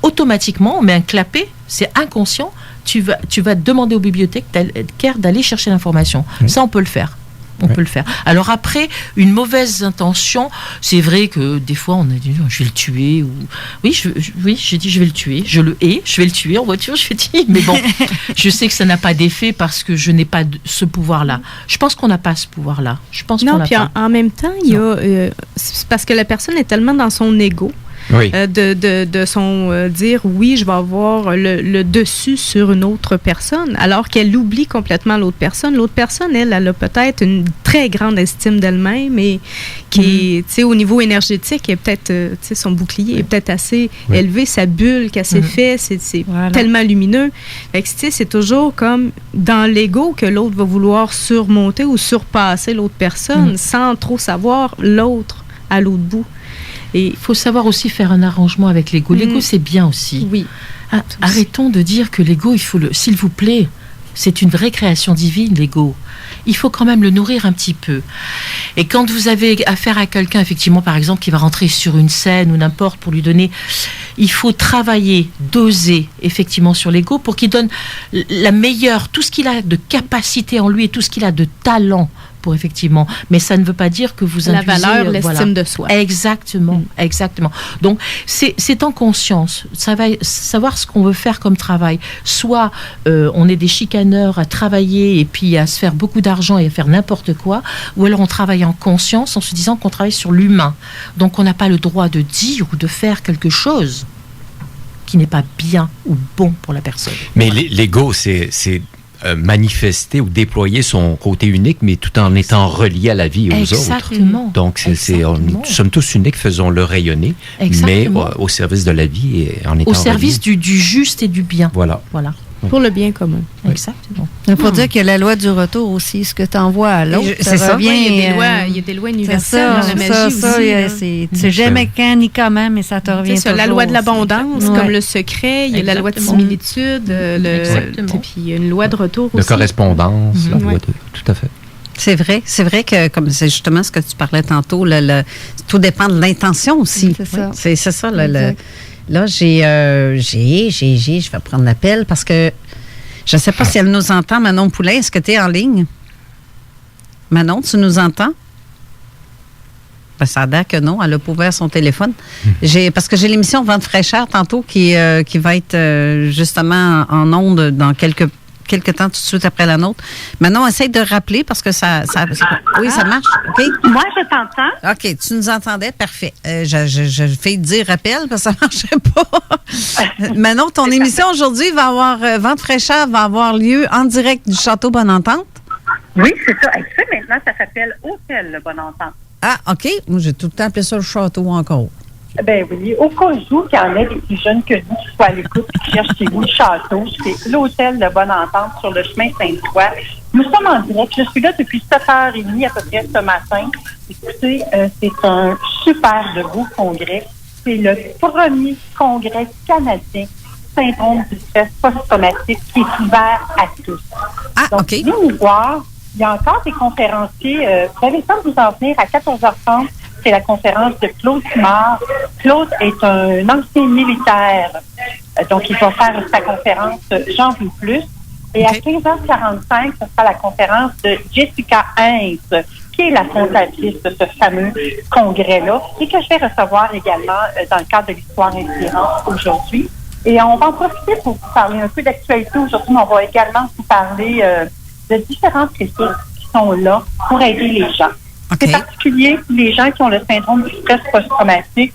automatiquement, on met un clapet, c'est inconscient, tu vas demander au bibliothécaire d'aller chercher l'information. Ça, on peut le faire. Peut le faire. Alors après, une mauvaise intention, c'est vrai que des fois on a dit je vais le tuer ou j'ai dit je vais le tuer, je le hais, je vais le tuer en voiture, je dis mais bon, je sais que ça n'a pas d'effet parce que je n'ai pas ce pouvoir-là. Je pense qu'on n'a pas ce pouvoir-là. Je pense qu'on n'a pas. En même temps, il y a c'est parce que la personne est tellement dans son ego. De son dire oui, je vais avoir le dessus sur une autre personne, alors qu'elle oublie complètement l'autre personne. L'autre personne, elle a peut-être une très grande estime d'elle-même et qui est, tu sais, au niveau énergétique, est peut-être, tu sais, son bouclier est peut-être assez élevé, sa bulle qu'elle s'est fait, c'est tellement lumineux. Fait que, tu sais, c'est toujours comme dans l'ego que l'autre va vouloir surmonter ou surpasser l'autre personne sans trop savoir l'autre à l'autre bout. Et il faut savoir aussi faire un arrangement avec l'ego. L'ego, c'est bien aussi. Oui. Arrêtons de dire que l'ego, s'il vous plaît, c'est une vraie création divine, l'ego. Il faut quand même le nourrir un petit peu. Et quand vous avez affaire à quelqu'un, effectivement, par exemple, qui va rentrer sur une scène ou n'importe, pour lui donner... Il faut travailler, doser, effectivement, sur l'ego pour qu'il donne la meilleure, tout ce qu'il a de capacité en lui et tout ce qu'il a de talent pour effectivement. Mais ça ne veut pas dire que vous la valeur, l'estime de soi. Exactement, exactement. Donc, c'est en conscience. Ça va savoir ce qu'on veut faire comme travail. Soit on est des chicaneurs à travailler et puis à se faire beaucoup d'argent et à faire n'importe quoi, ou alors on travaille en conscience en se disant qu'on travaille sur l'humain. Donc, on n'a pas le droit de dire ou de faire quelque chose qui n'est pas bien ou bon pour la personne. Mais l'ego, c'est manifester ou déployer son côté unique, mais tout en étant relié à la vie et aux Exactement. autres. Donc, nous sommes tous uniques, faisons-le rayonner, mais au service de la vie et en étant au service du juste et du bien. Voilà. Pour le bien commun. Exactement. Il faut dire qu'il y a la loi du retour aussi. Ce que tu envoies à l'autre, c'est ça. Il y a des lois universelles dans la magie aussi. C'est jamais quand ni comment, mais ça te revient toujours. La loi de l'abondance, comme le secret, il y a la loi de similitude, puis il y a une loi de retour aussi. De correspondance, la loi de... Tout à fait. C'est vrai que, comme c'est justement ce que tu parlais tantôt, tout dépend de l'intention aussi. C'est ça. Là, je vais prendre l'appel parce que je ne sais pas si elle nous entend. Manon Poulin, est-ce que tu es en ligne? Manon, tu nous entends? Ben, ça a l'air que non. Elle a pas ouvert son téléphone. Parce que j'ai l'émission Vente fraîcheur tantôt qui va être justement en ondes dans quelques temps tout de suite après la nôtre. Maintenant, essaye de rappeler parce que ça marche. OK? Moi, je t'entends. OK, tu nous entendais? Parfait. Je fais dire rappel parce que ça ne marchait pas. Manon, ton émission aujourd'hui va avoir Vente fraîcheur va avoir lieu en direct du Château Bonne-Entente. Oui, c'est ça. Et ça, maintenant, ça s'appelle Hôtel Le Bonne-Entente. Ah, OK. Moi, j'ai tout le temps appelé ça le château encore. Ben oui, au cas où qu'il y en ait des plus jeunes que nous qui soient à l'écoute et qui cherchent chez vous le château, c'est l'hôtel de Bonne-Entente sur le chemin Sainte-Croix. Nous sommes en direct. Je suis là depuis 7h30 à peu près ce matin. Écoutez, c'est un super de beau congrès. c'est le premier congrès canadien syndrome du stress post-traumatique qui est ouvert à tous. Donc, venez nous voir. Il y a encore des conférenciers. Vous avez le temps de vous en venir à 14h30. C'est la conférence de Claude Simard. Claude est un ancien militaire. Donc, il va faire sa conférence J'en veux plus. Et à 15h45, ce sera la conférence de Jessica Heinz, qui est la fondatrice de ce fameux congrès-là, et que je vais recevoir également dans le cadre de l'Histoire inspirante aujourd'hui. Et on va en profiter pour vous parler un peu d'actualité aujourd'hui, mais on va également vous parler de différentes ressources qui sont là pour aider les gens. C'est particulier, les gens qui ont le syndrome du stress post-traumatique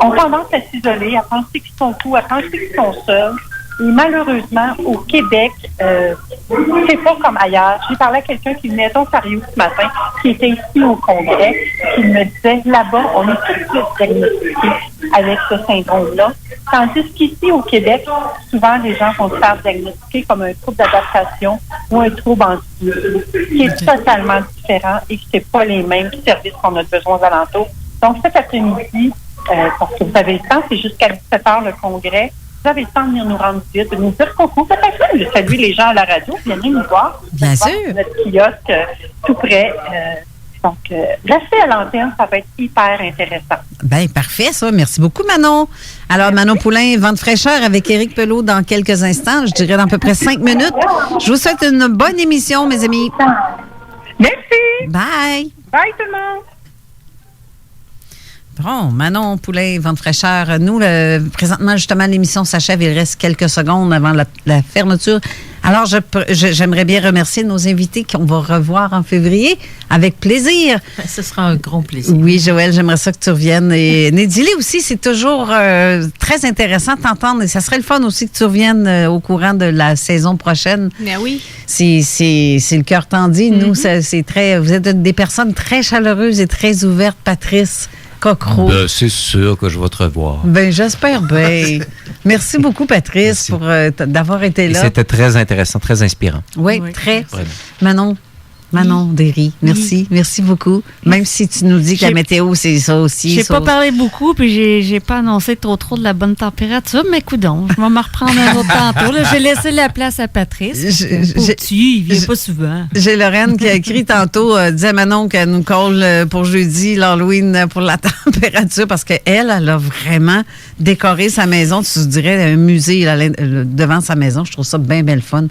ont tendance à s'isoler, à penser qu'ils sont fous, à penser qu'ils sont seuls. Et malheureusement, au Québec, c'est pas comme ailleurs. J'ai parlé à quelqu'un qui venait d'Ontario ce matin, qui était ici au congrès, qui me disait, là-bas, on est tous diagnostiqués avec ce syndrome-là. Tandis qu'ici, au Québec, souvent, les gens vont se faire diagnostiquer comme un trouble d'adaptation ou un trouble anxieux, qui est totalement différent et qui n'est pas les mêmes services qu'on a besoin aux alentours. Donc, cet après-midi, parce que vous avez le temps, c'est jusqu'à 17h le congrès. Vous avez le temps de venir nous rendre visite, de nous dire coucou. Peut-être de saluer les gens à la radio, venez nous voir. Bien sûr. Notre kiosque tout près. Donc, restez à l'antenne, ça va être hyper intéressant. Bien, parfait, ça. Merci beaucoup, Manon. Alors, Manon Poulain, Vente fraîcheur avec Éric Pelot dans quelques instants. Je dirais dans à peu près 5 minutes. Je vous souhaite une bonne émission, mes amis. Merci. Bye. Bye, tout le monde. Bon, Manon Poulain, Vente fraîcheur. Nous, présentement, justement, l'émission s'achève. Il reste quelques secondes avant la fermeture. Alors, j'aimerais bien remercier nos invités qu'on va revoir en février avec plaisir. Ce sera un grand plaisir. Oui, Joël, j'aimerais ça que tu reviennes. Et Nédili aussi, c'est toujours très intéressant de t'entendre. Et ça serait le fun aussi que tu reviennes au courant de la saison prochaine. Mais oui. C'est le cœur tendu. Nous, vous êtes des personnes très chaleureuses et très ouvertes, Patrice. Ben, c'est sûr que je vais te revoir. Ben, j'espère bien. Merci beaucoup, Patrice, pour d'avoir été là. Et c'était très intéressant, très inspirant. Oui, très. Vraiment. Manon Derry, merci. Oui. Merci beaucoup. Même si tu nous dis que la météo, c'est ça aussi. J'ai pas parlé beaucoup, puis j'ai pas annoncé trop de la bonne température, mais coudonc, je vais me reprendre un autre tantôt. Là. J'ai laissé la place à Patrice. Il vient pas souvent. J'ai Lorraine qui a écrit tantôt, disait Manon qu'elle nous colle pour jeudi, l'Halloween, pour la température, parce qu'elle a vraiment décoré sa maison, tu dirais un musée là, devant sa maison. Je trouve ça bien fun.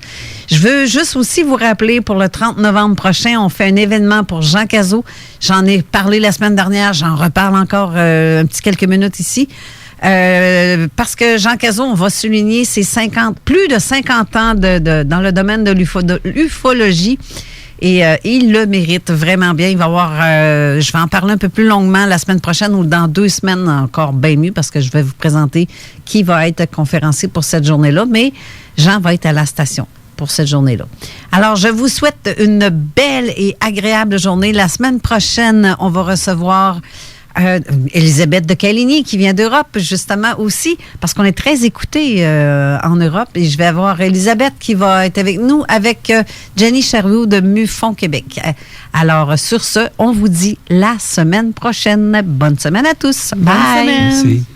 Je veux juste aussi vous rappeler, pour le 30 novembre prochain, on fait un événement pour Jean Cazot. J'en ai parlé la semaine dernière, j'en reparle encore un petit quelques minutes ici. Parce que Jean Cazot, on va souligner ses plus de 50 ans dans le domaine de l'ufologie. Et il le mérite vraiment bien. Il va avoir, je vais en parler un peu plus longuement la semaine prochaine ou dans 2 semaines, encore bien mieux, parce que je vais vous présenter qui va être conférencier pour cette journée-là. Mais Jean va être à la station pour cette journée-là. Alors, je vous souhaite une belle et agréable journée. La semaine prochaine, on va recevoir Elisabeth de Caligny qui vient d'Europe, justement aussi, parce qu'on est très écoutés en Europe. Et je vais avoir Elisabeth qui va être avec nous, avec Jenny Cherviau de MUFON Québec. Alors, sur ce, on vous dit la semaine prochaine. Bonne semaine à tous. Bye! Bonne semaine. Merci.